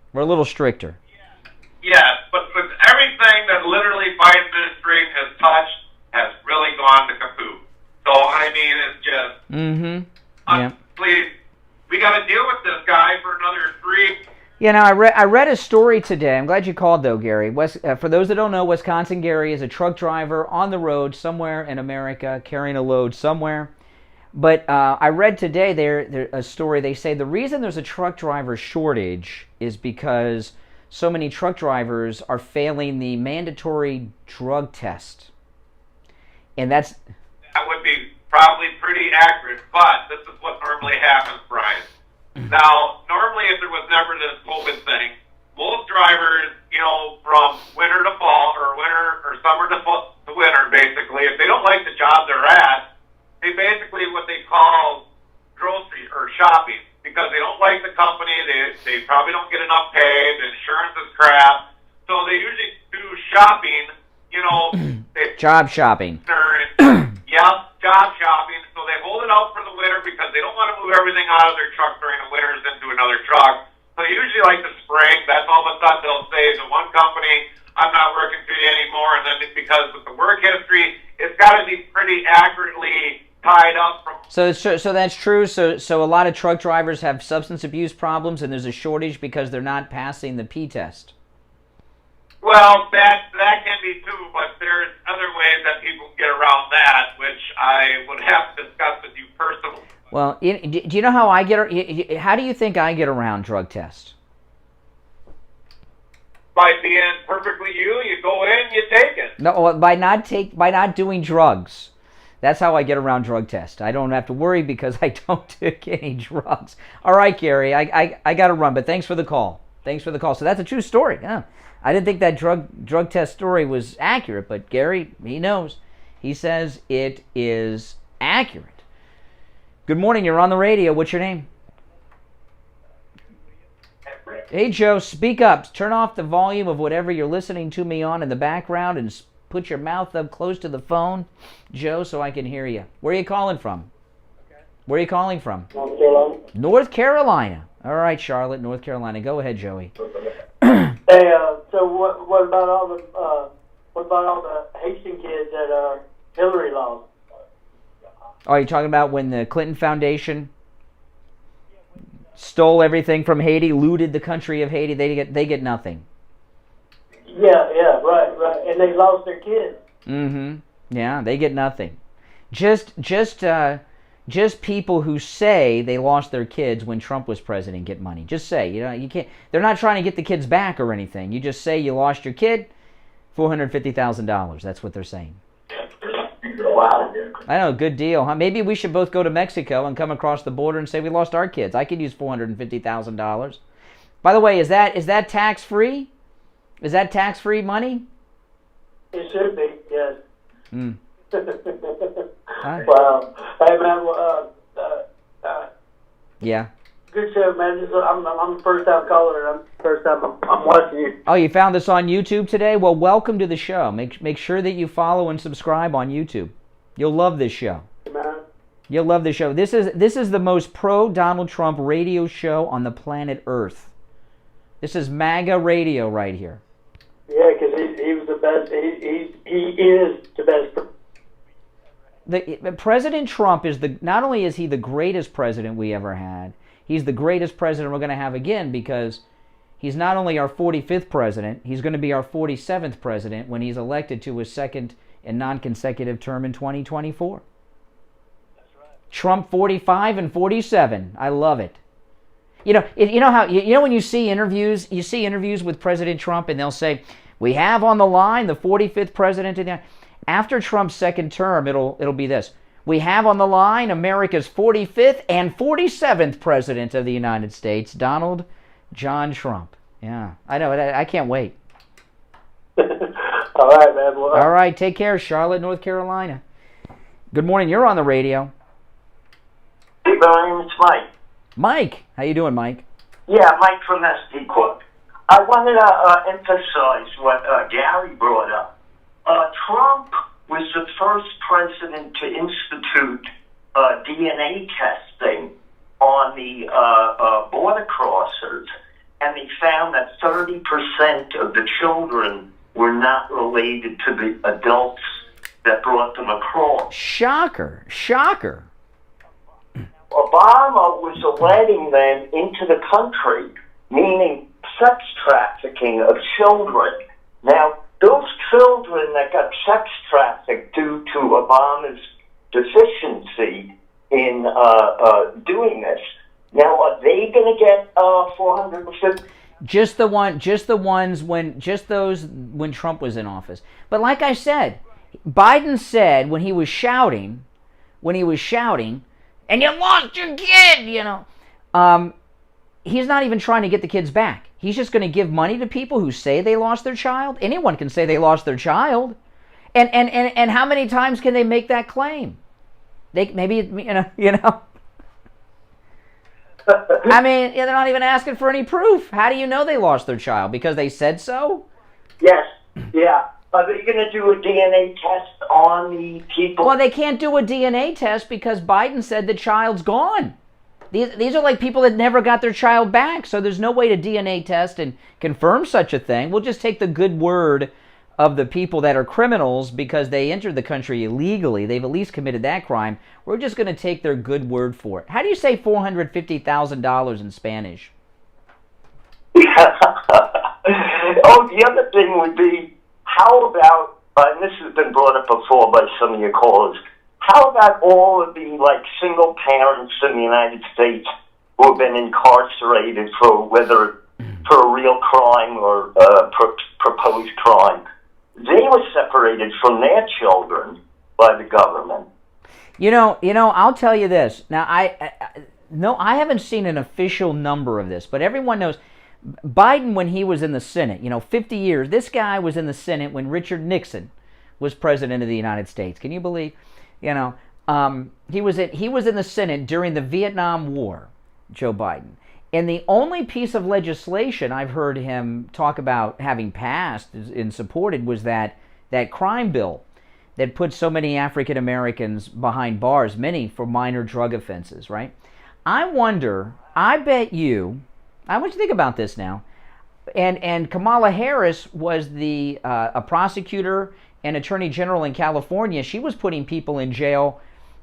yes, but with everything that literally Biden administration has touched has really gone to kaput. So, I mean, it's just, Mm-hmm. Yeah. please, we got to deal with this guy for another 3. You know, I read a story today. I'm glad you called, though, Gary. For those that don't know, Wisconsin Gary is a truck driver on the road somewhere in America, carrying a load somewhere. But I read today there a story. They say the reason there's a truck driver shortage is because so many truck drivers are failing the mandatory drug test. And that would be probably pretty accurate, but this is what normally happens, Brian. Now, normally if there was never this COVID thing, most drivers, you know, from winter to fall, or winter or summer to winter, basically, if they don't like the job they're at, they basically what they call grocery or shopping, because they don't like the company, they probably don't get enough pay, the insurance is crap, so they usually do shopping, you know. job shopping. Yeah, job shopping. So they hold it out for the winter because they don't want to move everything out of their truck during the winters into another truck. So they usually like the spring. That's all of a sudden they'll say to one company, I'm not working for you anymore. And then because with the work history, it's got to be pretty accurately tied up. So that's true. So a lot of truck drivers have substance abuse problems, and there's a shortage because they're not passing the P test. Well, that can be too, but there's other ways that people get around that, which I would have to discuss with you personally. Well, do you know how I get? How do you think I get around drug tests? By being perfectly you go in, you take it. No, by not doing drugs. That's how I get around drug tests. I don't have to worry because I don't take any drugs. All right, Gary, I got to run, but thanks for the call. So that's a true story. Yeah. I didn't think that drug test story was accurate, but Gary, he knows. He says it is accurate. Good morning, you're on the radio. What's your name? Hey, Joe, speak up. Turn off the volume of whatever you're listening to me on in the background and put your mouth up close to the phone, Joe, so I can hear you. Where are you calling from? Where are you calling from? North Carolina. North Carolina. All right, Charlotte, North Carolina. Go ahead, Joey. Hey, so what about all the Haitian kids that Hillary lost? Oh, you're talking about when the Clinton Foundation stole everything from Haiti, looted the country of Haiti? They get nothing. Yeah, right, and they lost their kids. Mm-hmm. Yeah, they get nothing. Just people who say they lost their kids when Trump was president get money. Just say, you can't. They're not trying to get the kids back or anything. You just say you lost your kid, $450,000. That's what they're saying. Wow. I know, good deal, huh? Maybe we should both go to Mexico and come across the border and say we lost our kids. I could use $450,000. By the way, is that tax free? Is that tax free money? It should be, yes. Hmm. Wow. Hey, man, Yeah. good show, man. I'm a first-time caller, and I'm watching you. Oh, you found this on YouTube today? Well, welcome to the show. Make sure that you follow and subscribe on YouTube. You'll love this show. Man. You'll love this show. This is the most pro-Donald Trump radio show on the planet Earth. This is MAGA radio right here. Yeah, because he was the best. He is the best. President Trump is not only is he the greatest president we ever had, he's the greatest president we're going to have again, because he's not only our 45th president, he's going to be our 47th president when he's elected to his second and non-consecutive term in 2024. That's right. Trump 45 and 47. I love it. You know when you see interviews with President Trump and they'll say, we have on the line the 45th president. After Trump's second term, it'll be this. We have on the line America's 45th and 47th President of the United States, Donald John Trump. Yeah, I know. I can't wait. All right, man. Well, all right, take care, Charlotte, North Carolina. Good morning. You're on the radio. Hey, Brian, it's Mike. Mike, how you doing, Mike? Yeah, Mike from SD Corp. I wanted to emphasize what Gary brought up. Trump was the first president to institute DNA testing on the border crossers, and they found that 30% of the children were not related to the adults that brought them across. Shocker. Shocker. Obama was letting them into the country, meaning sex trafficking of children. Now, those children that got sex trafficked due to Obama's deficiency in doing this, now are they going to get 450? Just those when Trump was in office. But like I said, Biden said when he was shouting, and you lost your kid, you know. He's not even trying to get the kids back. He's just going to give money to people who say they lost their child. Anyone can say they lost their child. And how many times can they make that claim? Maybe, you know. I mean, they're not even asking for any proof. How do you know they lost their child? Because they said so? Yes, yeah. Are they going to do a DNA test on the people? Well, they can't do a DNA test because Biden said the child's gone. These are like people that never got their child back, so there's no way to DNA test and confirm such a thing. We'll just take the good word of the people that are criminals because they entered the country illegally. They've at least committed that crime. We're just going to take their good word for it. How do you say $450,000 in Spanish? Oh, the other thing would be, how about, and this has been brought up before by some of your callers, how about all of the single parents in the United States who have been incarcerated for whether for a real crime or proposed crime? They were separated from their children by the government. You know, I'll tell you this. Now, I haven't seen an official number of this, but everyone knows Biden, when he was in the Senate, 50 years, this guy was in the Senate when Richard Nixon was president of the United States. Can you believe? He was in the Senate during the Vietnam War, Joe Biden. And the only piece of legislation I've heard him talk about having passed and supported was that crime bill that put so many African Americans behind bars, many for minor drug offenses, right? I want you to think about this now. And Kamala Harris was a prosecutor and attorney general in California. She was putting people in jail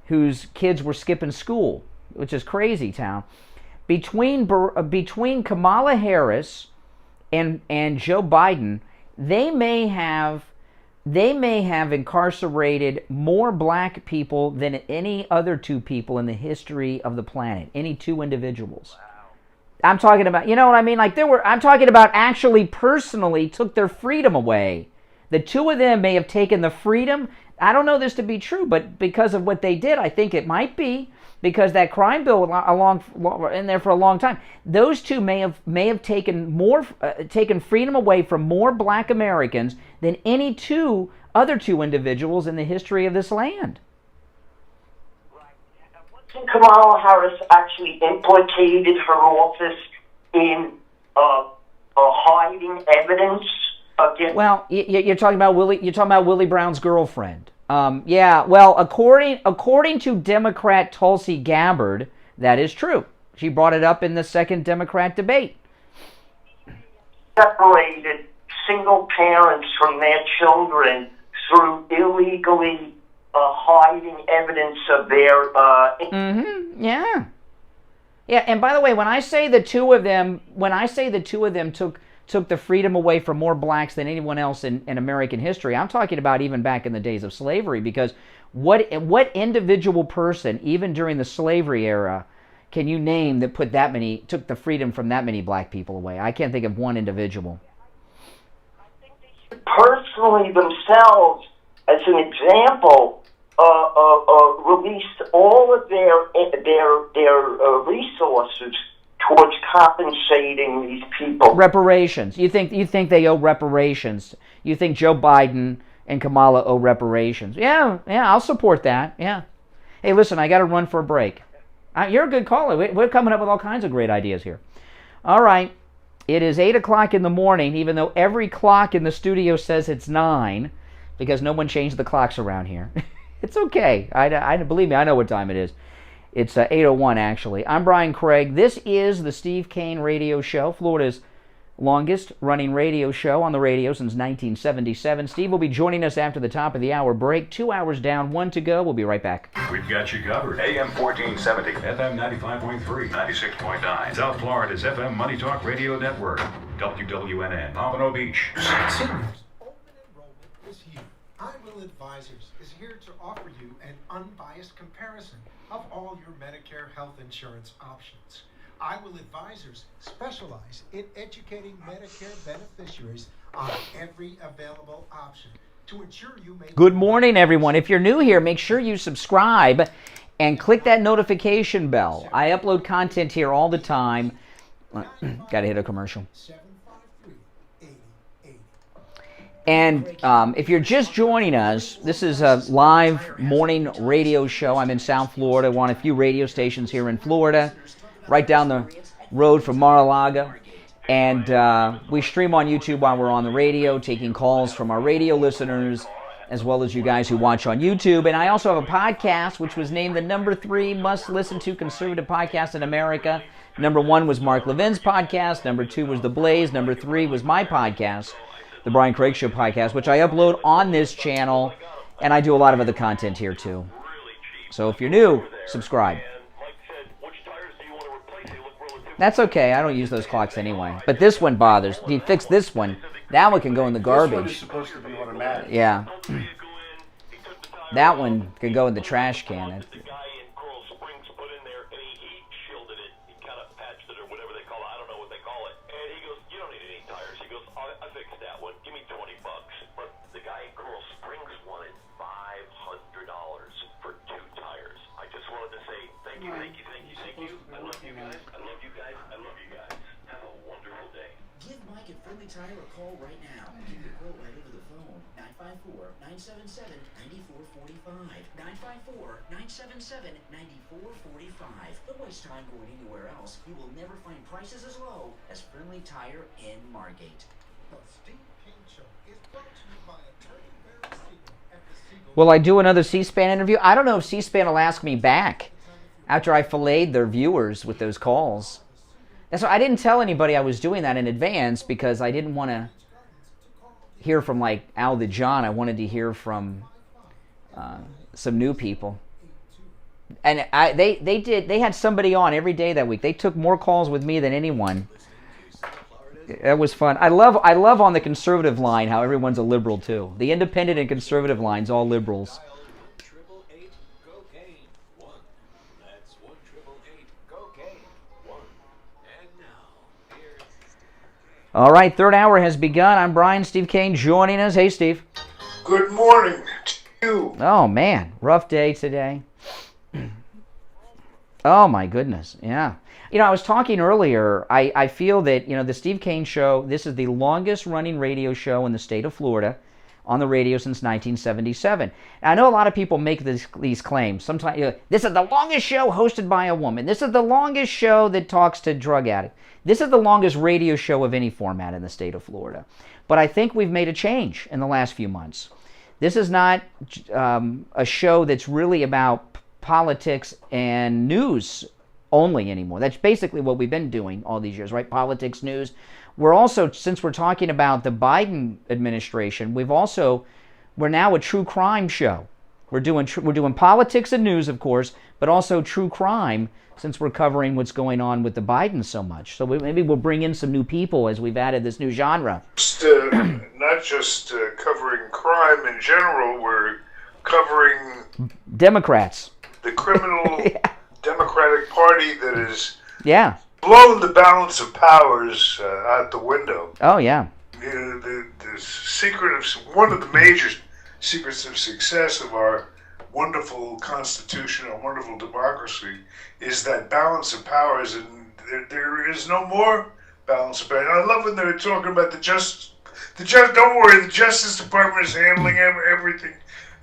whose kids were skipping school, which is crazy town. Between Kamala Harris and Joe Biden, they may have incarcerated more black people than any other two people in the history of the planet. Any two individuals. I'm talking about, you know what I mean? I'm talking about actually personally took their freedom away. The two of them may have taken the freedom. I don't know this to be true, but because of what they did, I think it might be, because that crime bill in there for a long time. Those two may have taken freedom away from more black Americans than any other two individuals in the history of this land. Wasn't Kamala Harris actually implicated her office in hiding evidence against? Well, you're talking about Willie. You're talking about Willie Brown's girlfriend. Yeah. Well, according to Democrat Tulsi Gabbard, that is true. She brought it up in the second Democrat debate. Separated single parents from their children through illegally hiding evidence of their. Yeah. Yeah. And by the way, when I say the two of them took the freedom away from more blacks than anyone else in American history, I'm talking about even back in the days of slavery, because what individual person, even during the slavery era, can you name that took the freedom from that many black people away? I can't think of one individual. Personally themselves, as an example, released all of their resources towards compensating these people. Reparations. You think they owe reparations? You think Joe Biden and Kamala owe reparations? Yeah, I'll support that. Yeah. Hey, listen, I got to run for a break. You're a good caller. We're coming up with all kinds of great ideas here. All right. It is 8 o'clock in the morning, even though every clock in the studio says it's 9, because no one changed the clocks around here. It's okay. I believe me, I know what time it is. It's 8:01, actually. I'm Brian Craig. This is the Steve Kane Radio Show, Florida's longest-running radio show on the radio since 1977. Steve will be joining us after the top of the hour break. 2 hours down, 1 to go. We'll be right back. We've got you covered. AM 1470, FM 95.3, 96.9. South Florida's FM Money Talk Radio Network. WWNN, Pompano Beach. Open enrollment is here. I Will Advisors is here to offer you an unbiased comparison of all your Medicare health insurance options. I Will Advisors specialize in educating Medicare beneficiaries on every available option to ensure you make... Good morning, everyone. If you're new here, make sure you subscribe and click that notification bell. I upload content here all the time. Got to hit a commercial. And if you're just joining us, this is a live morning radio show. I'm in South Florida. We're on a few radio stations here in Florida, right down the road from Mar-a-Lago. And we stream on YouTube while we're on the radio, taking calls from our radio listeners, as well as you guys who watch on YouTube. And I also have a podcast, which was named the #3 must-listen-to conservative podcast in America. #1 was Mark Levin's podcast. #2 was The Blaze. #3 was my podcast, The Brian Craig Show podcast, which I upload on this channel, and I do a lot of other content here too. So if you're new, subscribe. That's okay, I don't use those clocks anyway. But this one bothers. If you fix this one, that one can go in the garbage. This one is supposed to be automatic. Yeah. That one can go in the trash can. Tire or call right now. Give your quote right over the phone. 954-977-9445. 954-977-9445. Don't waste time going anywhere else. You will never find prices as low as Friendly Tire in Margate. The Steve Kane Show is brought to you by attorney Barry Siegel at the Siegel. Will I do another C-SPAN interview? I don't know if C-SPAN will ask me back after I filleted their viewers with those calls. That's why I didn't tell anybody I was doing that in advance, because I didn't want to hear from like Al the John. I wanted to hear from some new people. And they had somebody on every day that week. They took more calls with me than anyone. That was fun. I love on the conservative line how everyone's a liberal too. The independent and conservative line's all liberals. All right, third hour has begun. I'm Brian, Steve Kane joining us. Hey, Steve. Good morning to you. Oh, man. Rough day today. Oh, my goodness. Yeah. You know, I was talking earlier. I feel that, the Steve Kane Show, this is the longest running radio show in the state of Florida on the radio since 1977. And I know a lot of people make these claims. Sometimes, this is the longest show hosted by a woman. This is the longest show that talks to drug addicts. This is the longest radio show of any format in the state of Florida. But I think we've made a change in the last few months. This is not a show that's really about politics and news only anymore. That's basically what we've been doing all these years, right? Politics, news. We're also, since we're talking about the Biden administration, we're now a true crime show. We're doing politics and news, of course, but also true crime, since we're covering what's going on with the Biden so much. So maybe we'll bring in some new people as we've added this new genre. Not just covering crime in general, we're covering Democrats. The criminal Democratic Party that has blown the balance of powers out the window. Oh, yeah. The secret of one of the major secrets of success of our wonderful constitution, a wonderful democracy, is that balance of powers, and there is no more balance of powers. I love when they're talking about the justice. Don't worry, the Justice Department is handling everything,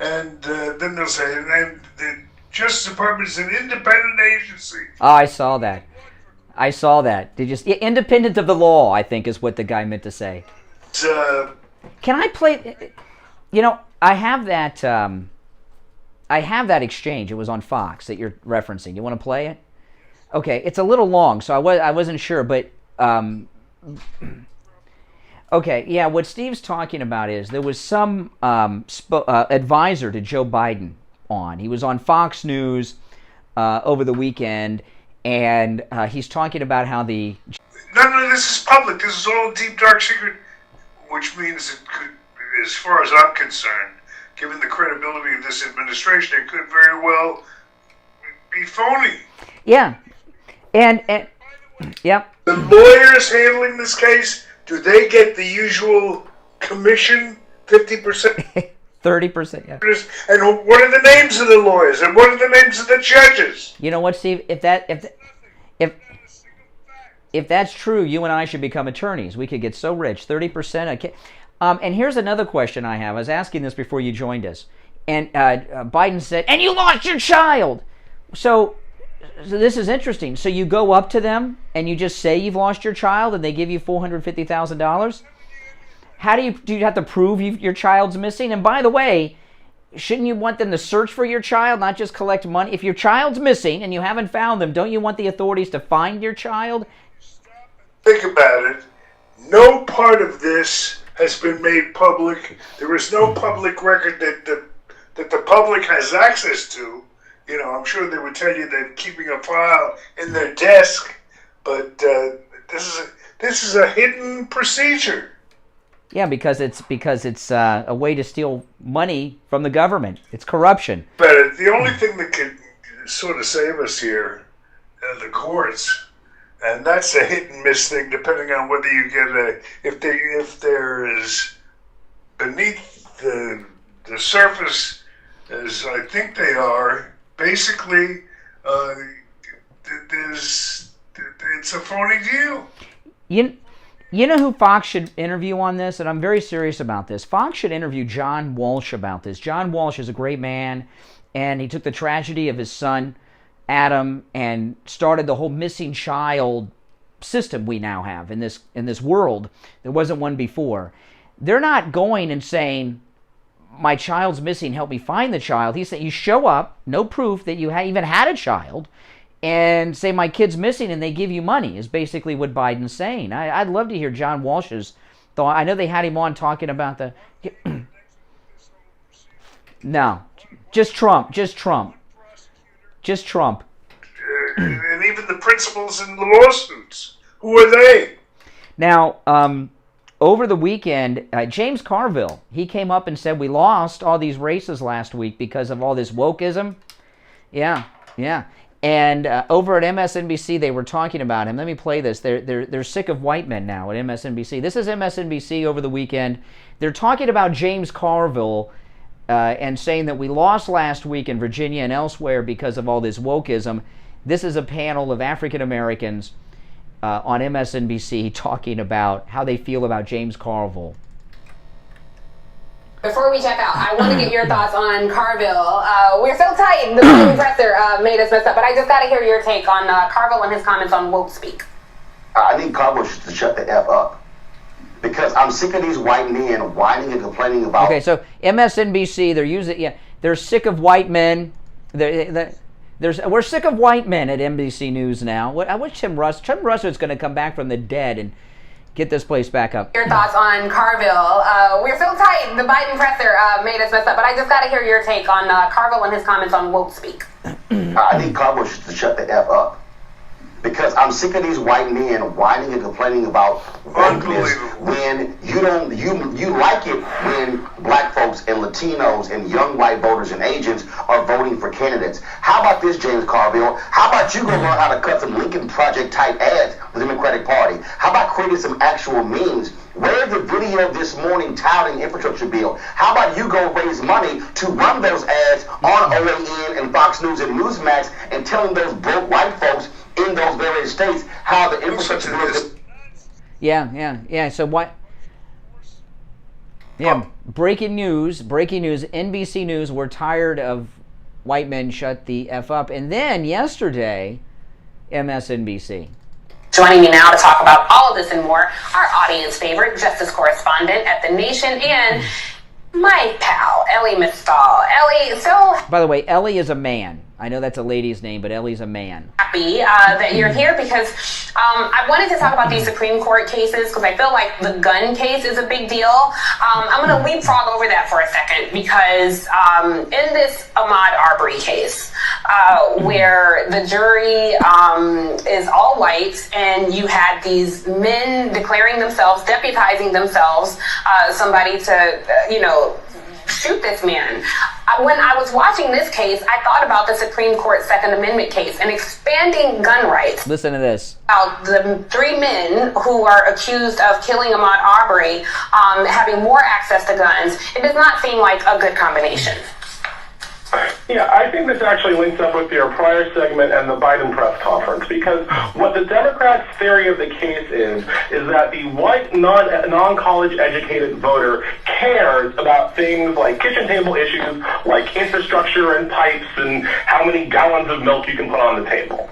and then they'll say, and the Justice Department is an independent agency. Oh, I saw that. Did you see? Independent of the law, I think, is what the guy meant to say. Can I play? I have that. I have that exchange. It was on Fox that you're referencing. You want to play it? Okay, it's a little long, so I wasn't sure, but okay, yeah. What Steve's talking about is there was some advisor to Joe Biden on. He was on Fox News over the weekend, and he's talking about how the none of this is public. This is all deep, dark secret, which means it could, as far as I'm concerned, given the credibility of this administration, it could very well be phony. Yeah, and yep. The lawyers handling this case, do they get the usual commission, 50%? 30%, yeah. And what are the names of the lawyers? And what are the names of the judges? You know what, Steve? If that's true, you and I should become attorneys. We could get so rich. 30%. And here's another question I have. I was asking this before you joined us. And Biden said, and you lost your child. So this is interesting. So you go up to them and you just say you've lost your child and they give you $450,000? How do you have to prove your child's missing? And by the way, shouldn't you want them to search for your child, not just collect money? If your child's missing and you haven't found them, don't you want the authorities to find your child? Think about it. No part of this has been made public. There is no public record that the public has access to. You know, I'm sure they would tell you they're keeping a file in their desk, but this is a hidden procedure. Yeah, because it's a way to steal money from the government. It's corruption. But the only thing that could sort of save us here are the courts, and that's a hit and miss thing, depending on whether you get if there is beneath the surface, as I think they are. Basically, it's a phony deal. You know who Fox should interview on this? And I'm very serious about this. Fox should interview John Walsh about this. John Walsh is a great man, and he took the tragedy of his son, Adam, and started the whole missing child system we now have in this world. There wasn't one before. They're not going and saying, my child's missing, help me find the child. He said, you show up, no proof that you even had a child, and say, my kid's missing, and they give you money, is basically what Biden's saying. I'd love to hear John Walsh's thought. I know they had him on talking about the... No, just Trump. And even the principals in the lawsuits, who are they? Now, over the weekend, James Carville, he came up and said, we lost all these races last week because of all this wokeism. Yeah. And over at MSNBC, they were talking about him. Let me play this. They're sick of white men now at MSNBC. This is MSNBC over the weekend. They're talking about James Carville and saying that we lost last week in Virginia and elsewhere because of all this wokeism. This is a panel of African Americans on MSNBC talking about how they feel about James Carville. Before we check out, I want to get your thoughts on Carville. We're so tight. The Biden presser made us mess up, but I just got to hear your take on Carville and his comments on woke speak. I think Carville should shut the F up, because I'm sick of these white men whining and complaining about... Okay, so MSNBC, they're sick of white men. We're sick of white men at NBC News now. I wish Tim Russert is going to come back from the dead and get this place back up. Your thoughts on Carville. We're so tight. The Biden presser made us mess up, but I just got to hear your take on Carville and his comments on woke speak. I think Carville should shut the F up, because I'm sick of these white men whining and complaining about wokeness when you like it when black folks and Latinos and young white voters and agents are voting for candidates. How about this, James Carville? How about you go learn how to cut some Lincoln Project type ads with the Democratic Party? How about creating some actual memes Where's the video this morning touting infrastructure bill? How about you go raise money to run those ads on OAN and Fox News and Newsmax and telling those broke white folks in those various states how the infrastructure bill is. Yeah. So what? Yeah, breaking news. NBC News, we're tired of white men, shut the F up. And then yesterday, MSNBC. Joining me now to talk about all of this and more, our audience favorite justice correspondent at The Nation and my pal, Ellie Mistal. Ellie, so... By the way, Ellie is a man. I know that's a lady's name, but Ellie's a man. Happy that you're here because I wanted to talk about these Supreme Court cases because I feel like the gun case is a big deal. I'm going to leapfrog over that for a second because in this Ahmaud Arbery case where the jury is all white and you had these men declaring themselves, deputizing themselves, somebody to, shoot this man. When I was watching this case, I thought about the Supreme Court Second Amendment case and expanding gun rights. Listen to this. About the 3 men who are accused of killing Ahmaud Arbery having more access to guns, it does not seem like a good combination. Yeah, I think this actually links up with your prior segment and the Biden press conference, because what the Democrats' theory of the case is that the white, non-college educated voter cares about things like kitchen table issues, like infrastructure and pipes and how many gallons of milk you can put on the table.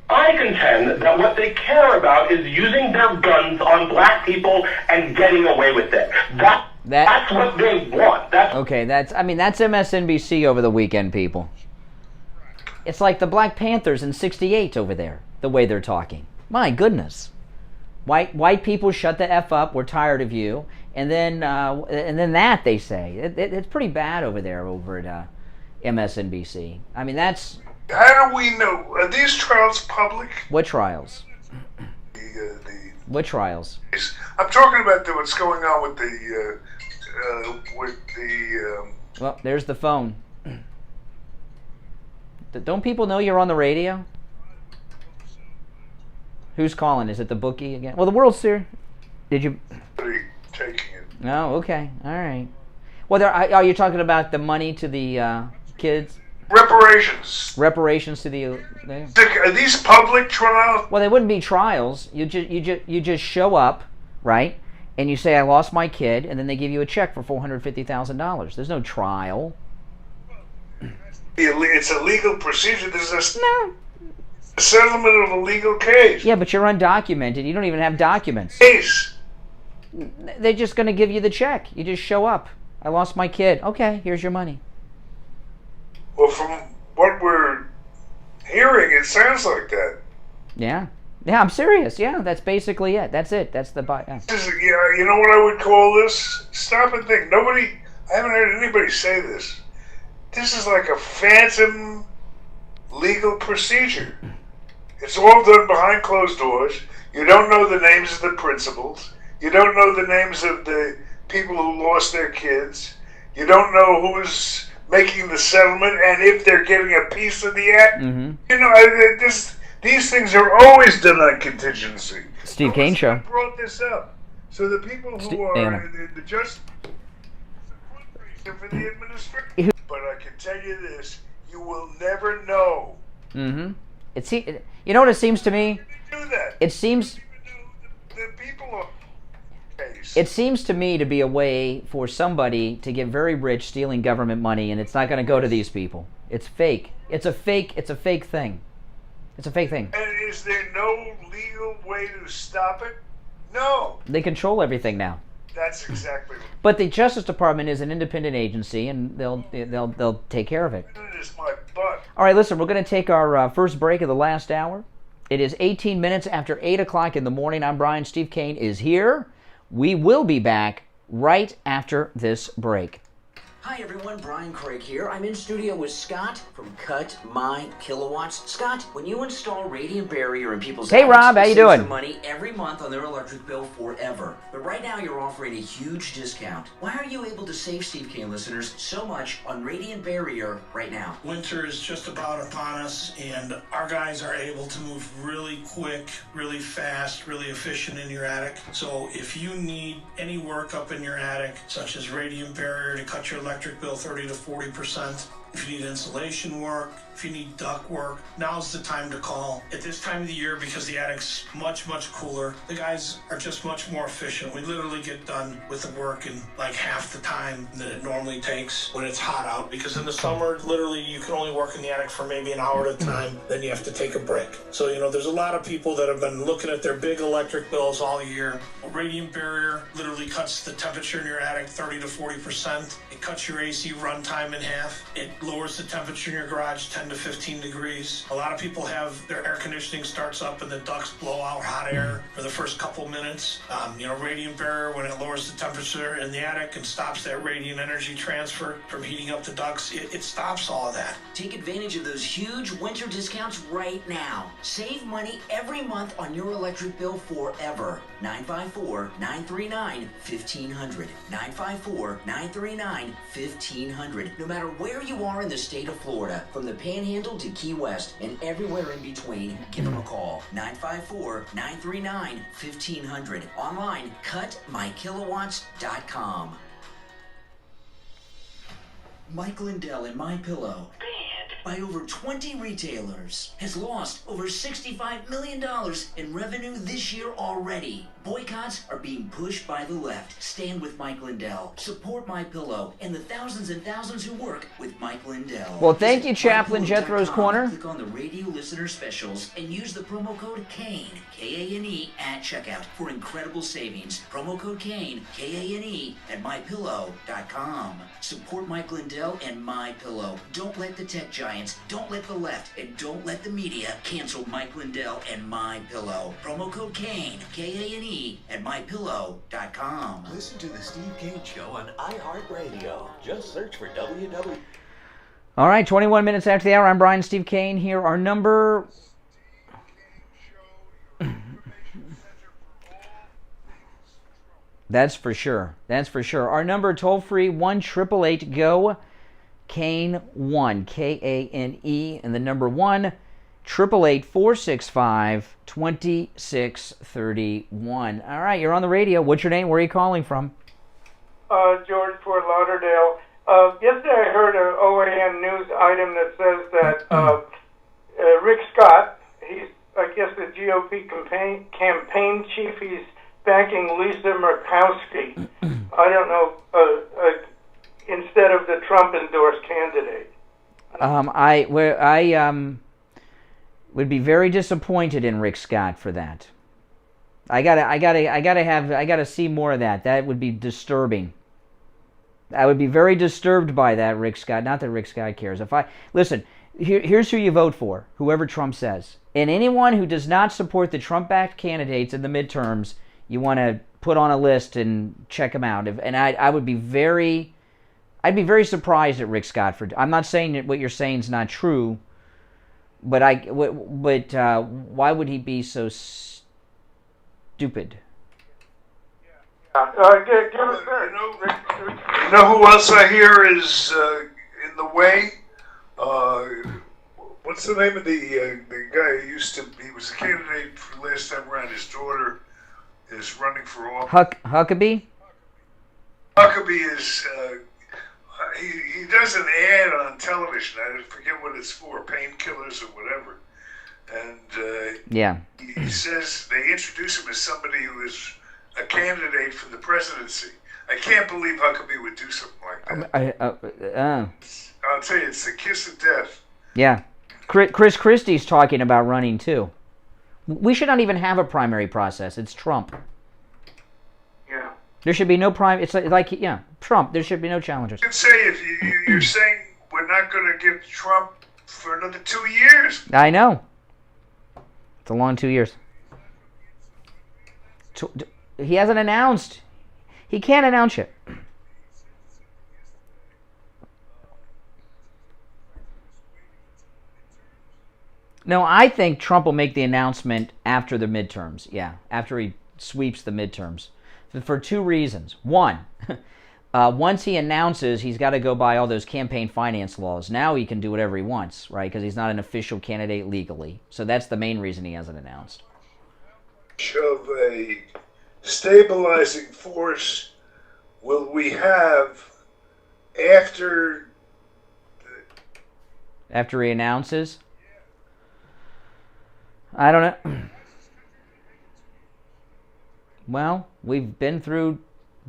I contend that what they care about is using their guns on black people and getting away with it. That's what they want. That's MSNBC over the weekend, people. It's like the Black Panthers in '68 over there, the way they're talking. My goodness. White people, shut the F up, we're tired of you. And then that, they say. It's pretty bad over there over at MSNBC. I mean, that's... How do we know? Are these trials public? What trials? What trials? I'm talking about what's going on with Well, there's the phone. Don't people know you're on the radio? Who's calling? Is it the bookie again? Well, the World Series. Did you? Taking it. Oh, okay. All right. Well, are you talking about the money to the kids? Reparations to the... Are these public trials? Well, they wouldn't be trials. You just show up, right? And you say, I lost my kid, and then they give you a check for $450,000. There's no trial. It's a legal procedure. There's a settlement of a legal case. Yeah, but you're undocumented. You don't even have documents. Case. They're just going to give you the check. You just show up. I lost my kid. Okay, here's your money. Well, from what we're hearing, it sounds like that. Yeah, I'm serious. Yeah, that's basically it. That's it. That's the... Yeah. You know what I would call this? Stop and think. I haven't heard anybody say this. This is like a phantom legal procedure. It's all done behind closed doors. You don't know the names of the principals. You don't know the names of the people who lost their kids. You don't know who's making the settlement and if they're getting a piece of the act. Mm-hmm. You know, these things are always done on contingency. Steve Kane Show. Brought this up. So the people who are the just for the administration. But I can tell you this, you will never know. Mm-hmm. You know what it seems to me? Do that. It seems... The people are... It seems to me to be a way for somebody to get very rich stealing government money, and it's not going to go to these people. It's fake. It's a fake thing. It's a fake thing. And is there no legal way to stop it? No. They control everything now. That's exactly right. But the Justice Department is an independent agency, and they'll take care of it. It is my butt. All right, listen, we're going to take our first break of the last hour. It is 18 minutes after 8 o'clock in the morning. I'm Brian. Steve Kane is here. We will be back right after this break. Hi everyone, Brian Craig here. I'm in studio with Scott from Cut My Kilowatts. Scott, when you install radiant barrier in people's Hey, Rob, how you save doing? some money every month on their electric bill forever. But right now you're offering a huge discount. Why are you able to save Steve Kane listeners so much on radiant barrier right now? Winter is just about upon us, and our guys are able to move really quick, really fast, really efficient in your attic. So if you need any work up in your attic, such as radiant barrier to cut your electric bill 30 to 40%. If you need insulation work, if you need duct work, now's the time to call. At this time of the year, because the attic's much, much cooler, the guys are just much more efficient. We literally get done with the work in like half the time that it normally takes when it's hot out. Because in the summer, literally, you can only work in the attic for maybe an hour at a time, then you have to take a break. So, there's a lot of people that have been looking at their big electric bills all year. A radiant barrier literally cuts the temperature in your attic 30 to 40%. It cuts your AC runtime in half. It lowers the temperature in your garage 10 to 15 degrees. A lot of people have their air conditioning starts up and the ducts blow out hot air for the first couple minutes. Radiant barrier, when it lowers the temperature in the attic and stops that radiant energy transfer from heating up the ducts, it stops all of that. Take advantage of those huge winter discounts right now. Save money every month on your electric bill forever. 954-939-1500. 954-939-1500. No matter where you are in the state of Florida, from the Panhandle to Key West and everywhere in between, give them a call. 954-939-1500. Online, cutmykilowatts.com. Mike Lindell and MyPillow, by over 20 retailers, has lost over $65 million in revenue this year already. Boycotts are being pushed by the left. Stand with Mike Lindell. Support MyPillow and the thousands and thousands who work with Mike Lindell. Well, thank you, Chaplain Jethro's Corner. Click on the radio listener specials and use the promo code KANE, K-A-N-E, at checkout for incredible savings. Promo code KANE, K-A-N-E, at MyPillow.com. Support Mike Lindell and MyPillow. Don't let the tech giants, don't let the left, and don't let the media cancel Mike Lindell and MyPillow. Promo code KANE, K-A-N-E, at MyPillow.com. Listen to the Steve Kane Show on iHeartRadio. Just search for WW. All right, 21 minutes after the hour. I'm Brian Steve Kane here. Our number... That's for sure. That's for sure. Our number, toll-free, 1-888-GO, Kane 1, K-A-N-E, and the number 1-888-465-2631. All right, you're on the radio. What's your name? Where are you calling from? George, Fort Lauderdale. Yesterday I heard an OAN news item that says that Rick Scott, he's, I guess, the GOP campaign chief, he's backing Lisa Murkowski. I don't know, instead of the Trump-endorsed candidate. I would be very disappointed in Rick Scott for that. I gotta see more of that. That would be disturbing. I would be very disturbed by that, Rick Scott. Not that Rick Scott cares. Listen, here's who you vote for, whoever Trump says. And anyone who does not support the Trump-backed candidates in the midterms, you want to put on a list and check them out. I'd be very surprised at Rick Scott for. I'm not saying that what you're saying is not true, but why would he be so stupid? You know who else I hear is in the way? What's the name of the guy who used to? He was a candidate for last time around. His daughter is running for office. Huckabee. Huckabee is. He does an ad on television. I forget what it's for, painkillers or whatever. And yeah, he says they introduce him as somebody who is a candidate for the presidency. I can't believe Huckabee would do something like that. I'll tell you, it's the kiss of death. Yeah. Chris Christie's talking about running too. We should not even have a primary process. It's Trump. Yeah. There should be no Trump. There should be no challengers. You could say if you're saying we're not going to give Trump for another 2 years. I know. It's a long 2 years. He hasn't announced. He can't announce it. No, I think Trump will make the announcement after the midterms. Yeah, after he sweeps the midterms. For two reasons. One, once he announces, he's got to go by all those campaign finance laws. Now he can do whatever he wants, right? Because he's not an official candidate legally. So that's the main reason he hasn't announced. Of a stabilizing force will we have after he announces? I don't know. Well, we've been through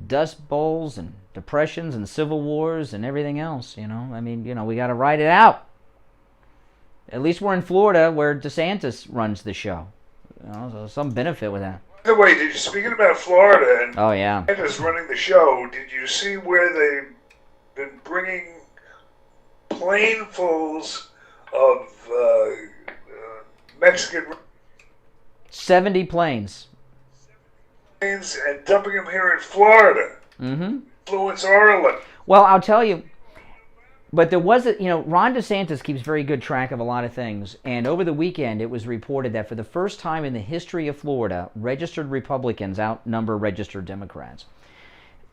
dust bowls and depressions and civil wars and everything else, you know. I mean, you know, we got to ride it out. At least we're in Florida where DeSantis runs the show. You know, so some benefit with that. By the way, speaking about Florida and oh yeah, DeSantis running the show, did you see where they've been bringing planefuls of Mexican 70 planes and dumping them here in Florida? Mm-hmm. Influence Arlen. Well, I'll tell you, but there was Ron DeSantis keeps very good track of a lot of things, and over the weekend it was reported that for the first time in the history of Florida, registered Republicans outnumber registered Democrats.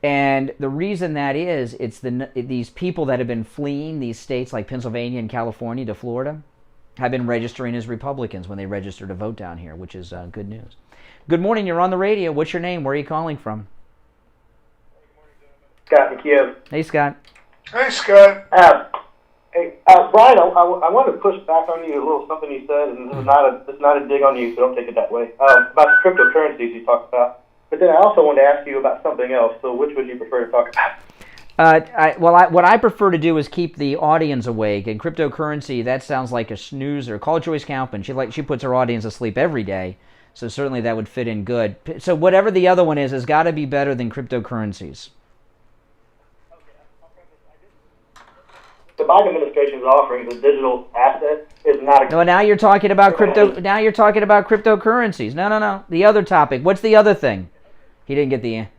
And the reason that is, it's these people that have been fleeing these states like Pennsylvania and California to Florida have been registering as Republicans when they register to vote down here, which is good news. Good morning, you're on the radio. What's your name? Where are you calling from? Scott in Kiev. Hey, Scott. Hey, Scott. Hey, Brian, I want to push back on you a little something you said, and this is not a dig on you, so don't take it that way. About the cryptocurrencies you talked about. But then I also wanted to ask you about something else, so which would you prefer to talk about? What I prefer to do is keep the audience awake. And cryptocurrency, that sounds like a snoozer. Call Joyce Kaufman. She puts her audience to sleep every day, so certainly that would fit in good. So whatever the other one is has got to be better than cryptocurrencies. The Biden administration is offering the digital asset is not a... No, now you're talking about crypto. Now you're talking about cryptocurrencies. No. The other topic. What's the other thing? He didn't get the... I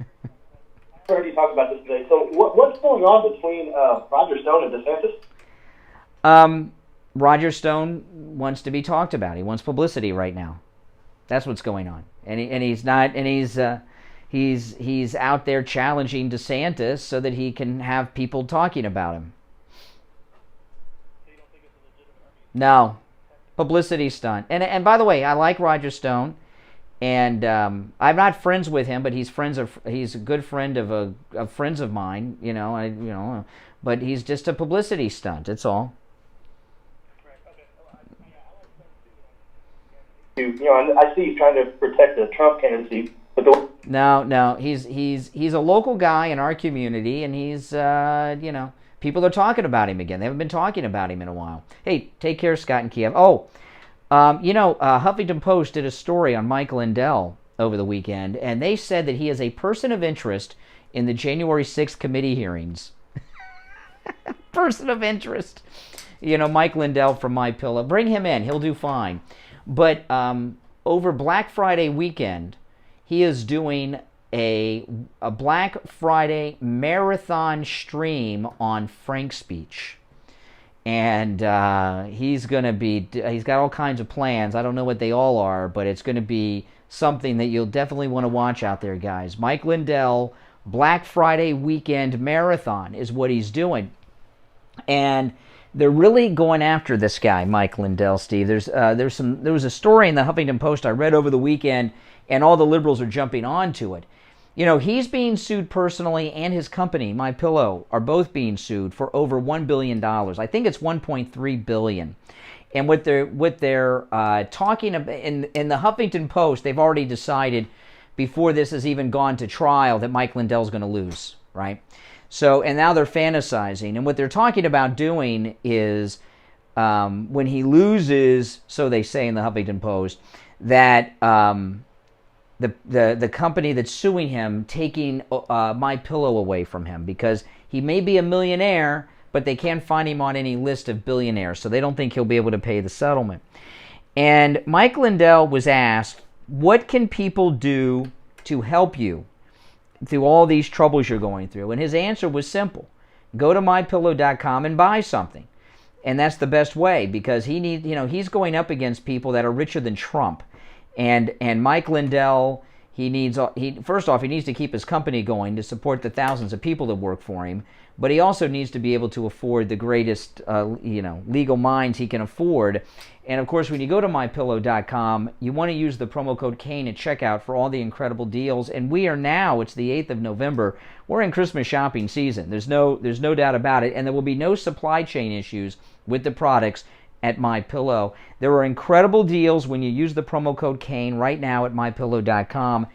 heard you talk about this today. So what's going on between Roger Stone and DeSantis? Roger Stone wants to be talked about. He wants publicity right now. That's what's going on. He's out there challenging DeSantis so that he can have people talking about him. No, publicity stunt. And by the way, I like Roger Stone, and I'm not friends with him, but he's a good friend of friends of mine. But he's just a publicity stunt. That's all. I see he's trying to protect the Trump candidacy. No, he's a local guy in our community, and he's people are talking about him again. They haven't been talking about him in a while. Hey, take care, Scott in Kiev. Huffington Post did a story on Mike Lindell over the weekend, and they said that he is a person of interest in the January 6th committee hearings. Person of interest. Mike Lindell from MyPillow. Bring him in. He'll do fine. But over Black Friday weekend, he is doing a Black Friday marathon stream on Frank Speech. And he's got all kinds of plans. I don't know what they all are, but it's going to be something that you'll definitely want to watch out there, guys. Mike Lindell, Black Friday weekend marathon is what he's doing. And they're really going after this guy, Mike Lindell, Steve. There was a story in the Huffington Post I read over the weekend, and all the liberals are jumping onto it. He's being sued personally, and his company, MyPillow, are both being sued for over $1 billion. I think it's $1.3 billion. And what they're talking about in the Huffington Post, they've already decided before this has even gone to trial that Mike Lindell's going to lose, right? So, and now they're fantasizing. And what they're talking about doing is when he loses, so they say in the Huffington Post, that the company that's suing him taking MyPillow away from him because he may be a millionaire, but they can't find him on any list of billionaires, so they don't think he'll be able to pay the settlement. And Mike Lindell was asked, what can people do to help you through all these troubles you're going through? And his answer was simple. Go to MyPillow.com and buy something. And that's the best way, because he's going up against people that are richer than Trump. And Mike Lindell, first off, he needs to keep his company going to support the thousands of people that work for him, but he also needs to be able to afford the greatest legal minds he can afford. And of course, when you go to mypillow.com, you want to use the promo code Kane at checkout for all the incredible deals. And we are now, it's the 8th of November, we're in Christmas shopping season. There's no doubt about it. And there will be no supply chain issues with the products at MyPillow. There are incredible deals when you use the promo code Kane right now at mypillow.com.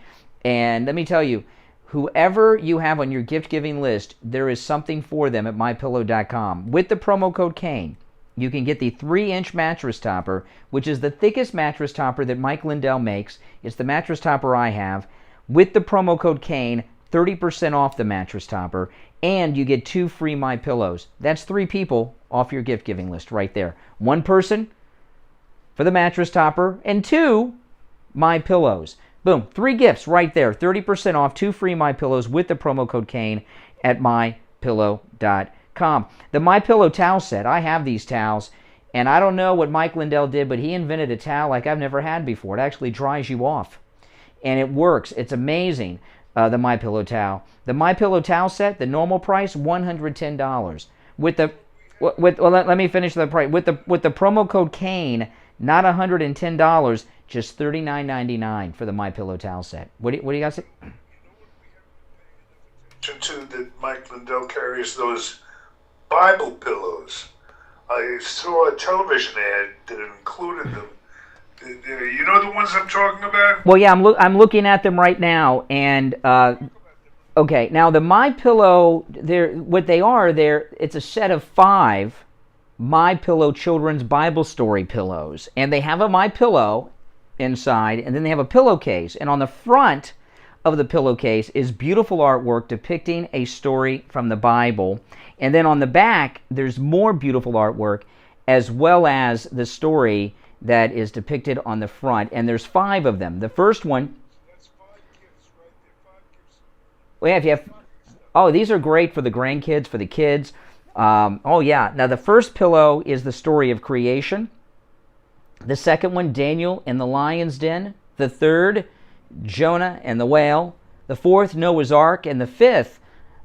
And let me tell you, whoever you have on your gift-giving list, there is something for them at mypillow.com. With the promo code Kane, you can get the 3-inch mattress topper, which is the thickest mattress topper that Mike Lindell makes. It's the mattress topper I have. With the promo code Kane, 30% off the mattress topper, and you get 2 free MyPillows. That's 3 people off your gift-giving list right there. 1 person for the mattress topper, and 2 MyPillows. Boom, 3 gifts right there. 30% off, 2 free MyPillows with the promo code Kane at mypillow.com. The MyPillow towel set, I have these towels, and I don't know what Mike Lindell did, but he invented a towel like I've never had before. It actually dries you off, and it works. It's amazing, the MyPillow towel. The MyPillow towel set, the normal price, $110. Let me finish the price. With the promo code Kane, not $110, just $39.99 for the MyPillow towel set. What do you guys say? Too, that Mike Lindell carries those Bible pillows. I saw a television ad that included them. You know the ones I'm talking about? Well, yeah, I'm looking at them right now, and okay, now the MyPillow, it's a set of 5 MyPillow children's Bible story pillows, and they have a MyPillow inside, and then they have a pillowcase, and on the front of the pillowcase is beautiful artwork depicting a story from the Bible, and then on the back there's more beautiful artwork as well as the story that is depicted on the front, and there's 5 of them. The first one, these are great for the grandkids, for the kids. Now the first pillow is the story of creation. The second one, Daniel in the lion's den. The third, Jonah and the whale. The fourth, Noah's Ark. And the fifth,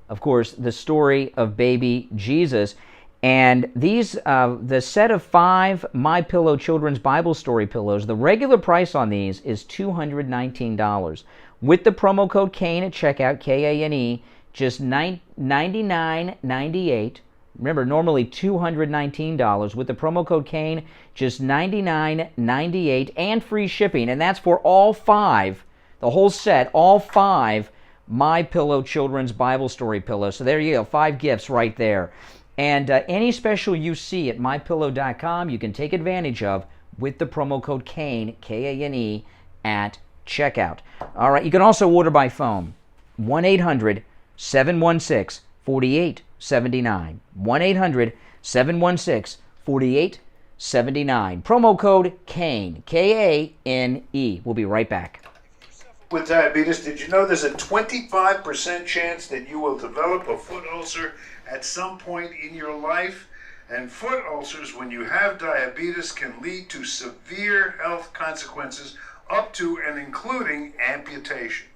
of course, the story of baby Jesus. And these, the set of 5 MyPillow children's Bible story pillows, the regular price on these is $219. With the promo code Kane at checkout, Kane, just $99.98. Remember, normally $219. With the promo code Kane, just $99.98 and free shipping. And that's for all 5, the whole set, all 5 MyPillow children's Bible story pillows. So there you go, 5 gifts right there. And any special you see at mypillow.com, you can take advantage of with the promo code Kane, Kane, at checkout. All right, you can also order by phone, 1-800-716-4879. 1-800-716-4879. Promo code Kane, Kane. We'll be right back. With diabetes, did you know there's a 25% chance that you will develop a foot ulcer at some point in your life? And foot ulcers, when you have diabetes, can lead to severe health consequences up to and including amputation.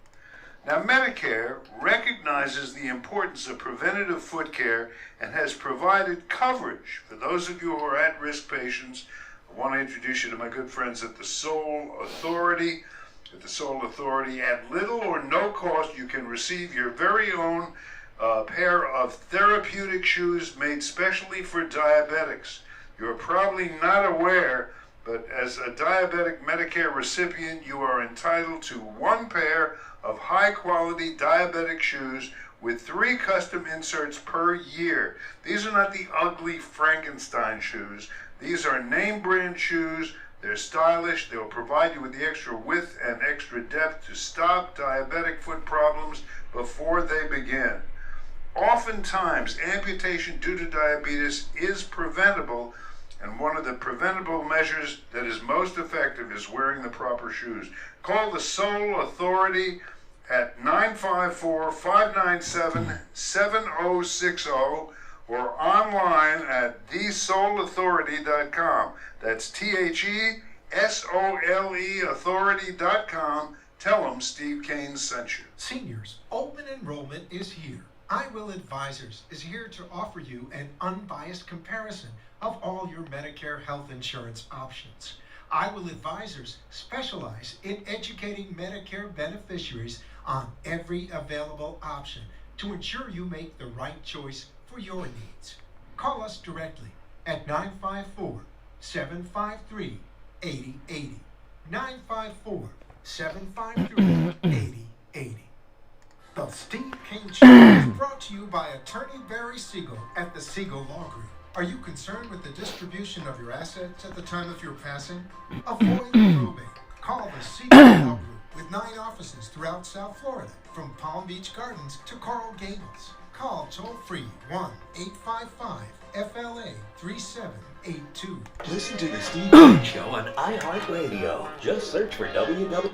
Now, Medicare recognizes the importance of preventative foot care and has provided coverage for those of you who are at-risk patients. I want to introduce you to my good friends at the Sole Authority. At the Sole Authority, at little or no cost, you can receive your very own pair of therapeutic shoes made specially for diabetics. You're probably not aware, but as a diabetic Medicare recipient, you are entitled to 1 pair of high-quality diabetic shoes with 3 custom inserts per year. These are not the ugly Frankenstein shoes. These are name-brand shoes. They're stylish. They'll provide you with the extra width and extra depth to stop diabetic foot problems before they begin. Oftentimes, amputation due to diabetes is preventable, and one of the preventable measures that is most effective is wearing the proper shoes. Call the Sole Authority at 954-597-7060, or online at thesoulauthority.com. That's THESOLE authority.com. Tell them Steve Kane sent you. Seniors, open enrollment is here. I Will Advisors is here to offer you an unbiased comparison of all your Medicare health insurance options. I Will Advisors specialize in educating Medicare beneficiaries on every available option to ensure you make the right choice for your needs. Call us directly at 954-753-8080. 954-753-8080. The Steve Kane Show is brought to you by Attorney Barry Siegel at the Siegel Law Group. Are you concerned with the distribution of your assets at the time of your passing? Avoid probate. Call the Siegel Law Group with 9 offices throughout South Florida, from Palm Beach Gardens to Coral Gables. Call toll-free 1-855-FLA-3782. Listen to the Steve Kane Show on iHeartRadio. Just search for WW.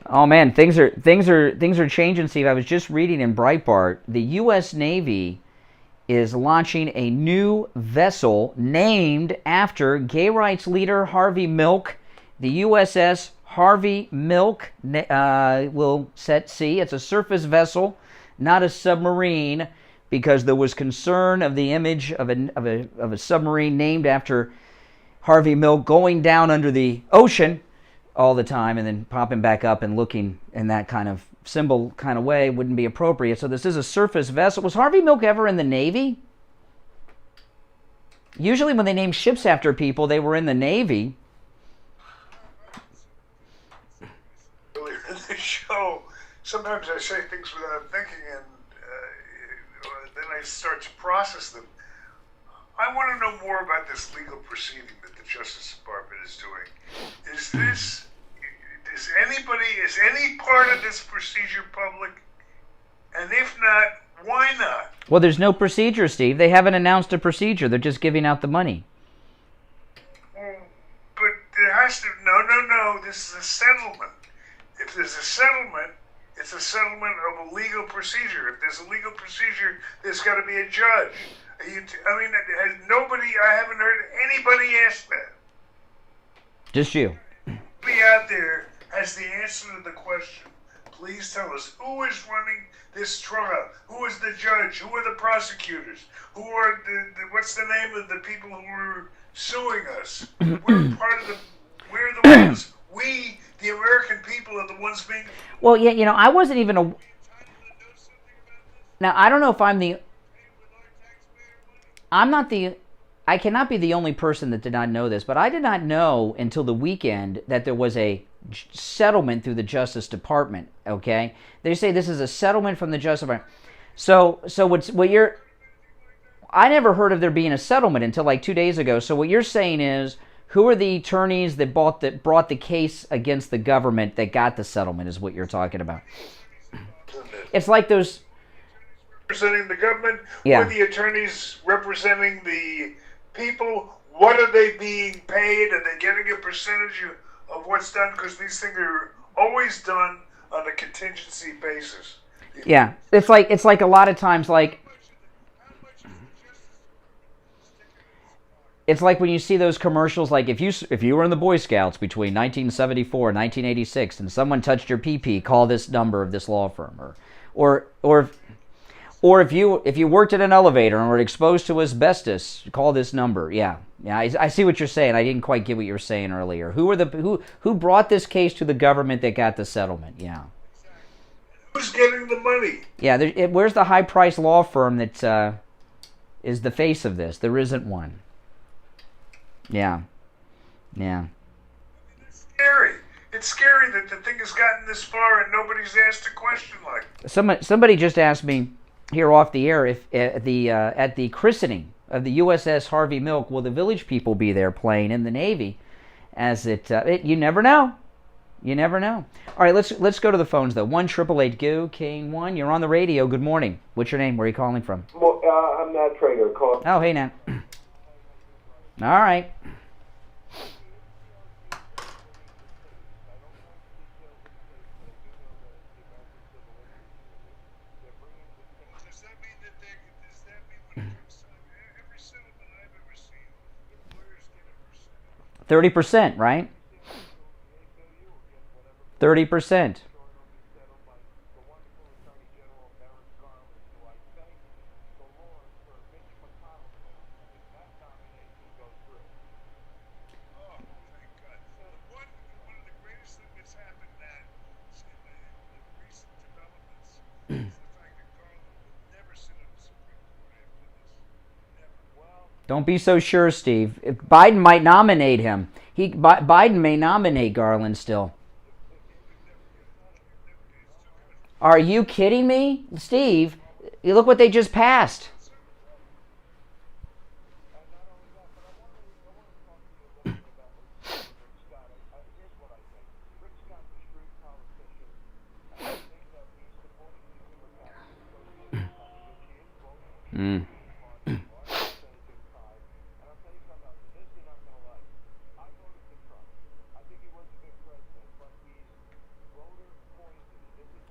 Oh man, things are changing, Steve. I was just reading in Breitbart, the U.S. Navy is launching a new vessel named after gay rights leader Harvey Milk. The USS Harvey Milk will set sea. It's a surface vessel, not a submarine, because there was concern of the image of a submarine named after Harvey Milk going down under the ocean all the time and then popping back up and looking in that kind of symbol kind of way wouldn't be appropriate. So this is a surface vessel. Was Harvey Milk ever in the Navy? Usually when they name ships after people, they were in the Navy. Earlier in the show, sometimes I say things without thinking, and then I start to process them. I want to know more about this legal proceeding that the Justice Department is doing. Is any part of this procedure public? And if not, why not? Well, there's no procedure, Steve. They haven't announced a procedure. They're just giving out the money. But there has to... No. This is a settlement. If there's a settlement, it's a settlement of a legal procedure. If there's a legal procedure, there's got to be a judge. I haven't heard anybody ask that. Just you. Be out there has the answer to the question. Please tell us who is running this trial. Who is the judge? Who are the prosecutors? Who are what's the name of the people who are suing us? We're the ones. We, the American people, are the ones being. Well, yeah, I wasn't even Now, I don't know if I cannot be the only person that did not know this, but I did not know until the weekend that there was a settlement through the Justice Department, okay? They say this is a settlement from the Justice Department. So I never heard of there being a settlement until like 2 days ago. So what you're saying is, who are the attorneys that brought the case against the government that got the settlement is what you're talking about. It's like those... Representing the government, yeah. Or the attorneys representing the people. What are they being paid? Are they getting a percentage of what's done? Because these things are always done on a contingency basis. Yeah, it's like a lot of times, like it's like when you see those commercials, like if you were in the Boy Scouts between 1974 and 1986 and someone touched your pee-pee, call this number of this law firm, or if you worked in an elevator and were exposed to asbestos, call this number. Yeah. I see what you're saying. I didn't quite get what you were saying earlier. Who brought this case to the government that got the settlement? Yeah. Who's getting the money? Yeah. Where's the high-priced law firm that is the face of this? There isn't one. Yeah. Yeah. It's scary. It's scary that the thing has gotten this far and nobody's asked a question like that. Somebody just asked me here off the air if at the christening of the USS Harvey Milk, will the Village People be there playing in the Navy? As you never know. You never know. All right, let's go to the phones though. 1-888-GO Kane 1. You're on the radio. Good morning. What's your name? Where are you calling from? Well, I'm Nat Traeger. Calling. Oh, hey Nat. All right. 30%, right? 30%. Don't be so sure, Steve. If Biden might nominate him. Biden may nominate Garland still. Are you kidding me, Steve? You look what they just passed.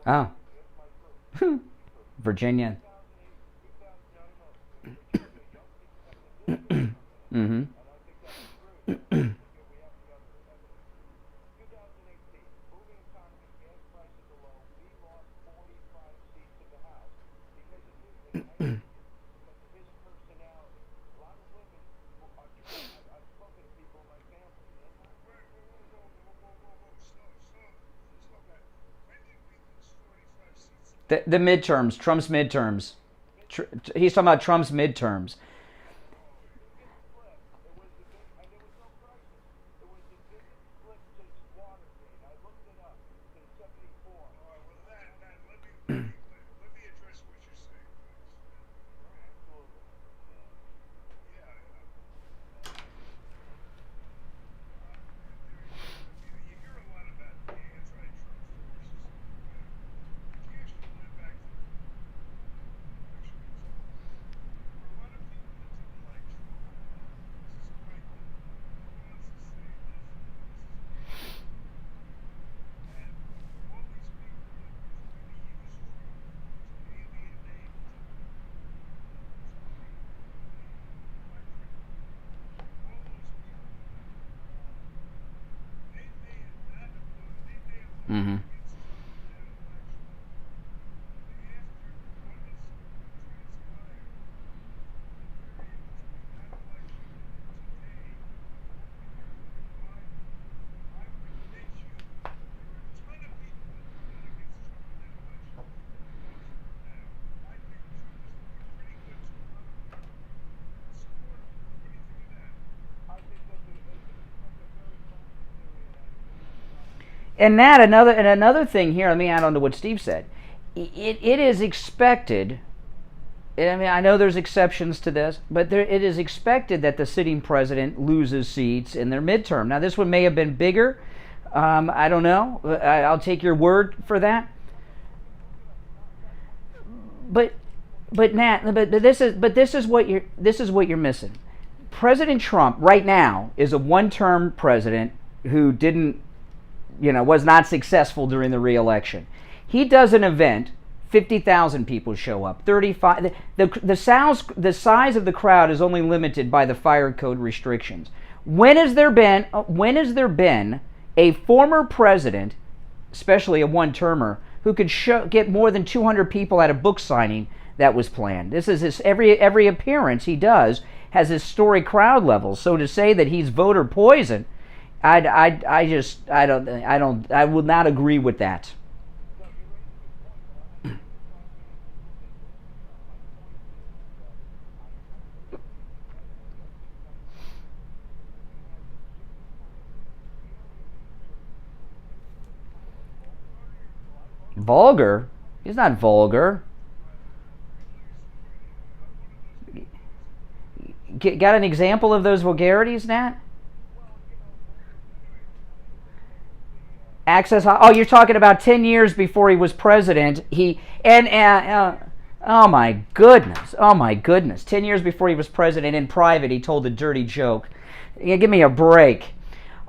Oh. Virginia. Mm-hmm. The midterms, Trump's midterms. He's talking about Trump's midterms. Mm-hmm. And that another thing here. Let me add on to what Steve said. It is expected. I mean, I know there's exceptions to this, but it is expected that the sitting president loses seats in their midterm. Now, this one may have been bigger. I don't know. I'll take your word for that. But this is what you're missing. President Trump right now is a one-term president who was not successful during the re-election. He does an event, 50,000 people show up. 35. The size of the crowd is only limited by the fire code restrictions. When has there been a former president, especially a one-termer, who could get more than 200 people at a book signing that was planned? This is every appearance he does has historic crowd levels. So to say that he's voter poison, I will not agree with that. Vulgar? He's not vulgar. Got an example of those vulgarities, Nat? Access. Oh, you're talking about 10 years before he was president. Oh my goodness. 10 years before he was president, in private, he told a dirty joke. Give me a break.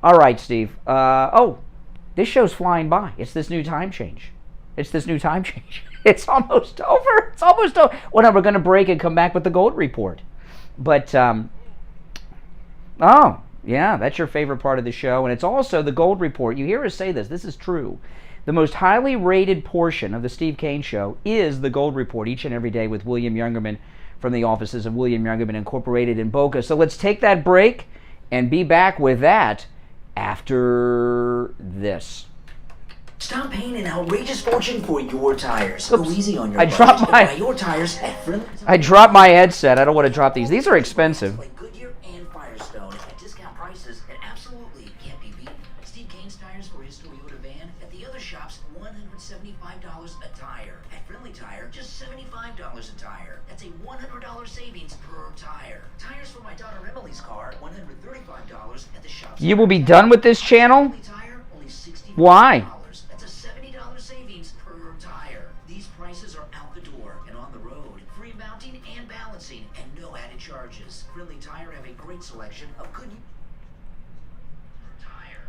All right, Steve. This show's flying by. It's this new time change. It's almost over. Well, we're going to break and come back with the gold report. But, Yeah, that's your favorite part of the show. And it's also the Gold Report. You hear us say this. This is true. The most highly rated portion of the Steve Kane Show is the Gold Report each and every day with William Youngerman from the offices of William Youngerman Incorporated in Boca. So let's take that break and be back with that after this. Stop paying an outrageous fortune for your tires. Go easy on your I dropped budget my- and buy your tires at Friendly. I dropped my headset. I don't want to drop these. These are expensive. Goodyear and Firestone at discount prices that absolutely can't be beaten. Steve Kane's tires for his Toyota van at the other shops, $175 a tire. At Friendly Tire, just $75 a tire. That's a $100 savings per tire. Tires for my daughter Emily's car, $135 at the shops. You will be done with this channel? Why? That's a $70 savings per tire. These prices are out the door and on the road. Free mounting and balancing and no added charges. Friendly Tire have a great selection of good tire.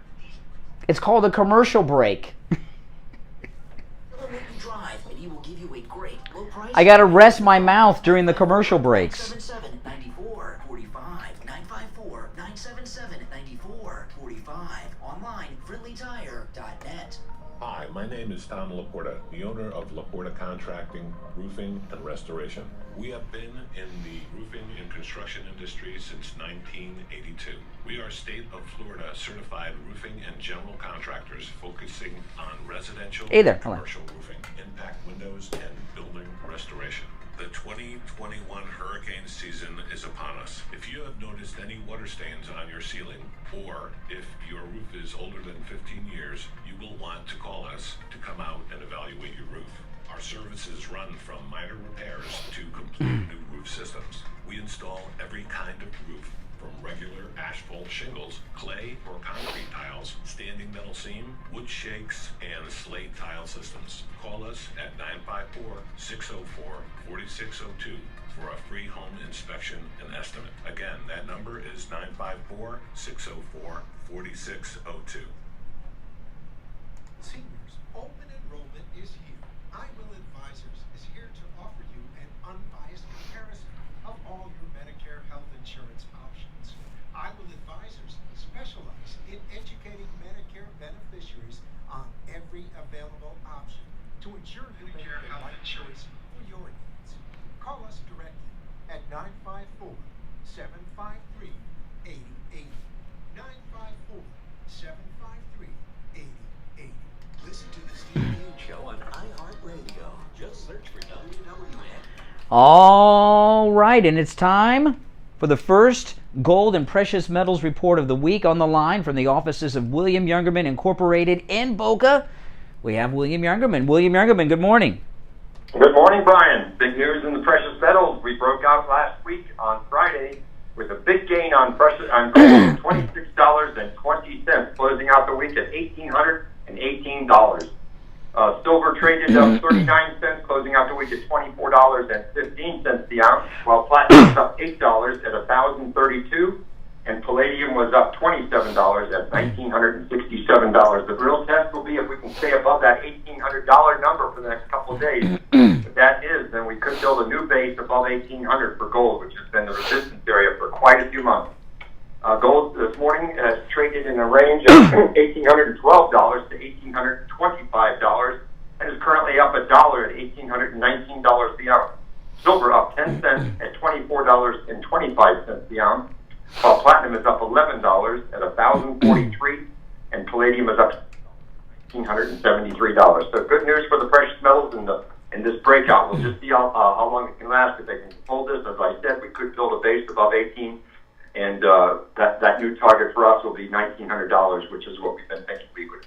It's called a commercial break. Drive and he will give you a great low price. I got to rest my mouth during the commercial breaks. 954 977 9445. Online, friendlytire.net. Hi, my name is Tom Laporta, the owner of Laporta Contracting, Roofing, and Restoration. We have been in the roofing and construction industry since 1982. We are state of Florida certified roofing and general contractors focusing on residential Hey there. and commercial roofing, impact windows, and building restoration. The 2021 hurricane season is upon us. If you have noticed any water stains on your ceiling, or if your roof is older than 15 years, you will want to call us to come out and evaluate your roof. Our services run from minor repairs to complete new roof systems. We install every kind of roof, from regular asphalt shingles, clay or concrete tiles, standing metal seam, wood shakes, and slate tile systems. Call us at 954-604-4602 for a free home inspection and estimate. Again, that number is 954-604-4602. Seniors, open enrollment is here. iWill Advisors is here to offer you an unbiased comparison of all your Medicare health insurance options. iWill Advisors specialize in educating Medicare beneficiaries on every available option to ensure you make the right choice for your needs. Call us directly at 954-753-8080. 954-753-8080. Listen to the Steve Kane Show on iHeartRadio. Just search for WWN. All right, and it's time for the first gold and precious metals report of the week. On the line from the offices of William Youngerman Incorporated in Boca, we have William Youngerman. William Youngerman, good morning. Good morning, Brian. Big news in the precious metals. We broke out last week on Friday with a big gain on gold, $26.20, closing out the week at $1,818. Silver traded up 39 cents, closing out the week at $24.15 the ounce, while platinum was up $8 at $1,032, and palladium was up $27 at $1,967. The real test will be if we can stay above that $1,800 number for the next couple of days. If that is, then we could build a new base above $1,800 for gold, which has been the resistance area for quite a few months. Gold this morning has traded in a range of $1,812 to $1,825 and is currently up $1 at $1,819 the ounce. Silver up 10 cents at $24.25 the ounce, while platinum is up $11 at $1,043, and palladium is up $1,573. So good news for the precious metals in this breakout. We'll just see how long it can last. If they can hold this, as I said, we could build a base above 18. And that new target for us will be $1,900, which is what we've been thinking we would.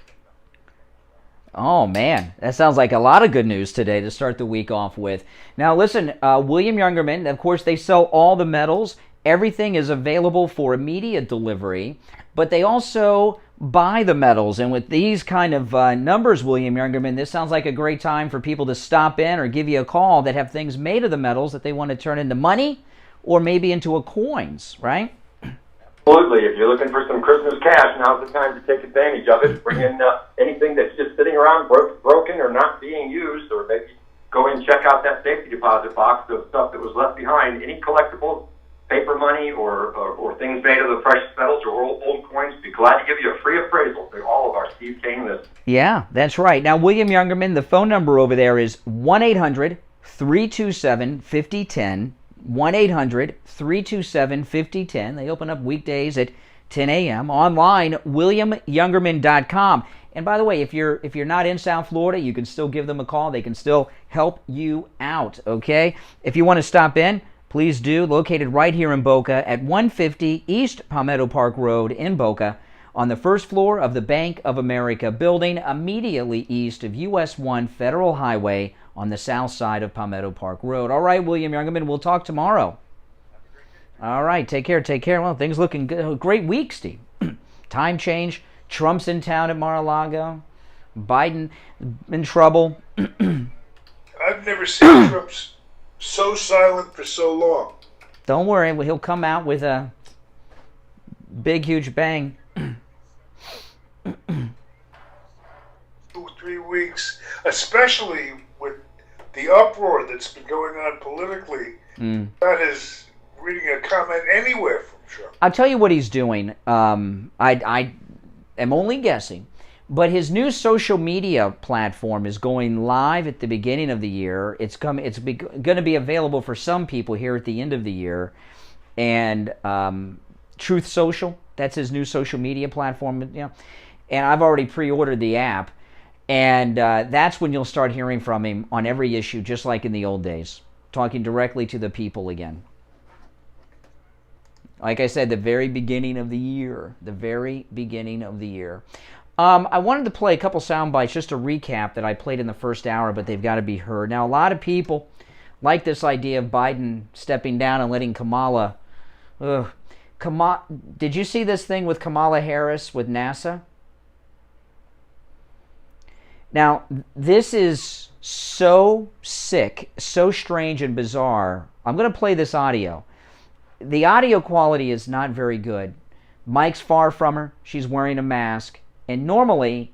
Oh, man. That sounds like a lot of good news today to start the week off with. Now, listen, William Youngerman, of course, they sell all the metals. Everything is available for immediate delivery, but they also buy the metals. And with these kind of numbers, William Youngerman, this sounds like a great time for people to stop in or give you a call that have things made of the metals that they want to turn into money or maybe into a coins, right? Absolutely. If you're looking for some Christmas cash, now's the time to take advantage of it. Bring in anything that's just sitting around broken or not being used, or maybe go and check out that safety deposit box of stuff that was left behind. Any collectibles, paper silver money or things made of the precious metals or old coins, be glad to give you a free appraisal to all of our Steve Kane listeners. Yeah, that's right. Now, William Youngerman, the phone number over there is 1-800-327-5010. 1-800-327-5010. They open up weekdays at 10 a.m. Online, WilliamYoungerman.com. And by the way, if you're not in South Florida, you can still give them a call. They can still help you out, okay? If you want to stop in, please do. Located right here in Boca at 150 East Palmetto Park Road in Boca, on the first floor of the Bank of America building, immediately east of US 1 Federal Highway on the south side of Palmetto Park Road. All right, William Youngerman, we'll talk tomorrow. All right, take care. Well, things looking good. Great week, Steve. Time change. Trump's in town at Mar-a-Lago. Biden in trouble. I've never seen Trump so silent for so long. Don't worry, he'll come out with a big, huge bang. 2 or 3 weeks, especially with the uproar that's been going on politically. That is reading a comment anywhere from Trump. I'll tell you what he's doing. I am only guessing, but his new social media platform is going live at the beginning of the year. It's going to be available for some people here at the end of the year. And Truth Social, that's his new social media platform. You know, and I've already pre-ordered the app. And that's when you'll start hearing from him on every issue, just like in the old days, talking directly to the people again. Like I said, the very beginning of the year. I wanted to play a couple sound bites, just to recap that I played in the first hour, but they've got to be heard. Now, a lot of people like this idea of Biden stepping down and letting Kamala... Did you see this thing with Kamala Harris with NASA? Now, this is so sick, so strange and bizarre. I'm going to play this audio. The audio quality is not very good. Mike's far from her. She's wearing a mask. And normally,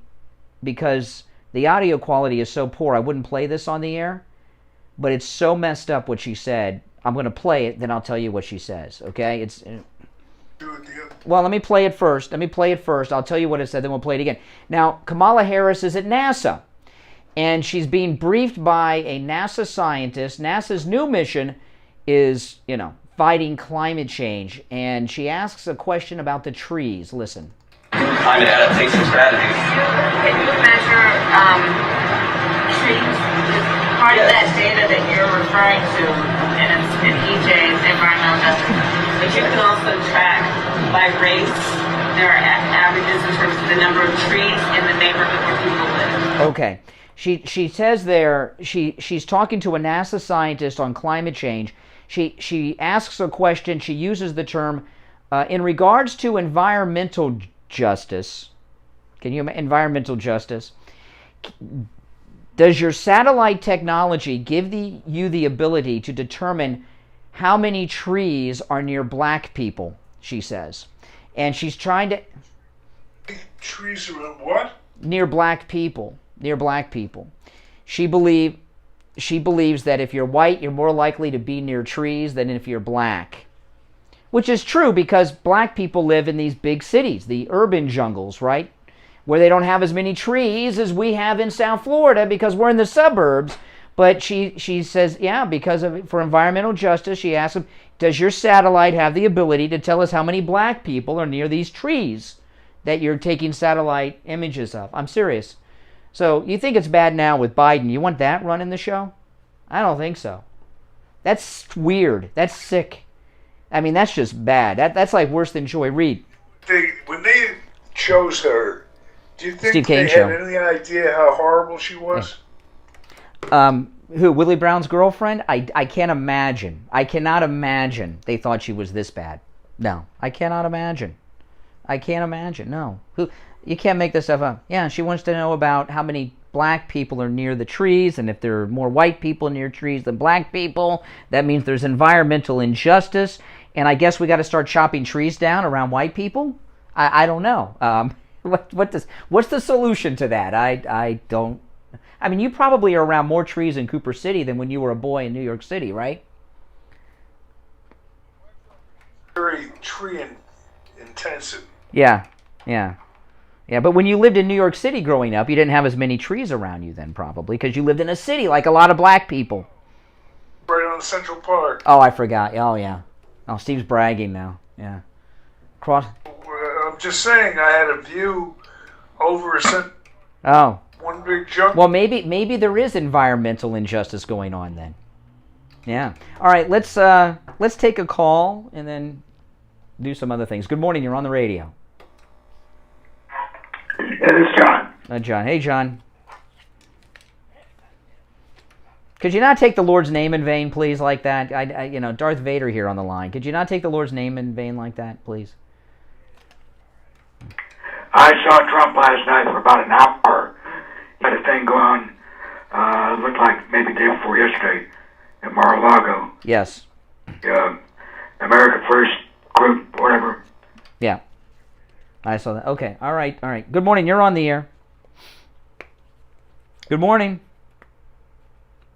because the audio quality is so poor, I wouldn't play this on the air. But it's so messed up what she said. I'm going to play it, then I'll tell you what she says. Okay? Well, let me play it first. I'll tell you what it said, then we'll play it again. Now, Kamala Harris is at NASA. And she's being briefed by a NASA scientist. NASA's new mission is, fighting climate change. And she asks a question about the trees. Listen. Climate adaptation strategies. Can you measure trees? Part of that data that you're referring to in EJ's environmental justice, but you can also track by race. There are averages in terms of the number of trees in the neighborhood where people live. Okay. She says there, she's talking to a NASA scientist on climate change. She asks a question. She uses the term, in regards to environmental justice. Environmental justice? Does your satellite technology give you the ability to determine how many trees are near black people? She says. And she's trying to... Trees are what? Near black people. She believes that if you're white, you're more likely to be near trees than if you're black. Which is true, because black people live in these big cities, the urban jungles, right? Where they don't have as many trees as we have in South Florida because we're in the suburbs. But she says, yeah, for environmental justice, she asks him, does your satellite have the ability to tell us how many black people are near these trees that you're taking satellite images of? I'm serious. So you think it's bad now with Biden. You want that running the show? I don't think so. That's weird. That's sick. I mean, that's just bad. That's like worse than Joy Reid. When they chose her, do you think Steve they Kane had Show. any idea how horrible she was? Who, Willie Brown's girlfriend? I can't imagine. I cannot imagine they thought she was this bad. No, I cannot imagine. No. You can't make this stuff up. Yeah, she wants to know about how many black people are near the trees, and if there are more white people near trees than black people, that means there's environmental injustice, and I guess we got to start chopping trees down around white people? I don't know. What's the solution to that? I don't... I mean, you probably are around more trees in Cooper City than when you were a boy in New York City, right? tree intensive. Yeah, yeah. Yeah, but when you lived in New York City growing up, you didn't have as many trees around you then, probably, because you lived in a city like a lot of black people. Right on Central Park. Oh, I forgot. Oh, yeah. Oh, Steve's bragging now. Yeah. I'm just saying, I had a view over Oh. one big junk. Well, maybe there is environmental injustice going on then. Yeah. All right, let's take a call and then do some other things. Good morning. You're on the radio. It is John. John. Hey, John. Could you not take the Lord's name in vain, please, like that? Darth Vader here on the line. Could you not take the Lord's name in vain like that, please? I saw Trump last night for about an hour. He had a thing going, looked like maybe day before yesterday in Mar-a-Lago. Yes. America First group, whatever. Yeah. I saw that. Okay. All right. Good morning. You're on the air. Good morning.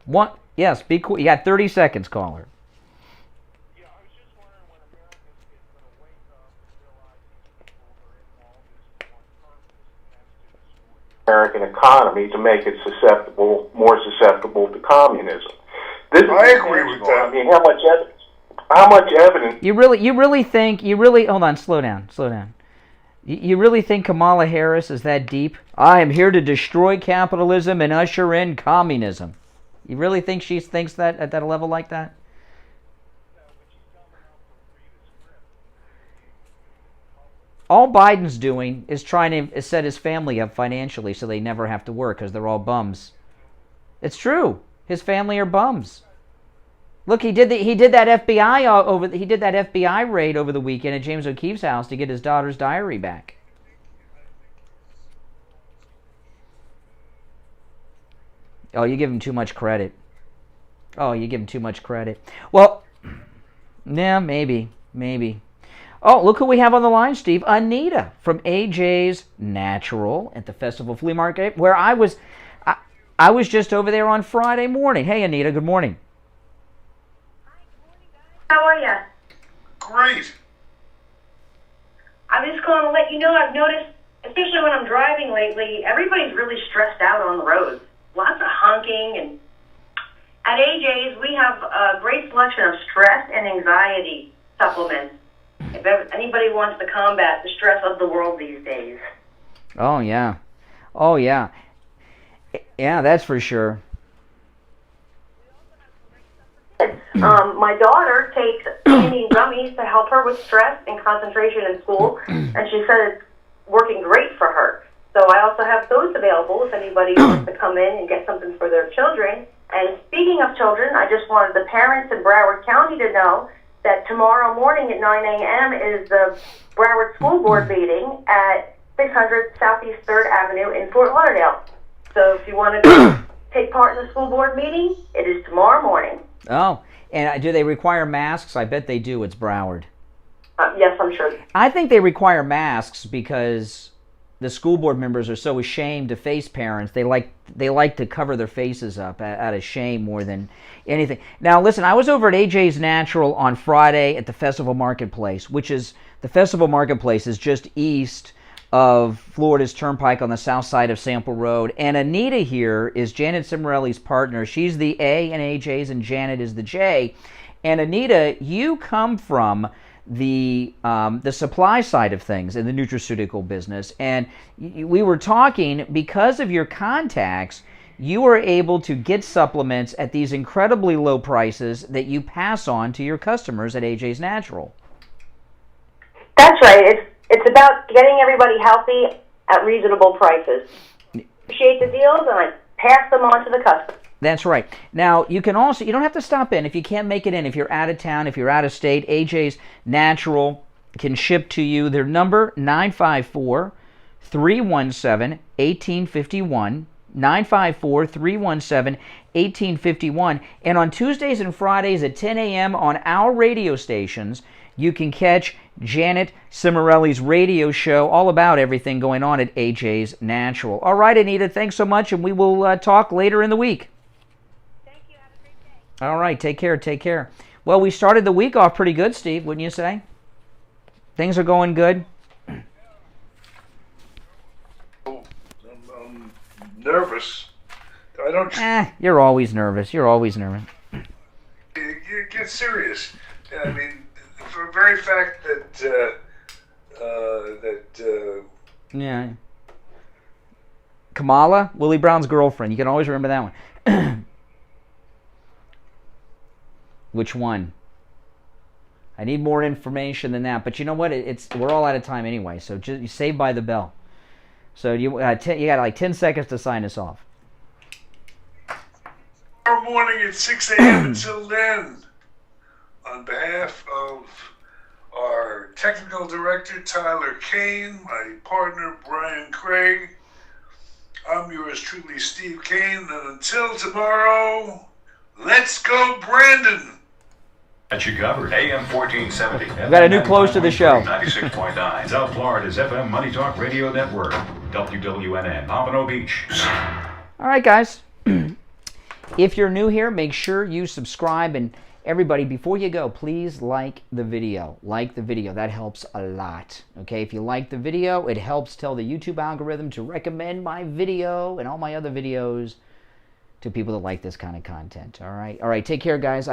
What? Yes, be cool. You got 30 seconds, caller. American economy to make it more susceptible to communism. I agree with that. I mean, how much evidence? You really hold on, slow down. You really think Kamala Harris is that deep? I am here to destroy capitalism and usher in communism. You really think she thinks that at that level like that? All Biden's doing is trying to set his family up financially so they never have to work because they're all bums. It's true. His family are bums. Look, he did that FBI raid over the weekend at James O'Keefe's house to get his daughter's diary back. Oh, you give him too much credit. Well, yeah, maybe. Oh, look who we have on the line, Steve. Anita from AJ's Natural at the Festival Flea Market, where I was just over there on Friday morning. Hey, Anita, good morning. How are you? Great. I'm just calling to let you know I've noticed, especially when I'm driving lately, everybody's really stressed out on the road. Lots of honking, and at AJ's we have a great selection of stress and anxiety supplements. If anybody wants to combat the stress of the world these days. Oh yeah, that's for sure. My daughter takes candy gummies to help her with stress and concentration in school, and she said it's working great for her. So I also have those available if anybody wants to come in and get something for their children. And speaking of children, I just wanted the parents in Broward County to know that tomorrow morning at 9 a.m. is the Broward School Board meeting at 600 Southeast 3rd Avenue in Fort Lauderdale. So if you want to take part in the school board meeting, it is tomorrow morning. Oh, and do they require masks? I bet they do. It's Broward. Yes, I'm sure. I think they require masks because the school board members are so ashamed to face parents. They like to cover their faces up out of shame more than anything. Now, listen, I was over at AJ's Natural on Friday at the Festival Marketplace, the Festival Marketplace is just east of Florida's Turnpike on the south side of Sample Road. And Anita here is Janet Cimarelli's partner. She's the A in AJ's and Janet is the J. And Anita, you come from the supply side of things in the nutraceutical business, and we were talking, because of your contacts, you were able to get supplements at these incredibly low prices that you pass on to your customers at AJ's Natural. That's right. It's about getting everybody healthy at reasonable prices. Appreciate the deals, and I pass them on to the customer. That's right. Now, you can also, you don't have to stop in if you can't make it in. If you're out of town, if you're out of state, AJ's Natural can ship to you. Their number, 954-317-1851, 954-317-1851. And on Tuesdays and Fridays at 10 a.m. on our radio stations, you can catch Janet Cimarelli's radio show all about everything going on at AJ's Natural. All right, Anita, thanks so much, and we will talk later in the week. All right, take care. Well, we started the week off pretty good, Steve, wouldn't you say? Things are going good? I'm nervous. I don't. You're always nervous. You're always nervous. You get serious. I mean, for the very fact that Yeah. Kamala, Willie Brown's girlfriend. You can always remember that one. Which one? I need more information than that. But you know what? We're all out of time anyway. So just save by the bell. So you got like 10 seconds to sign us off. Tomorrow morning at 6 a.m. Until then, on behalf of our technical director, Tyler Kane, my partner, Brian Craig, I'm yours truly, Steve Kane, and until tomorrow, let's go, Brandon! Got you covered. AM 1470. We've got a new close to the show. 96.9. South Florida's FM Money Talk Radio Network. WWNN, Pompano Beach. All right, guys. If you're new here, make sure you subscribe. And everybody, before you go, please like the video. Like the video. That helps a lot. Okay, if you like the video, it helps tell the YouTube algorithm to recommend my video and all my other videos to people that like this kind of content. All right. All right, take care, guys.